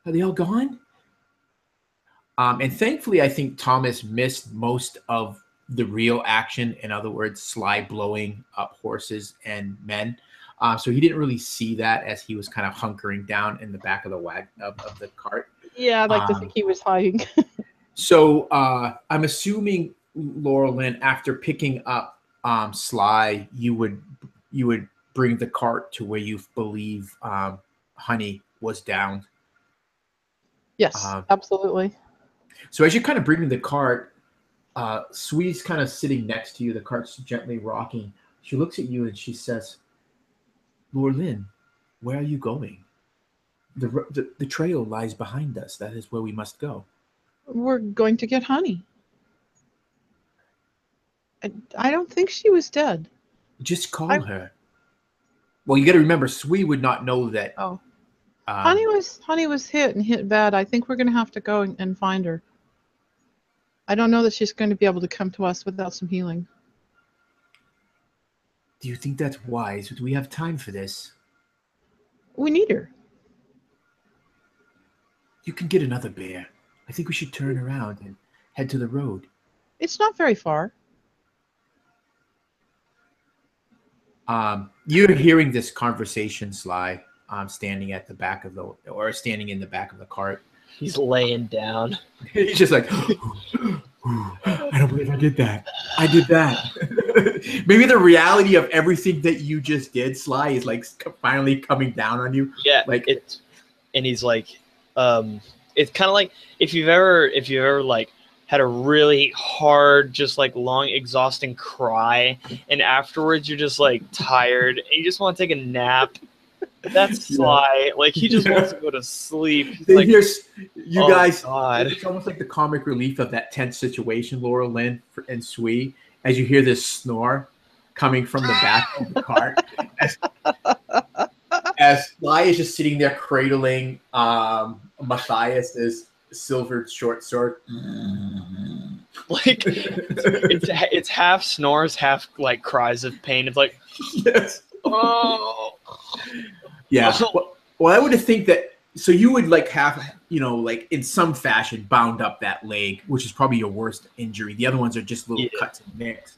Are they all gone?" And thankfully, I think Thomas missed most of the real action. In other words, Sly blowing up horses and men. So he didn't really see that as he was kind of hunkering down in the back of the cart. Yeah, I'd like to think he was hiding. So I'm assuming, Laurelyn, after picking up Sly, you would bring the cart to where you believe Honey was down. Yes, absolutely. So as you're kind of bringing the cart, Sui's kind of sitting next to you. The cart's gently rocking. She looks at you and she says, "Laurelyn, where are you going? The trail lies behind us. That is where we must go." "We're going to get Honey. I don't think she was dead." "Just call her." Well, you got to remember, Sui would not know that. Oh, Honey was hit bad. I think we're going to have to go and find her. I don't know that she's going to be able to come to us without some healing. "Do you think that's wise? Do we have time for this?" "We need her." "You can get another bear. I think we should turn around and head to the road." "It's not very far." You're hearing this conversation, Sly, standing in the back of the cart. He's laying down. He's just like, I don't believe I did that. I did that. Maybe the reality of everything that you just did, Sly, is like finally coming down on you. Yeah, Like, and he's like, it's kind of like if you've ever like had a really hard, just like long, exhausting cry, and afterwards you're just like tired and you just want to take a nap. That's Sly. Like he just wants to go to sleep. He's like, you guys. God. It's almost like the comic relief of that tense situation, Laura Lynn and Sui, as you hear this snore coming from the back of the cart, as Sly is just sitting there cradling Matthias's silvered short sword. Like it's half snores, half like cries of pain. It's like, yes. Oh. Yeah. Well, I would think that. So you would like have, like in some fashion, bound up that leg, which is probably your worst injury. The other ones are just little cuts and nicks.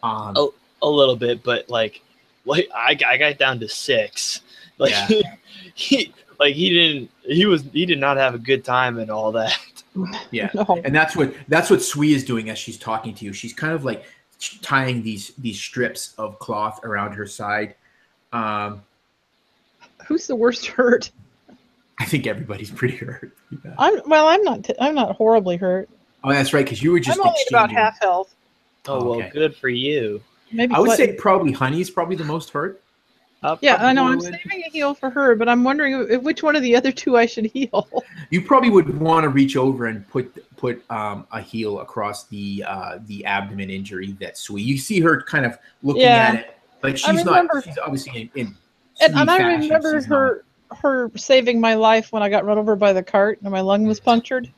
A little bit, but like I got down to 6. Like he did not have a good time and all that. Yeah, no. And that's what Sui is doing as she's talking to you. She's kind of like tying these strips of cloth around her side. Who's the worst hurt? I think everybody's pretty hurt. Yeah. I'm not horribly hurt. Oh, that's right, because you were just. I'm only about half health. Oh, well, good for you. Maybe I would say probably Honey's probably the most hurt. Yeah, I know. I'm saving a heal for her, but I'm wondering which one of the other 2 I should heal. You probably would want to reach over and put a heal across the abdomen injury that Sui. You see her kind of looking at it, like she's obviously in and I remember her saving my life when I got run over by the cart and my lung was punctured.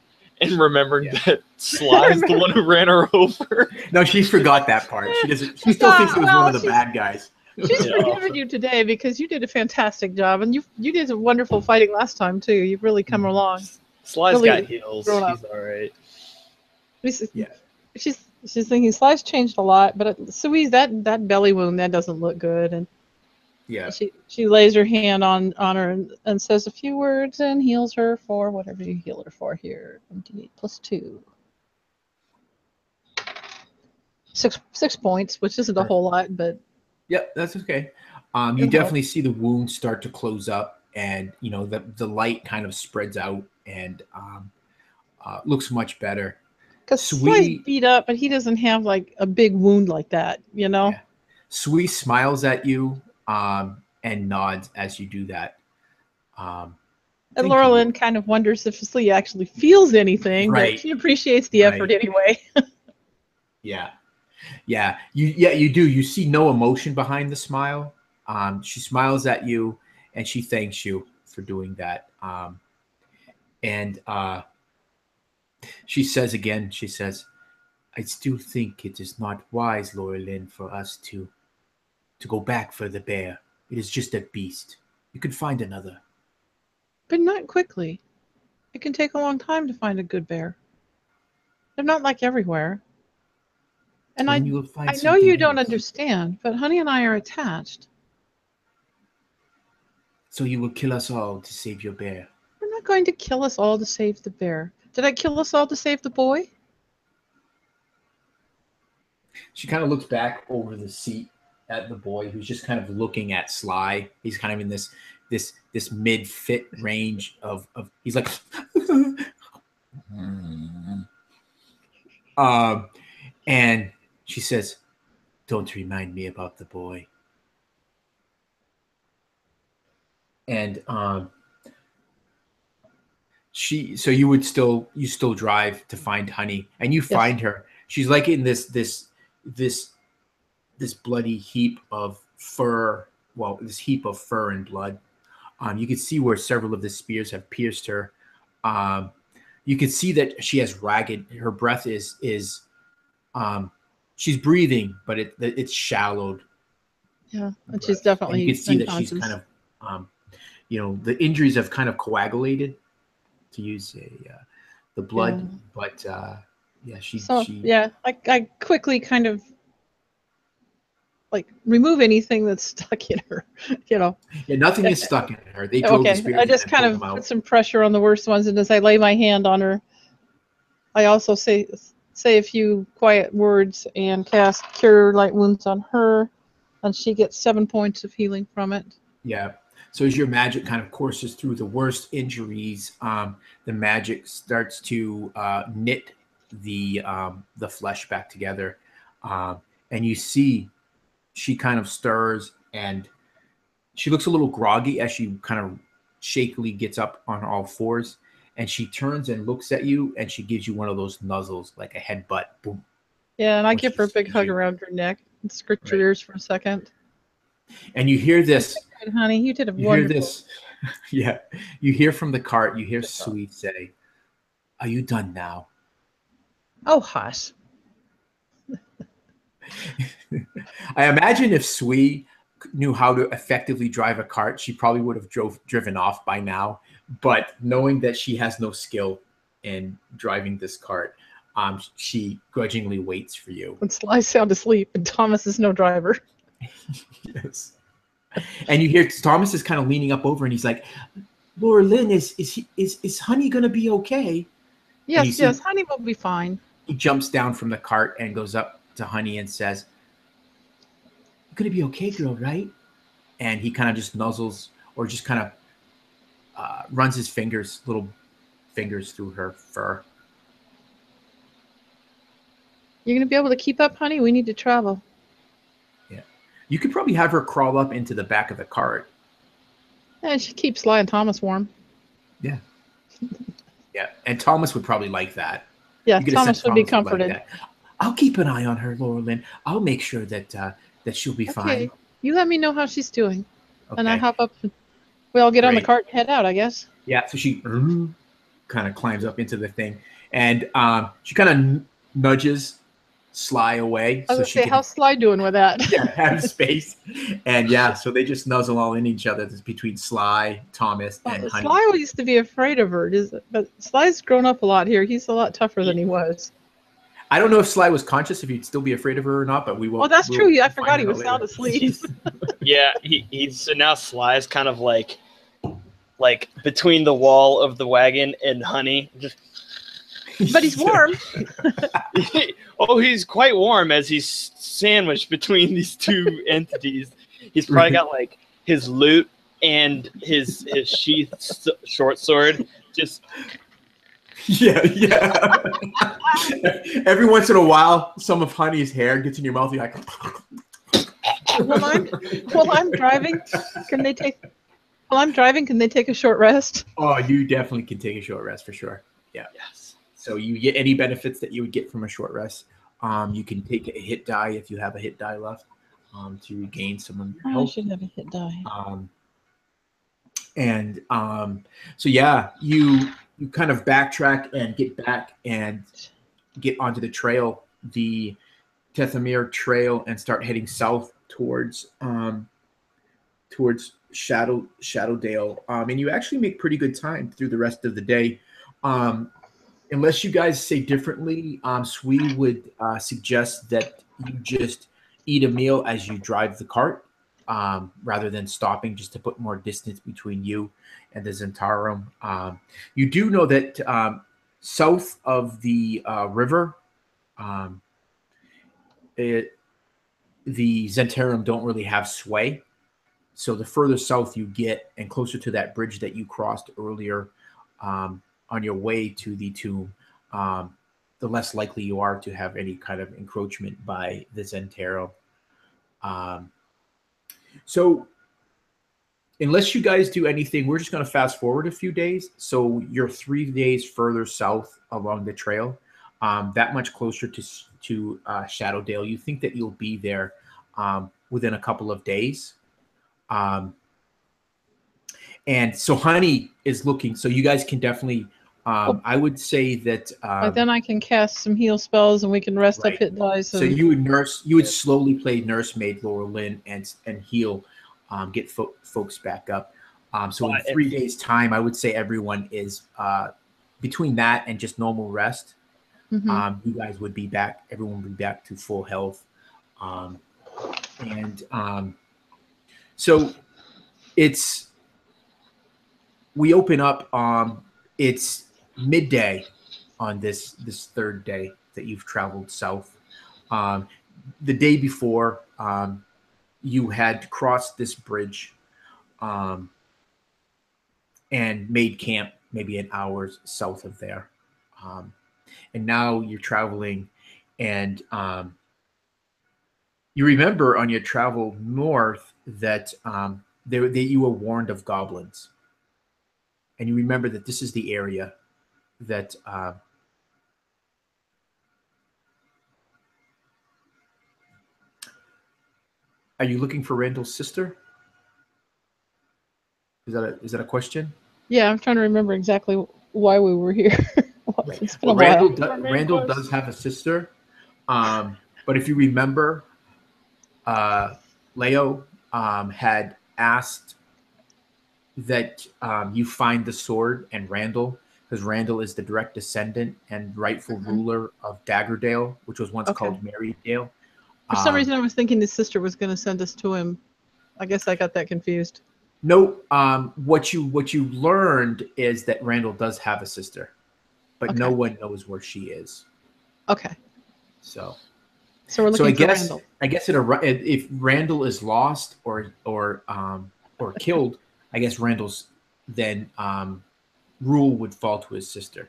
And remembering that Sly's the one who ran her over. No, she forgot that part. She doesn't. She still thinks it was one of the bad guys. She's forgiven you today because you did a fantastic job, and you did a wonderful fighting last time too. You've really come along. Sly's got heals. He's all right. She's thinking Sly's changed a lot, but Sui's that belly wound that doesn't look good, and she lays her hand on her and says a few words and heals her for whatever you heal her for here. D8 +2. 6 points, which isn't a whole lot, but. Yep, that's okay. You definitely see the wound start to close up, and the light kind of spreads out and looks much better. Because Sly's beat up, but he doesn't have like a big wound like that, Yeah. Sui smiles at you and nods as you do that. And Laura Lynn kind of wonders if Sly actually feels anything, but she appreciates the effort anyway. Yeah. Yeah, you do. You see no emotion behind the smile. She smiles at you, and she thanks you for doing that. And she says again, I still think it is not wise, Laura Lynn, for us to go back for the bear. It is just a beast. You can find another. But not quickly. It can take a long time to find a good bear. They're not like everywhere. And I know you don't understand, but Honey and I are attached. So you will kill us all to save your bear? We're not going to kill us all to save the bear. Did I kill us all to save the boy? She kind of looks back over the seat at the boy, who's just kind of looking at Sly. He's kind of in this mid-fit range of he's like and she says, "Don't remind me about the boy." And so you still drive to find Honey, and you find her. She's like in this bloody heap of fur. Well, this heap of fur and blood. You can see where several of the spears have pierced her. You can see that she has ragged. Her breath is she's breathing, but it's shallowed. Yeah, and she's definitely. And you can see that she's kind of, the injuries have kind of coagulated, to use the blood. Yeah. But I quickly kind of like remove anything that's stuck in her. Yeah, nothing is stuck in her. They drove the spears. I just kind of put some pressure on the worst ones, and as I lay my hand on her, I also say, say a few quiet words and cast Cure Light Wounds on her, and she gets 7 points of healing from it. Yeah. So as your magic kind of courses through the worst injuries, the magic starts to knit the flesh back together, and you see she kind of stirs, and she looks a little groggy as she kind of shakily gets up on all fours, and she turns and looks at you, and she gives you one of those nuzzles, like a headbutt. Boom. Yeah, and I When give she her a big sees hug you. around her neck and scratch her Right. ears for a second. And you hear this. Good, honey, you did a You hear wonderful. this. Yeah. You hear from the cart. You hear Good job. Sweet say, "Are you done now?" Oh, hush. I imagine if Sui knew how to effectively drive a cart, she probably would have driven off by now. But knowing that she has no skill in driving this cart, she grudgingly waits for you. And Sly sound asleep, and Thomas is no driver. Yes. And you hear Thomas is kind of leaning up over, and he's like, "Laura Lynn, is Honey gonna be okay?" Yes, yes, honey will be fine. He jumps down from the cart and goes up to Honey and says, "You're gonna be okay, girl, right?" And he kind of just nuzzles, or just kind of runs his little fingers through her fur. You're going to be able to keep up, honey? We need to travel. Yeah. You could probably have her crawl up into the back of the cart. And she keeps Sly and Thomas warm. Yeah. Yeah. And Thomas would probably like that. Yeah, You could have Thomas sent would be Thomas comforted. that. I'll keep an eye on her, Laura Lynn. I'll make sure that she'll be Okay, fine. you let me know how she's doing. Okay. And I hop up. We all get on the Great. cart and head out, I guess. Yeah, so she kind of climbs up into the thing, and she kind of nudges Sly away. I was So going to she say, can, how's Sly doing with that? yeah, have space. And yeah, so they just nuzzle all in each other. It's between Sly, Thomas, and Honey. Sly used to be afraid of her, but Sly's grown up a lot here. He's a lot tougher than he was. I don't know if Sly was conscious, if he'd still be afraid of her or not, but we won't. Oh, that's we'll true. I find forgot he out was sound later. asleep. Yeah, he's so now Sly's kind of like between the wall of the wagon and Honey. Just But he's warm. he's quite warm as he's sandwiched between these two entities. He's probably got like his lute and his sheathed short sword. Just Yeah. Every once in a while, some of Honey's hair gets in your mouth. You're like, While I'm driving, can they take? While I'm driving, can they take a short rest? oh, you definitely can take a short rest for sure. Yeah. yes. So you get any benefits that you would get from a short rest. You can take a hit die if you have a hit die left to regain some of your I health. should have a hit die. So yeah, you kind of backtrack and get back and get onto the trail, the Tethamir Trail, and start heading south towards Shadowdale. And you actually make pretty good time through the rest of the day. Unless you guys say differently, Sui would suggest that you just eat a meal as you drive the cart, rather than stopping, just to put more distance between you and the Zentarum. You do know that south of the river, the Zentarum don't really have sway. So the further south you get, and closer to that bridge that you crossed earlier, on your way to the tomb, the less likely you are to have any kind of encroachment by the Zentarum. So unless you guys do anything, we're just going to fast forward a few days. So you're 3 days further south along the trail, that much closer to Shadowdale. You think that you'll be there within a couple of days. And so Honey is looking, so you guys can definitely, I would say that. But then I can cast some heal spells and we can rest up Right. hit dice. So you would slowly play nursemaid, Laura Lynn, and heal, get folks back up. So in 3 days' time, I would say everyone is between that and just normal rest. You guys would be back. Everyone would be back to full health, so we open up. It's midday on this third day that you've traveled south. The day before, you had crossed this bridge and made camp maybe an hour south of there. And now you're traveling, and you remember on your travel north that that you were warned of goblins. And you remember that this is the area that are you looking for Randall's sister? Is that a question? Yeah, I'm trying to remember exactly why we were here. Right. It's been Well, a while. Randall does have a sister, but if you remember, Leo had asked that you find the sword and Randall, because Randall is the direct descendant and rightful ruler of Daggerdale, which was once called Marydale. For some reason, I was thinking his sister was going to send us to him. I guess I got that confused. No, what you learned is that Randall does have a sister, but no one knows where she is. Okay. So we're looking for Randall. I guess if Randall is lost or killed, I guess Randall's then rule would fall to his sister.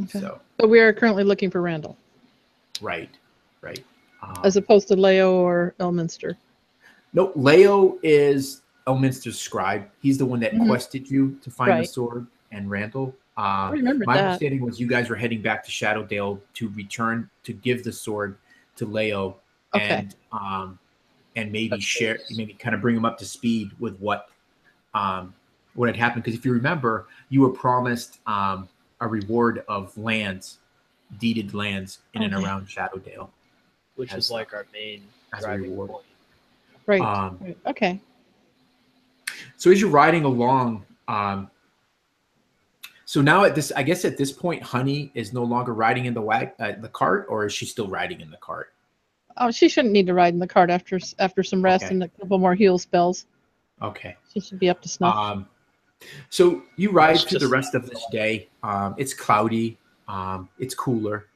Okay. So we are currently looking for Randall. Right. As opposed to Leo or Elminster. No, Leo is Elminster's scribe. He's the one that quested you to find the sword, and Randall. I remember my that. understanding was you guys were heading back to Shadowdale to return to give the sword to Leo, and maybe kind of bring him up to speed with what had happened. Because if you remember, you were promised a reward of deeded lands in and around Shadowdale, which is like our main driving point. Right. Okay. So as you're riding along, so now at this point, Honey is no longer riding in the cart, or is she still riding in the cart? Oh, she shouldn't need to ride in the cart after some rest and a couple more heal spells. Okay. She should be up to snuff. So you ride through the rest of this day. It's cloudy. It's cooler.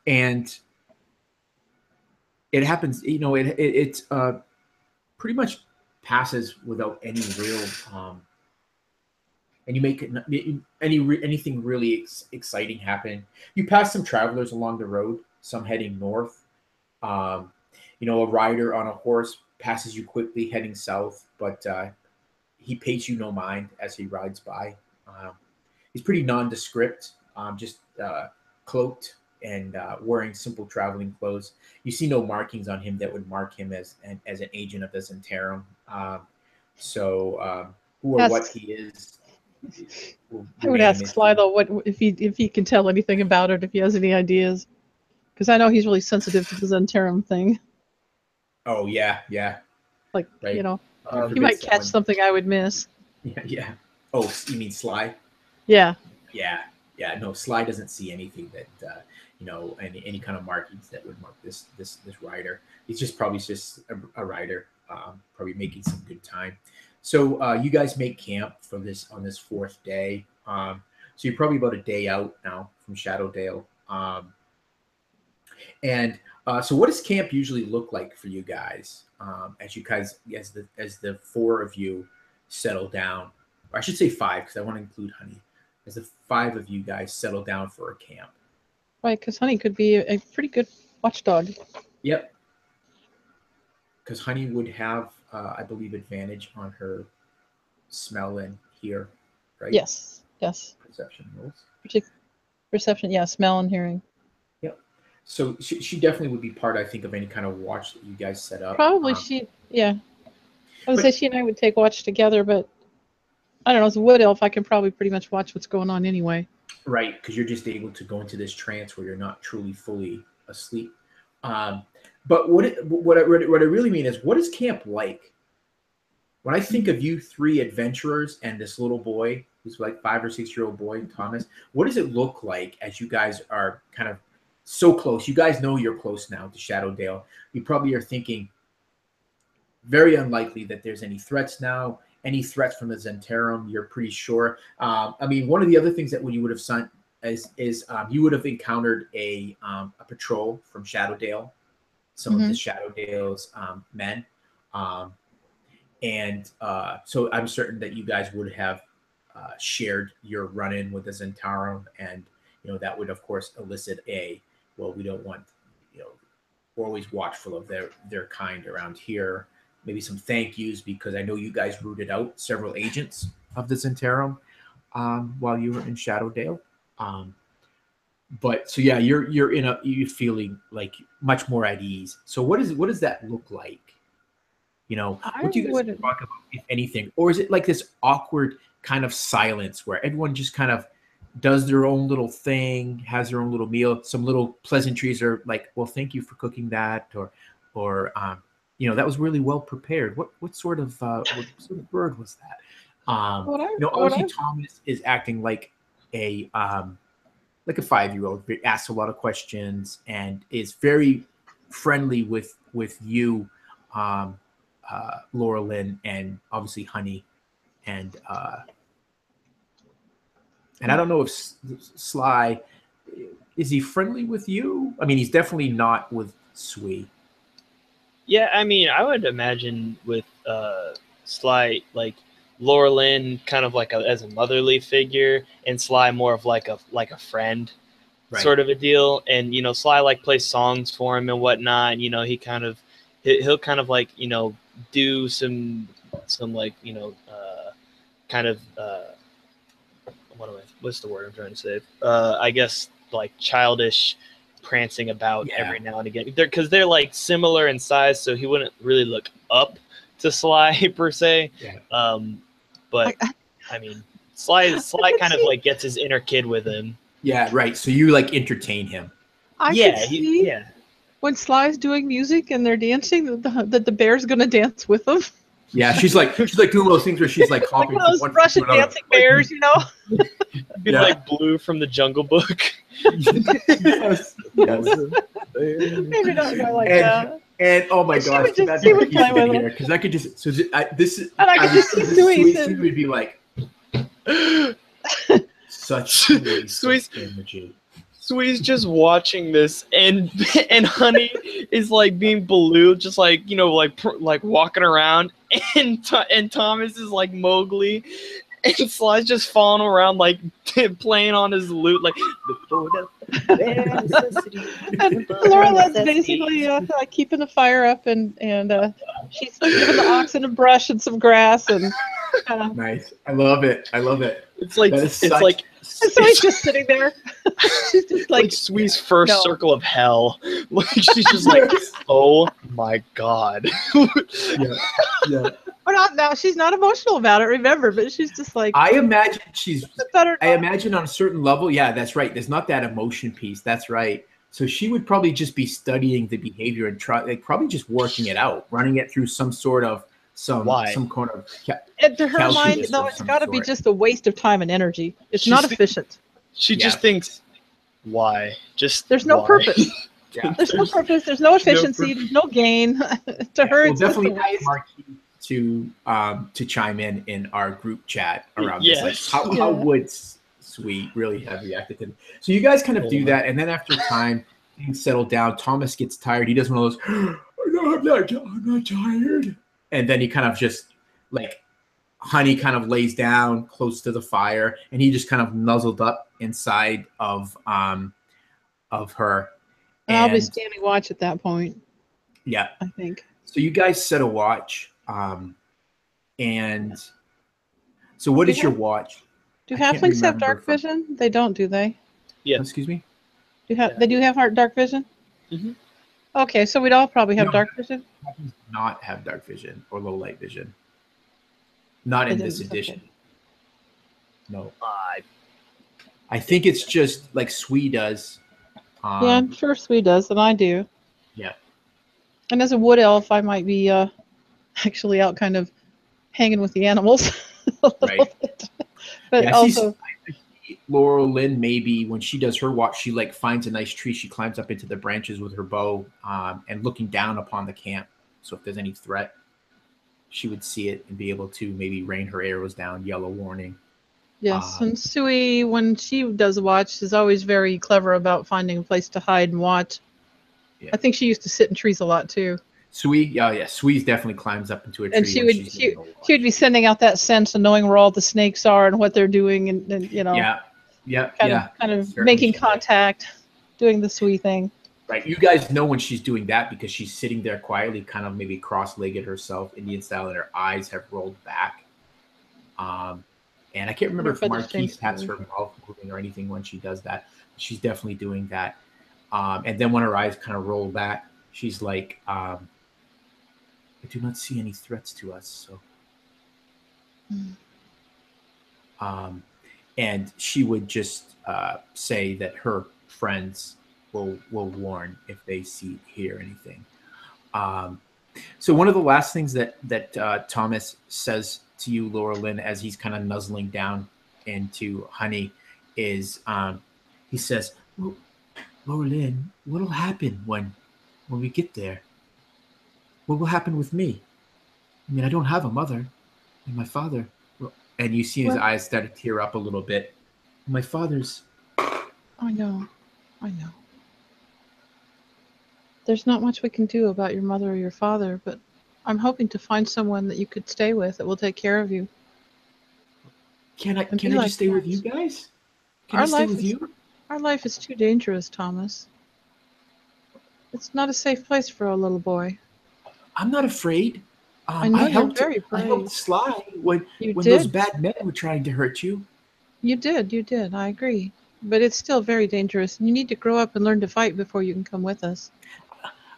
And it happens, it's pretty much passes without any real and you make anything really exciting happen. You pass some travelers along the road, some heading north. A rider on a horse passes you quickly heading south, but he pays you no mind as he rides by. He's pretty nondescript, just cloaked and wearing simple traveling clothes. You see no markings on him that would mark him as an agent of the Zentarum. Who or what he is. I would ask Sly though, what if he can tell anything about it, if he has any ideas, because I know he's really sensitive to the Zentarum thing. Oh yeah. Like right. He might catch something I would miss. Yeah. Oh, you mean Sly? Yeah. Yeah. No, Sly doesn't see anything that any kind of markings that would mark this rider. He's just probably a rider, probably making some good time. So you guys make camp on this fourth day. So you're probably about a day out now from Shadowdale. So what does camp usually look like for you guys as the four of you settle down? Or I should say five, because I want to include Honey. As the five of you guys settle down for a camp. Right, because Honey could be a pretty good watchdog. Yep. Because Honey would have, I believe, advantage on her smell and hear, right? Yes. Perception rolls. Perception, yeah, smell and hearing. Yep. So she definitely would be part, I think, of any kind of watch that you guys set up. Probably I would say she and I would take watch together, but I don't know, as a wood elf, I can probably pretty much watch what's going on anyway. Right, because you're just able to go into this trance where you're not truly fully asleep. But what I really mean is, what is camp like? When I think of you three adventurers and this little boy, who's like 5 or 6 year old boy, Thomas, what does it look like as you guys are kind of so close? You guys know you're close now to Shadowdale. You probably are thinking, very unlikely that there's any threats now. Any threats from the Zentarum, you're pretty sure. One of the other things that you would have is you would have encountered a patrol from Shadowdale, some of the Shadowdale's men, um, and so I'm certain that you guys would have shared your run-in with the Zentarum, and that would of course elicit well, we don't want, we're always watchful of their kind around here. Maybe some thank yous, because I know you guys rooted out several agents of the Zentarum while you were in Shadowdale. But so yeah, you're feeling like much more at ease. So what does that look like? What do you guys talk about, if anything? Or is it like this awkward kind of silence where everyone just kind of does their own little thing, has their own little meal, some little pleasantries are like, well, thank you for cooking that, or that was really well prepared. What sort of bird was that? Obviously Thomas is acting like a 5-year-old, asks a lot of questions and is very friendly with you, Laura Lynn, and obviously Honey, and I don't know if Sly, is he friendly with you? I mean, he's definitely not with Sui. Yeah, I mean, I would imagine with Sly, like Laura Lynn, kind of like as a motherly figure, and Sly more of like a friend, right, sort of a deal. And Sly like plays songs for him and whatnot. And, he kind of he'll kind of like do some like kind of what's the word I'm trying to say? I guess like childish prancing about every now and again, because they're like similar in size, so he wouldn't really look up to Sly per se. But I mean, Sly kind of like gets his inner kid with him. Yeah, right. So you like entertain him. I can see when Sly's doing music and they're dancing, that the bear's gonna dance with them. Yeah, she's like doing those things where she's like hopping like those Russian dancing bears, Be like Blue from the Jungle Book. Yes. Maybe not go like that. And oh my gosh, she would play with him, because I could just this is, and I could just see Sui would be like such sweet energy. Sui's just watching this, and Honey is like being Baloo, just like like walking around, and Thomas is like Mowgli, and Sly's just following around like playing on his lute, like. And Laura Lynn's basically like keeping the fire up, and she's giving the oxen a brush and some grass, and nice. I love it. It's like so he's just sitting there. She's just like Sui's first circle of hell. Like she's just like, oh my god. Yeah. Or not now. She's not emotional about it. Remember, but she's just like. I imagine I imagine on a certain level. Yeah, that's right. There's not that emotion piece. That's right. So she would probably just be studying the behavior and probably just working it out, running it through some sort of some kind of. And to her mind, though, it's got to be just a waste of time and energy. It's not efficient. She just thinks, why? There's no purpose. Yeah. There's no purpose. There's no efficiency. There's no gain. To her, it's definitely just a waste. Marquis to chime in our group chat around this. Like, how would Sui really have reacted to it? So you guys kind of do that, and then after time, things settle down. Thomas gets tired. He does one of those. I'm not tired. And then he kind of just like Honey kind of lays down close to the fire, and he just kind of nuzzled up inside of her. And I'll be standing watch at that point. Yeah, I think. So you guys set a watch, and so what is your watch? Do halflings have dark vision? They don't, do they? Yeah. Excuse me. They do have dark vision. Mm-hmm. Okay, so we'd all probably have dark vision. Halflings do not have dark vision or low light vision. Not in this edition. Okay. No. I think it's just like Sui does. Yeah, I'm sure Sui does, and I do. Yeah. And as a wood elf, I might be actually out kind of hanging with the animals a little bit. But also, I see Laura Lynn, maybe when she does her watch, she like finds a nice tree. She climbs up into the branches with her bow and looking down upon the camp. So if there's any threat, she would see it and be able to maybe rain her arrows down, yellow warning. Yes, and Sui, when she does watch, is always very clever about finding a place to hide and watch. Yeah. I think she used to sit in trees a lot too. Sui, yeah, Sui definitely climbs up into a tree And she when would she's doing a watch. she would be sending out that sense of knowing where all the snakes are and what they're doing, and you know, Yeah, kind of Certainly making she did. contact, doing the Sui thing. Right, you guys know when she's doing that because she's sitting there quietly, kind of maybe cross-legged herself, Indian style, and her eyes have rolled back. And I can't remember if Marquise has her mouth moving or anything when she does that. She's definitely doing that. And then when her eyes kind of roll back, she's like, I do not see any threats to us. So, and she would just say that her friends will warn if they hear anything. So one of the last things that Thomas says to you, Laura Lynn, as he's kind of nuzzling down into Honey, is he says, well, Laura Lynn, what'll happen when we get there? What will happen with me? I mean, I don't have a mother, and my father. And you see his eyes start to tear up a little bit. My father's. I know. There's not much we can do about your mother or your father, but I'm hoping to find someone that you could stay with that will take care of you. Can I just stay with you guys? Can I stay with you? Our life is too dangerous, Thomas. It's not a safe place for a little boy. I'm not afraid. I know you're very brave. I helped Sly when did. Those bad men were trying to hurt you. You did. I agree. But it's still very dangerous. You need to grow up and learn to fight before you can come with us.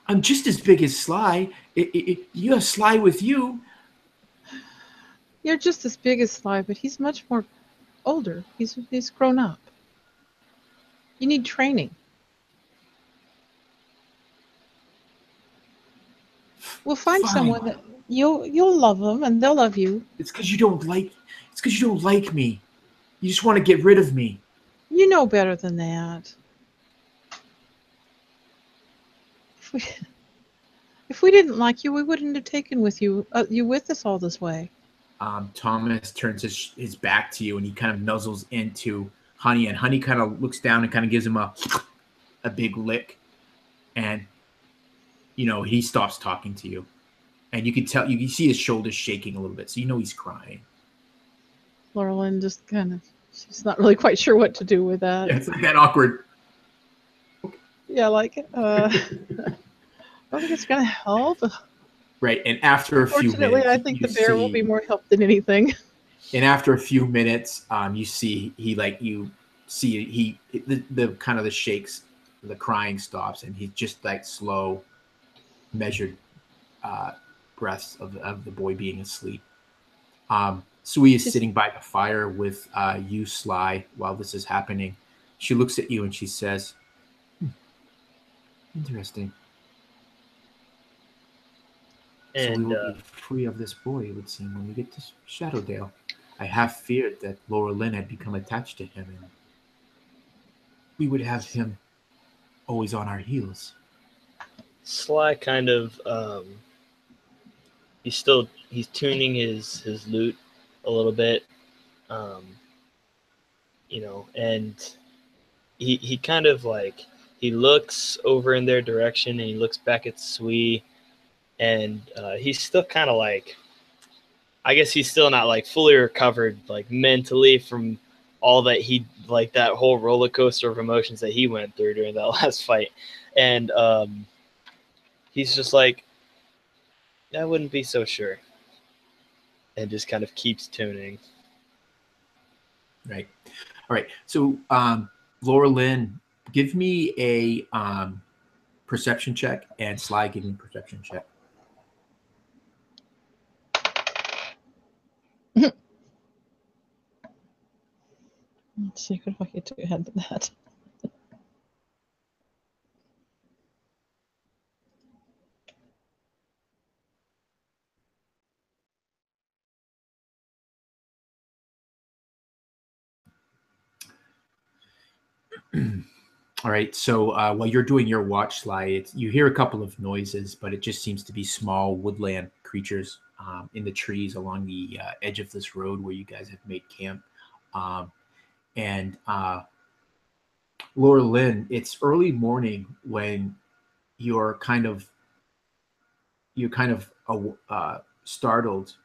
I'm just as big as Sly. You have Sly with you. You're just as big as Sly, but he's much more older. He's grown up. You need training. We'll find someone that you'll love them and they'll love you. It's because you don't like me. You just want to get rid of me. You know better than that. If we didn't like you, we wouldn't have taken you with us all this way. Thomas turns his back to you and he kind of nuzzles into Honey, and Honey kind of looks down and kind of gives him a big lick, and he stops talking to you, and you can tell you see his shoulders shaking a little bit, so he's crying. Laura Lynn just she's not really quite sure what to do with that. Yeah, it's like that awkward. Yeah, I like it. I don't think it's gonna help. Right, and after a few minutes, fortunately, I think the bear will be more help than anything. And after a few minutes, you see the kind of the shakes, the crying stops, and he's just like slow, measured breaths of the boy being asleep. Sui is sitting by the fire with you, Sly, while this is happening. She looks at you and she says, interesting. And, so we will be free of this boy, it would seem, when we get to Shadowdale. I have feared that Laura Lynn had become attached to him, and we would have him always on our heels. Sly kind of he's tuning his lute a little bit, and he kind of like he looks over in their direction and he looks back at Sui, and he's still kind of like, I guess he's still not like fully recovered like mentally from all that that whole roller coaster of emotions that he went through during that last fight, and he's just like, I wouldn't be so sure, and just kind of keeps tuning. Right. All right. So, Laura Lynn, give me a perception check, and Sly, give me a perception check. Let's see, what do I get to ahead to that? All right. So while you're doing your watch, Sly, you hear a couple of noises, but it just seems to be small woodland creatures in the trees along the edge of this road where you guys have made camp. And Laura Lynn, it's early morning when you're kind of startled.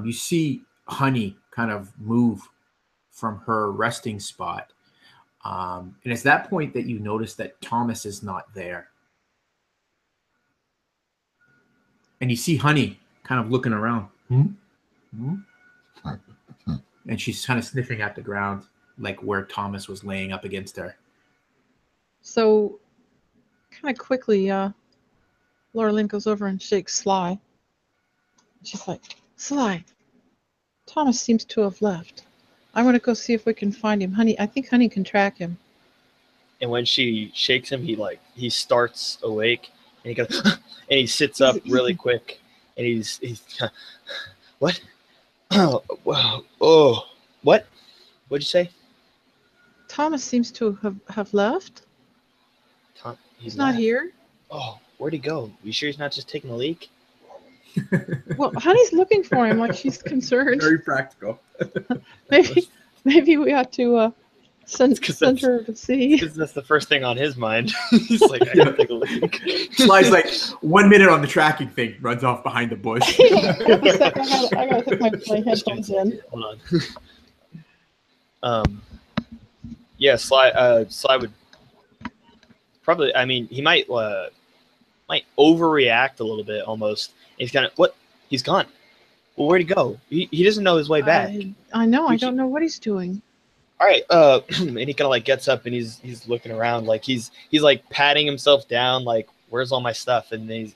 You see Honey kind of move from her resting spot. And it's that point that you notice that Thomas is not there. And you see Honey kind of looking around. Hmm? And she's kind of sniffing at the ground, like where Thomas was laying up against her. So, kind of quickly, Laura Lynn goes over and shakes Sly. She's like, Sly, Thomas seems to have left. I want to go see if we can find him. Honey, I think Honey can track him. And when she shakes him, he starts awake, and he goes, and he sits up really quick, and he's what? Oh, wow. Oh, what? What'd you say? Thomas seems to have left. He's not here. Oh, where'd he go? You sure he's not just taking a leak? Well, Honey's looking for him, like she's concerned. Very practical. maybe we ought to send her to see. Because that's the first thing on his mind. He's like, I gotta take a leak. Sly's like 1 minute on the tracking thing, runs off behind the bush. I gotta put my headphones in. Hold on. Yeah, Sly would probably. I mean, he might overreact a little bit almost. He's kind of what? He's gone. Well, where'd he go? He doesn't know his way back. I know. I don't know what he's doing. All right. And he kind of like gets up and he's looking around like he's like patting himself down like where's all my stuff, and then he's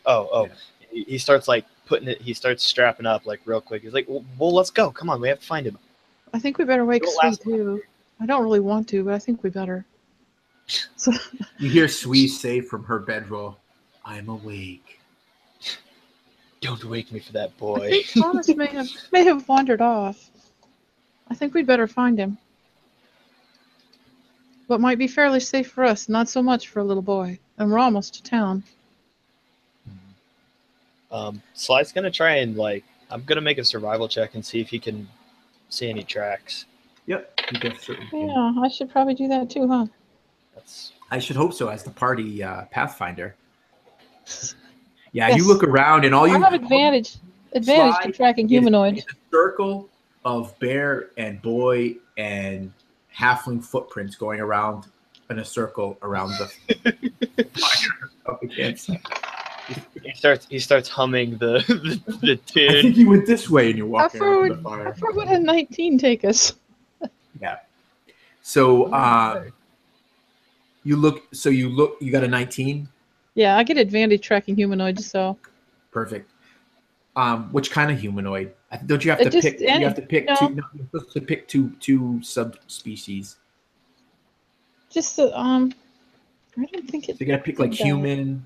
he starts like he starts strapping up like real quick. He's like, well, let's go. Come on, we have to find him. I think we better wake Sweet too. I don't really want to, but I think we better. So you hear Sweet say from her bedroll, "I'm awake." Don't wake me for that boy. I think Thomas may have wandered off. I think we'd better find him. But might be fairly safe for us, not so much for a little boy. And we're almost to town. Sly's gonna try and I'm gonna make a survival check and see if he can see any tracks. Yep, you definitely can. Yeah, I should probably do that too, huh? I should hope so, as the party pathfinder. Yeah, yes. You look around and all you have advantage to tracking humanoids. It's a circle of bear and boy and halfling footprints going around in a circle around the fire up against. He starts humming the tune. I think you went this way and you're walking around the fire. How far would a 19 take us? Yeah. So you got a 19? Yeah, I get advantage tracking humanoids, so. Perfect. Which kind of humanoid? Don't you have to pick? You have to pick two. No, you're supposed to pick two subspecies. Just I don't think it's. So you got to pick like human,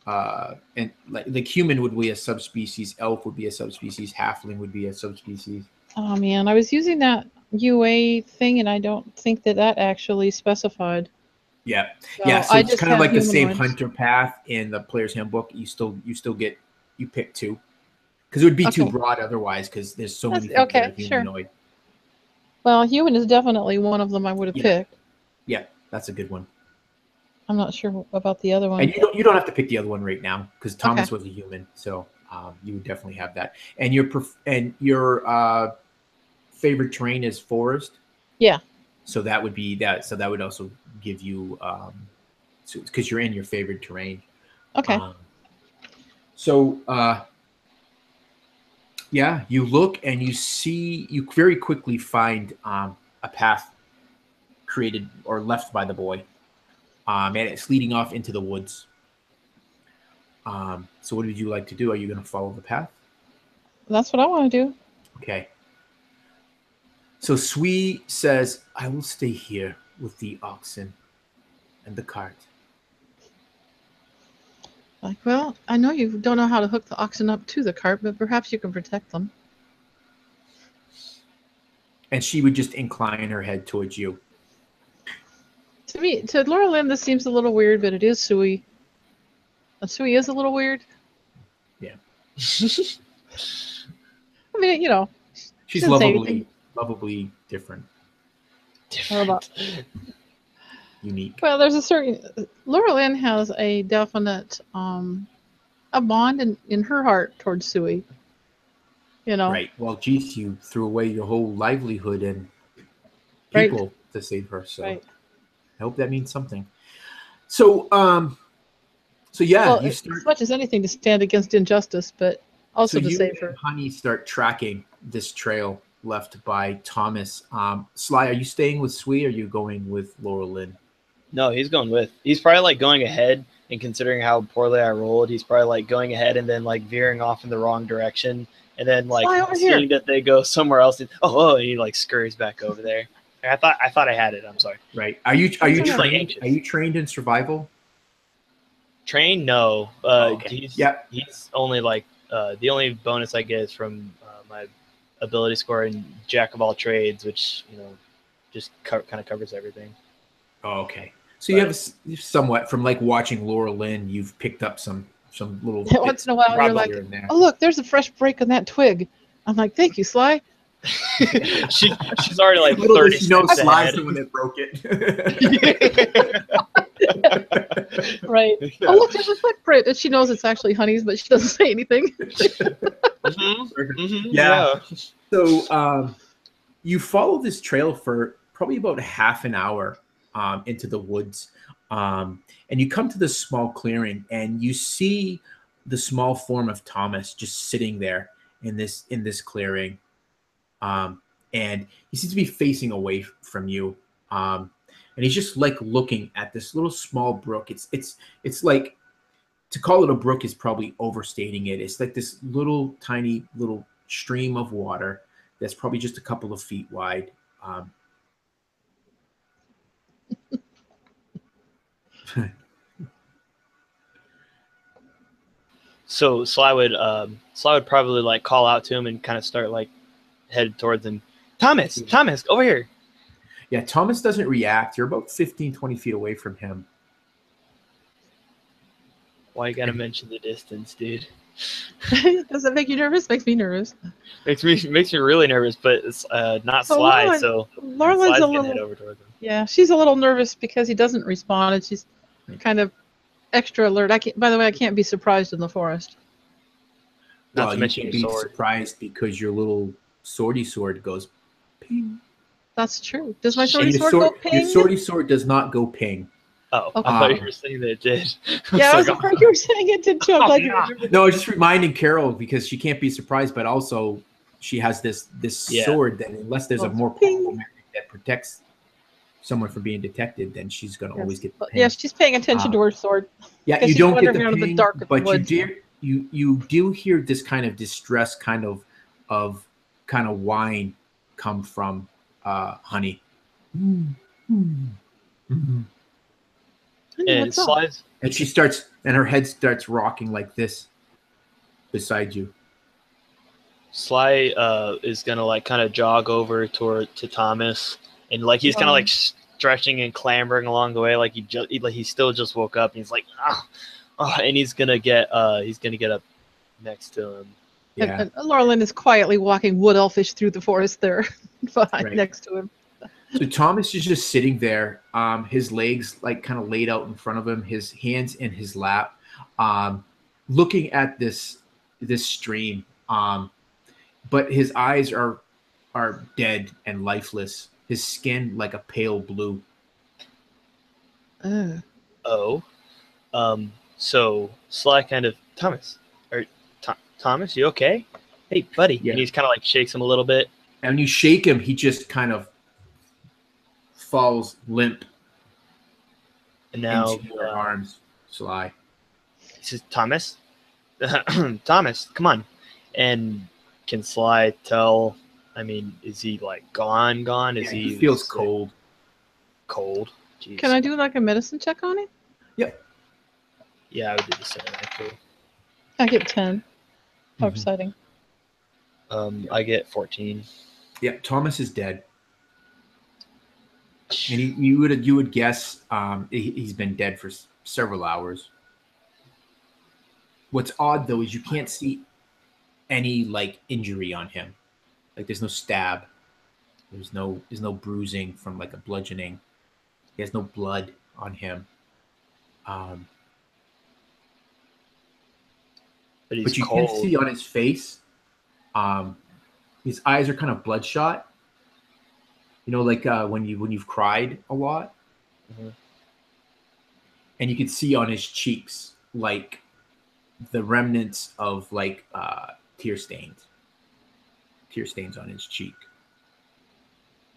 and like human would be a subspecies. Elf would be a subspecies. Halfling would be a subspecies. Oh man, I was using that UA thing, and I don't think that actually specified. Yeah, so yeah. So it's kind of like the same hunter path in the player's handbook. You still pick two, because it would be too broad otherwise. Because there's so many things that are humanoid. Sure. Well, human is definitely one of them I would have picked. Yeah, that's a good one. I'm not sure about the other one. And you don't have to pick the other one right now because Thomas was a human, so you would definitely have that. And your favorite terrain is forest. Yeah. So that would be that. So that would also give you, because you're in your favorite terrain. Okay. Yeah, you look and you very quickly find a path created or left by the boy, and it's leading off into the woods. So what would you like to do? Are you going to follow the path? That's what I want to do. Okay. So Sui says, I will stay here with the oxen and the cart. Like, well, I know you don't know how to hook the oxen up to the cart, but perhaps you can protect them. And she would just incline her head towards you. To Laura Lynn, this seems a little weird, but it is Sui. And Sui is a little weird. Yeah. I mean, she's lovably lovably different, How about- unique. Well, there's a certain Laura Lynn has a definite a bond in her heart towards Sui. You know, Right. Well, geez, you threw away your whole livelihood and right, people to save her. So right. I hope that means something. So, so yeah, Well, you as start. much as anything to stand against injustice, but So also to you save and her. Honey start tracking this trail left by Thomas. Sly, are you staying with Sui or are you going with Laura Lynn? No, he's going with. He's probably like going ahead, and considering how poorly I rolled, he's probably like going ahead and then like veering off in the wrong direction, and then like Fly over seeing here. that they go somewhere else. And, and he like scurries back over there. I thought I had it. I'm sorry. Right. Are you He's like trained? anxious. Are you trained in survival? Train? No. Okay. Yeah. He's only like the only bonus I get is from my ability score in Jack of all trades, which just kind of covers everything. Oh, okay. So you have somewhat from like watching Laura Lynn, you've picked up some little Once bits in a while, you're like, here and there. "Oh, look, there's a fresh break on that twig." I'm like, "Thank you, Sly." She's already like Little 30 does she know steps Sly's ahead. the one that broke it. Right. Yeah. Oh, look, there's a footprint, and she knows it's actually Honey's, but she doesn't say anything. Yeah. So you follow this trail for probably about half an hour into the woods. And you come to this small clearing and you see the small form of Thomas just sitting there in this clearing. And he seems to be facing away from you. And he's just like looking at this little small brook. It's like, to call it a brook is probably overstating it. It's like this little tiny little stream of water that's probably just a couple of feet wide. So Sly would probably like call out to him and kind of start like head towards him. Thomas, over here. Yeah, Thomas doesn't react. You're about 15, 20 feet away from him. Why you gotta mention the distance, dude? Does that make you nervous? Makes me nervous. Makes me really nervous, but it's not So Sly, so Laura Lynn's Sly's a gonna little. head over towards him. Yeah, she's a little nervous because he doesn't respond, and she's kind of extra alert. By the way, I can't be surprised in the forest. Not to You mention can't your be sword. surprised because your little swordy sword goes ping. That's true. Does my And swordy your sword go ping? Your swordy sword does not go ping. Oh, Okay. I thought you were saying that it did. Yeah, I was like, afraid you were saying it did too. I'm glad you no. remembered. No, I was just reminding Carol because she can't be surprised, but also she has this Yeah. sword that unless there's a more Ping. powerful magic that protects someone from being detected, then she's going to always get the ping. Yeah, she's paying attention to her sword. Yeah, Because you she's don't get wandering the around in ping, the dark of the but woods. you do hear this kind of distress, kind of whine come from Honey. Honey, And what's up? Sly's And she starts, and her head starts rocking like this beside you. Sly is gonna like kind of jog over to Thomas, and like he's kind of like stretching and clambering along the way, like he still just woke up, and he's like, and he's gonna get up next to him. Yeah. And Laura Lynn is quietly walking wood elfish through the forest there, Right. next to him. So Thomas is just sitting there, his legs like kind of laid out in front of him, his hands in his lap, looking at this stream. But his eyes are dead and lifeless. His skin like a pale blue. Oh, so Sly kind of Thomas, you okay? Hey, buddy. Yeah. And he's kind of like shakes him a little bit. And when you shake him, he just kind of falls limp And now into your arms, Sly. he says, Thomas, Thomas, come on. And can Sly tell? I mean, is he like gone? Is He feels sick? cold. Cold. Jeez. Can I do like a medicine check on him? Yep. Yeah, I would do the same actually. I get 10. How exciting. I get 14. Yeah, Thomas is dead. And you would guess he's been dead for several hours. What's odd though is you can't see any like injury on him. Like there's no stab. There's no bruising from like a bludgeoning. He has no blood on him. Um, But he's but you can cold. see on his face, um, his eyes are kind of bloodshot. You know, like when you've cried a lot, Mhm. and you can see on his cheeks like the remnants of like tear stains on his cheek.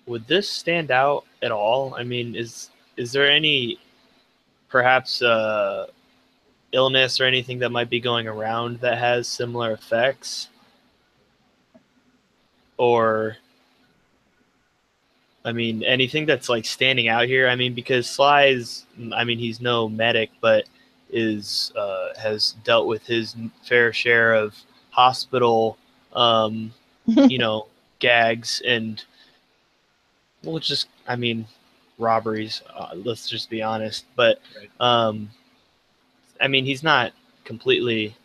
Would this stand out at all? I mean, is there any perhaps illness or anything that might be going around that has similar effects? Or I mean, anything that's like standing out here? I mean, because Sly's, I mean, he's no medic, but is has dealt with his fair share of hospital, um, you know, gags and well, just I mean, robberies. Let's just be honest. But Right. I mean, he's not completely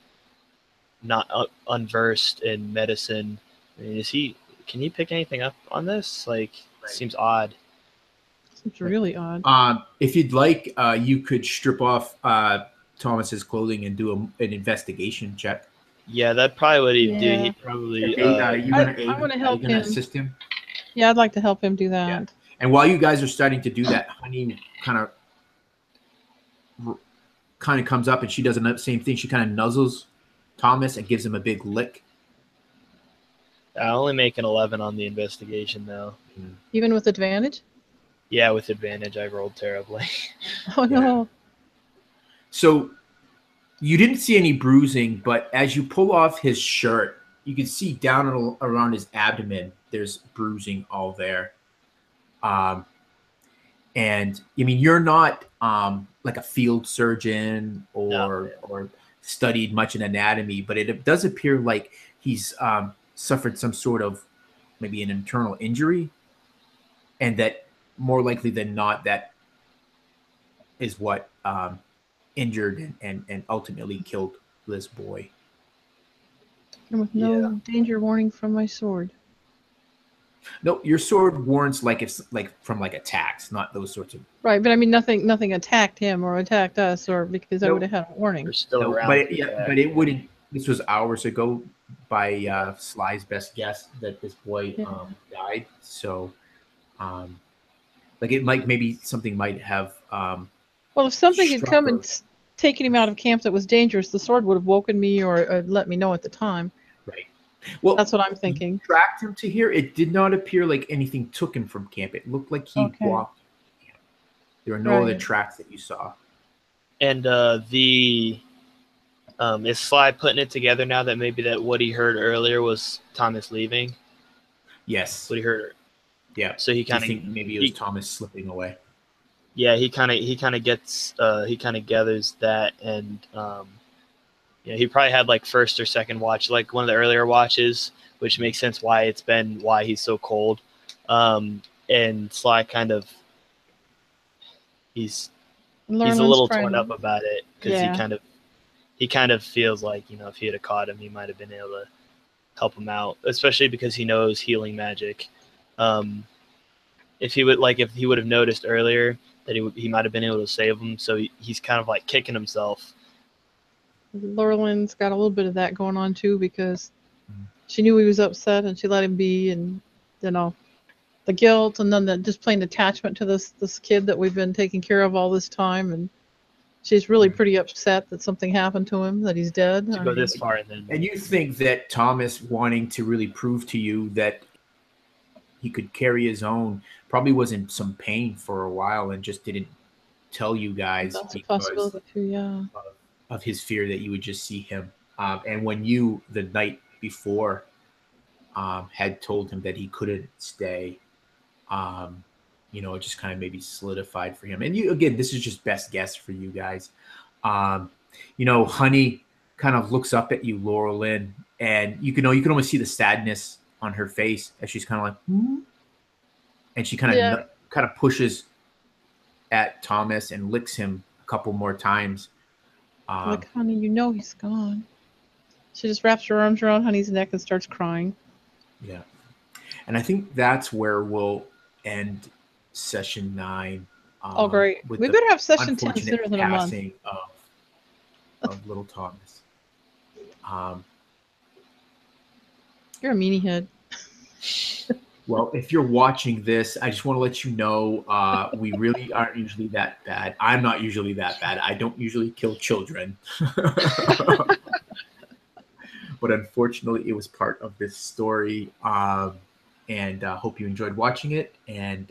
not unversed in medicine. I mean, is he? Can he pick anything up on this? Like, it Right. seems odd. It's really odd. If you'd like, you could strip off Thomas's clothing and do an investigation check. Yeah, that probably what he'd do. Yeah. He'd probably. Okay, you gonna I want to Are you help gonna him. assist him? Yeah, I'd like to help him do Yeah. that. And while you guys are starting to do that, Honey kind of comes up and she does the same thing. She kind of nuzzles Thomas and gives him a big lick. I only make an 11 on the investigation though. Even with advantage? Yeah, with advantage, I rolled terribly. Oh no. So you didn't see any bruising, but as you pull off his shirt, you can see down around his abdomen, there's bruising all there. And I mean, you're not like a field surgeon No. or studied much in anatomy, but it does appear like he's suffered some sort of maybe an internal injury, and that more likely than not, that is what injured and ultimately killed this boy. And with Yeah. no danger warning from my sword. No, your sword warrants like it's like from like attacks, not those sorts of. Right, but I mean nothing attacked him or attacked us or because I Nope. would have had a warning. We're still No, around. but it wouldn't. This was hours ago, by Sly's best guess, that this boy Yeah. died. So, like it might maybe something might have. Well, if something had struck come her. and taken him out of camp that was dangerous, the sword would have woken me or let me know at the time. Right. Well, That's what I'm you thinking. tracked him to here. It did not appear like anything took him from camp. It looked like he Okay. walked. There were no other Right. tracks that you saw. And the is Sly putting it together now that maybe that what he heard earlier was Thomas leaving? Yes. What he heard. Yeah. So he Do you kind think of maybe it was Thomas slipping away? yeah he kind of gets he kind of gathers that and yeah, he probably had like first or second watch, like one of the earlier watches, which makes sense why he's so cold. And Sly kind of he's a Lauren's little trying torn up to. about it because Yeah. he kind of feels like if he had caught him, he might have been able to help him out, especially because he knows healing magic. If he would have noticed earlier that he might have been able to save him, so he's kind of like kicking himself. Laurelyn's got a little bit of that going on too because she knew he was upset and she let him be, and the guilt and then the just plain attachment to this kid that we've been taking care of all this time, and she's really pretty upset that something happened to him, that he's dead. To go this far and then And you think that Thomas wanting to really prove to you that he could carry his own probably was in some pain for a while and just didn't tell you guys That's a because possibility too. Yeah. of his fear that you would just see him. And when you, the night before, had told him that he couldn't stay, it just kind of maybe solidified for him. And you, again, this is just best guess for you guys. Honey kind of looks up at you, Laurel Lynn, and you can almost see the sadness on her face as she's kind of like, hmm? And she kind of pushes at Thomas and licks him a couple more times. Like, honey, he's gone. She just wraps her arms around Honey's neck and starts crying. Yeah. And I think that's where we'll end session 9. Oh, great. With We the better have session 10 unfortunate sooner than a month. passing of little Thomas. You're a meanie head. Well, if you're watching this, I just want to let you know we really aren't usually that bad. I'm not usually that bad. I don't usually kill children. But unfortunately, it was part of this story. And hope you enjoyed watching it. And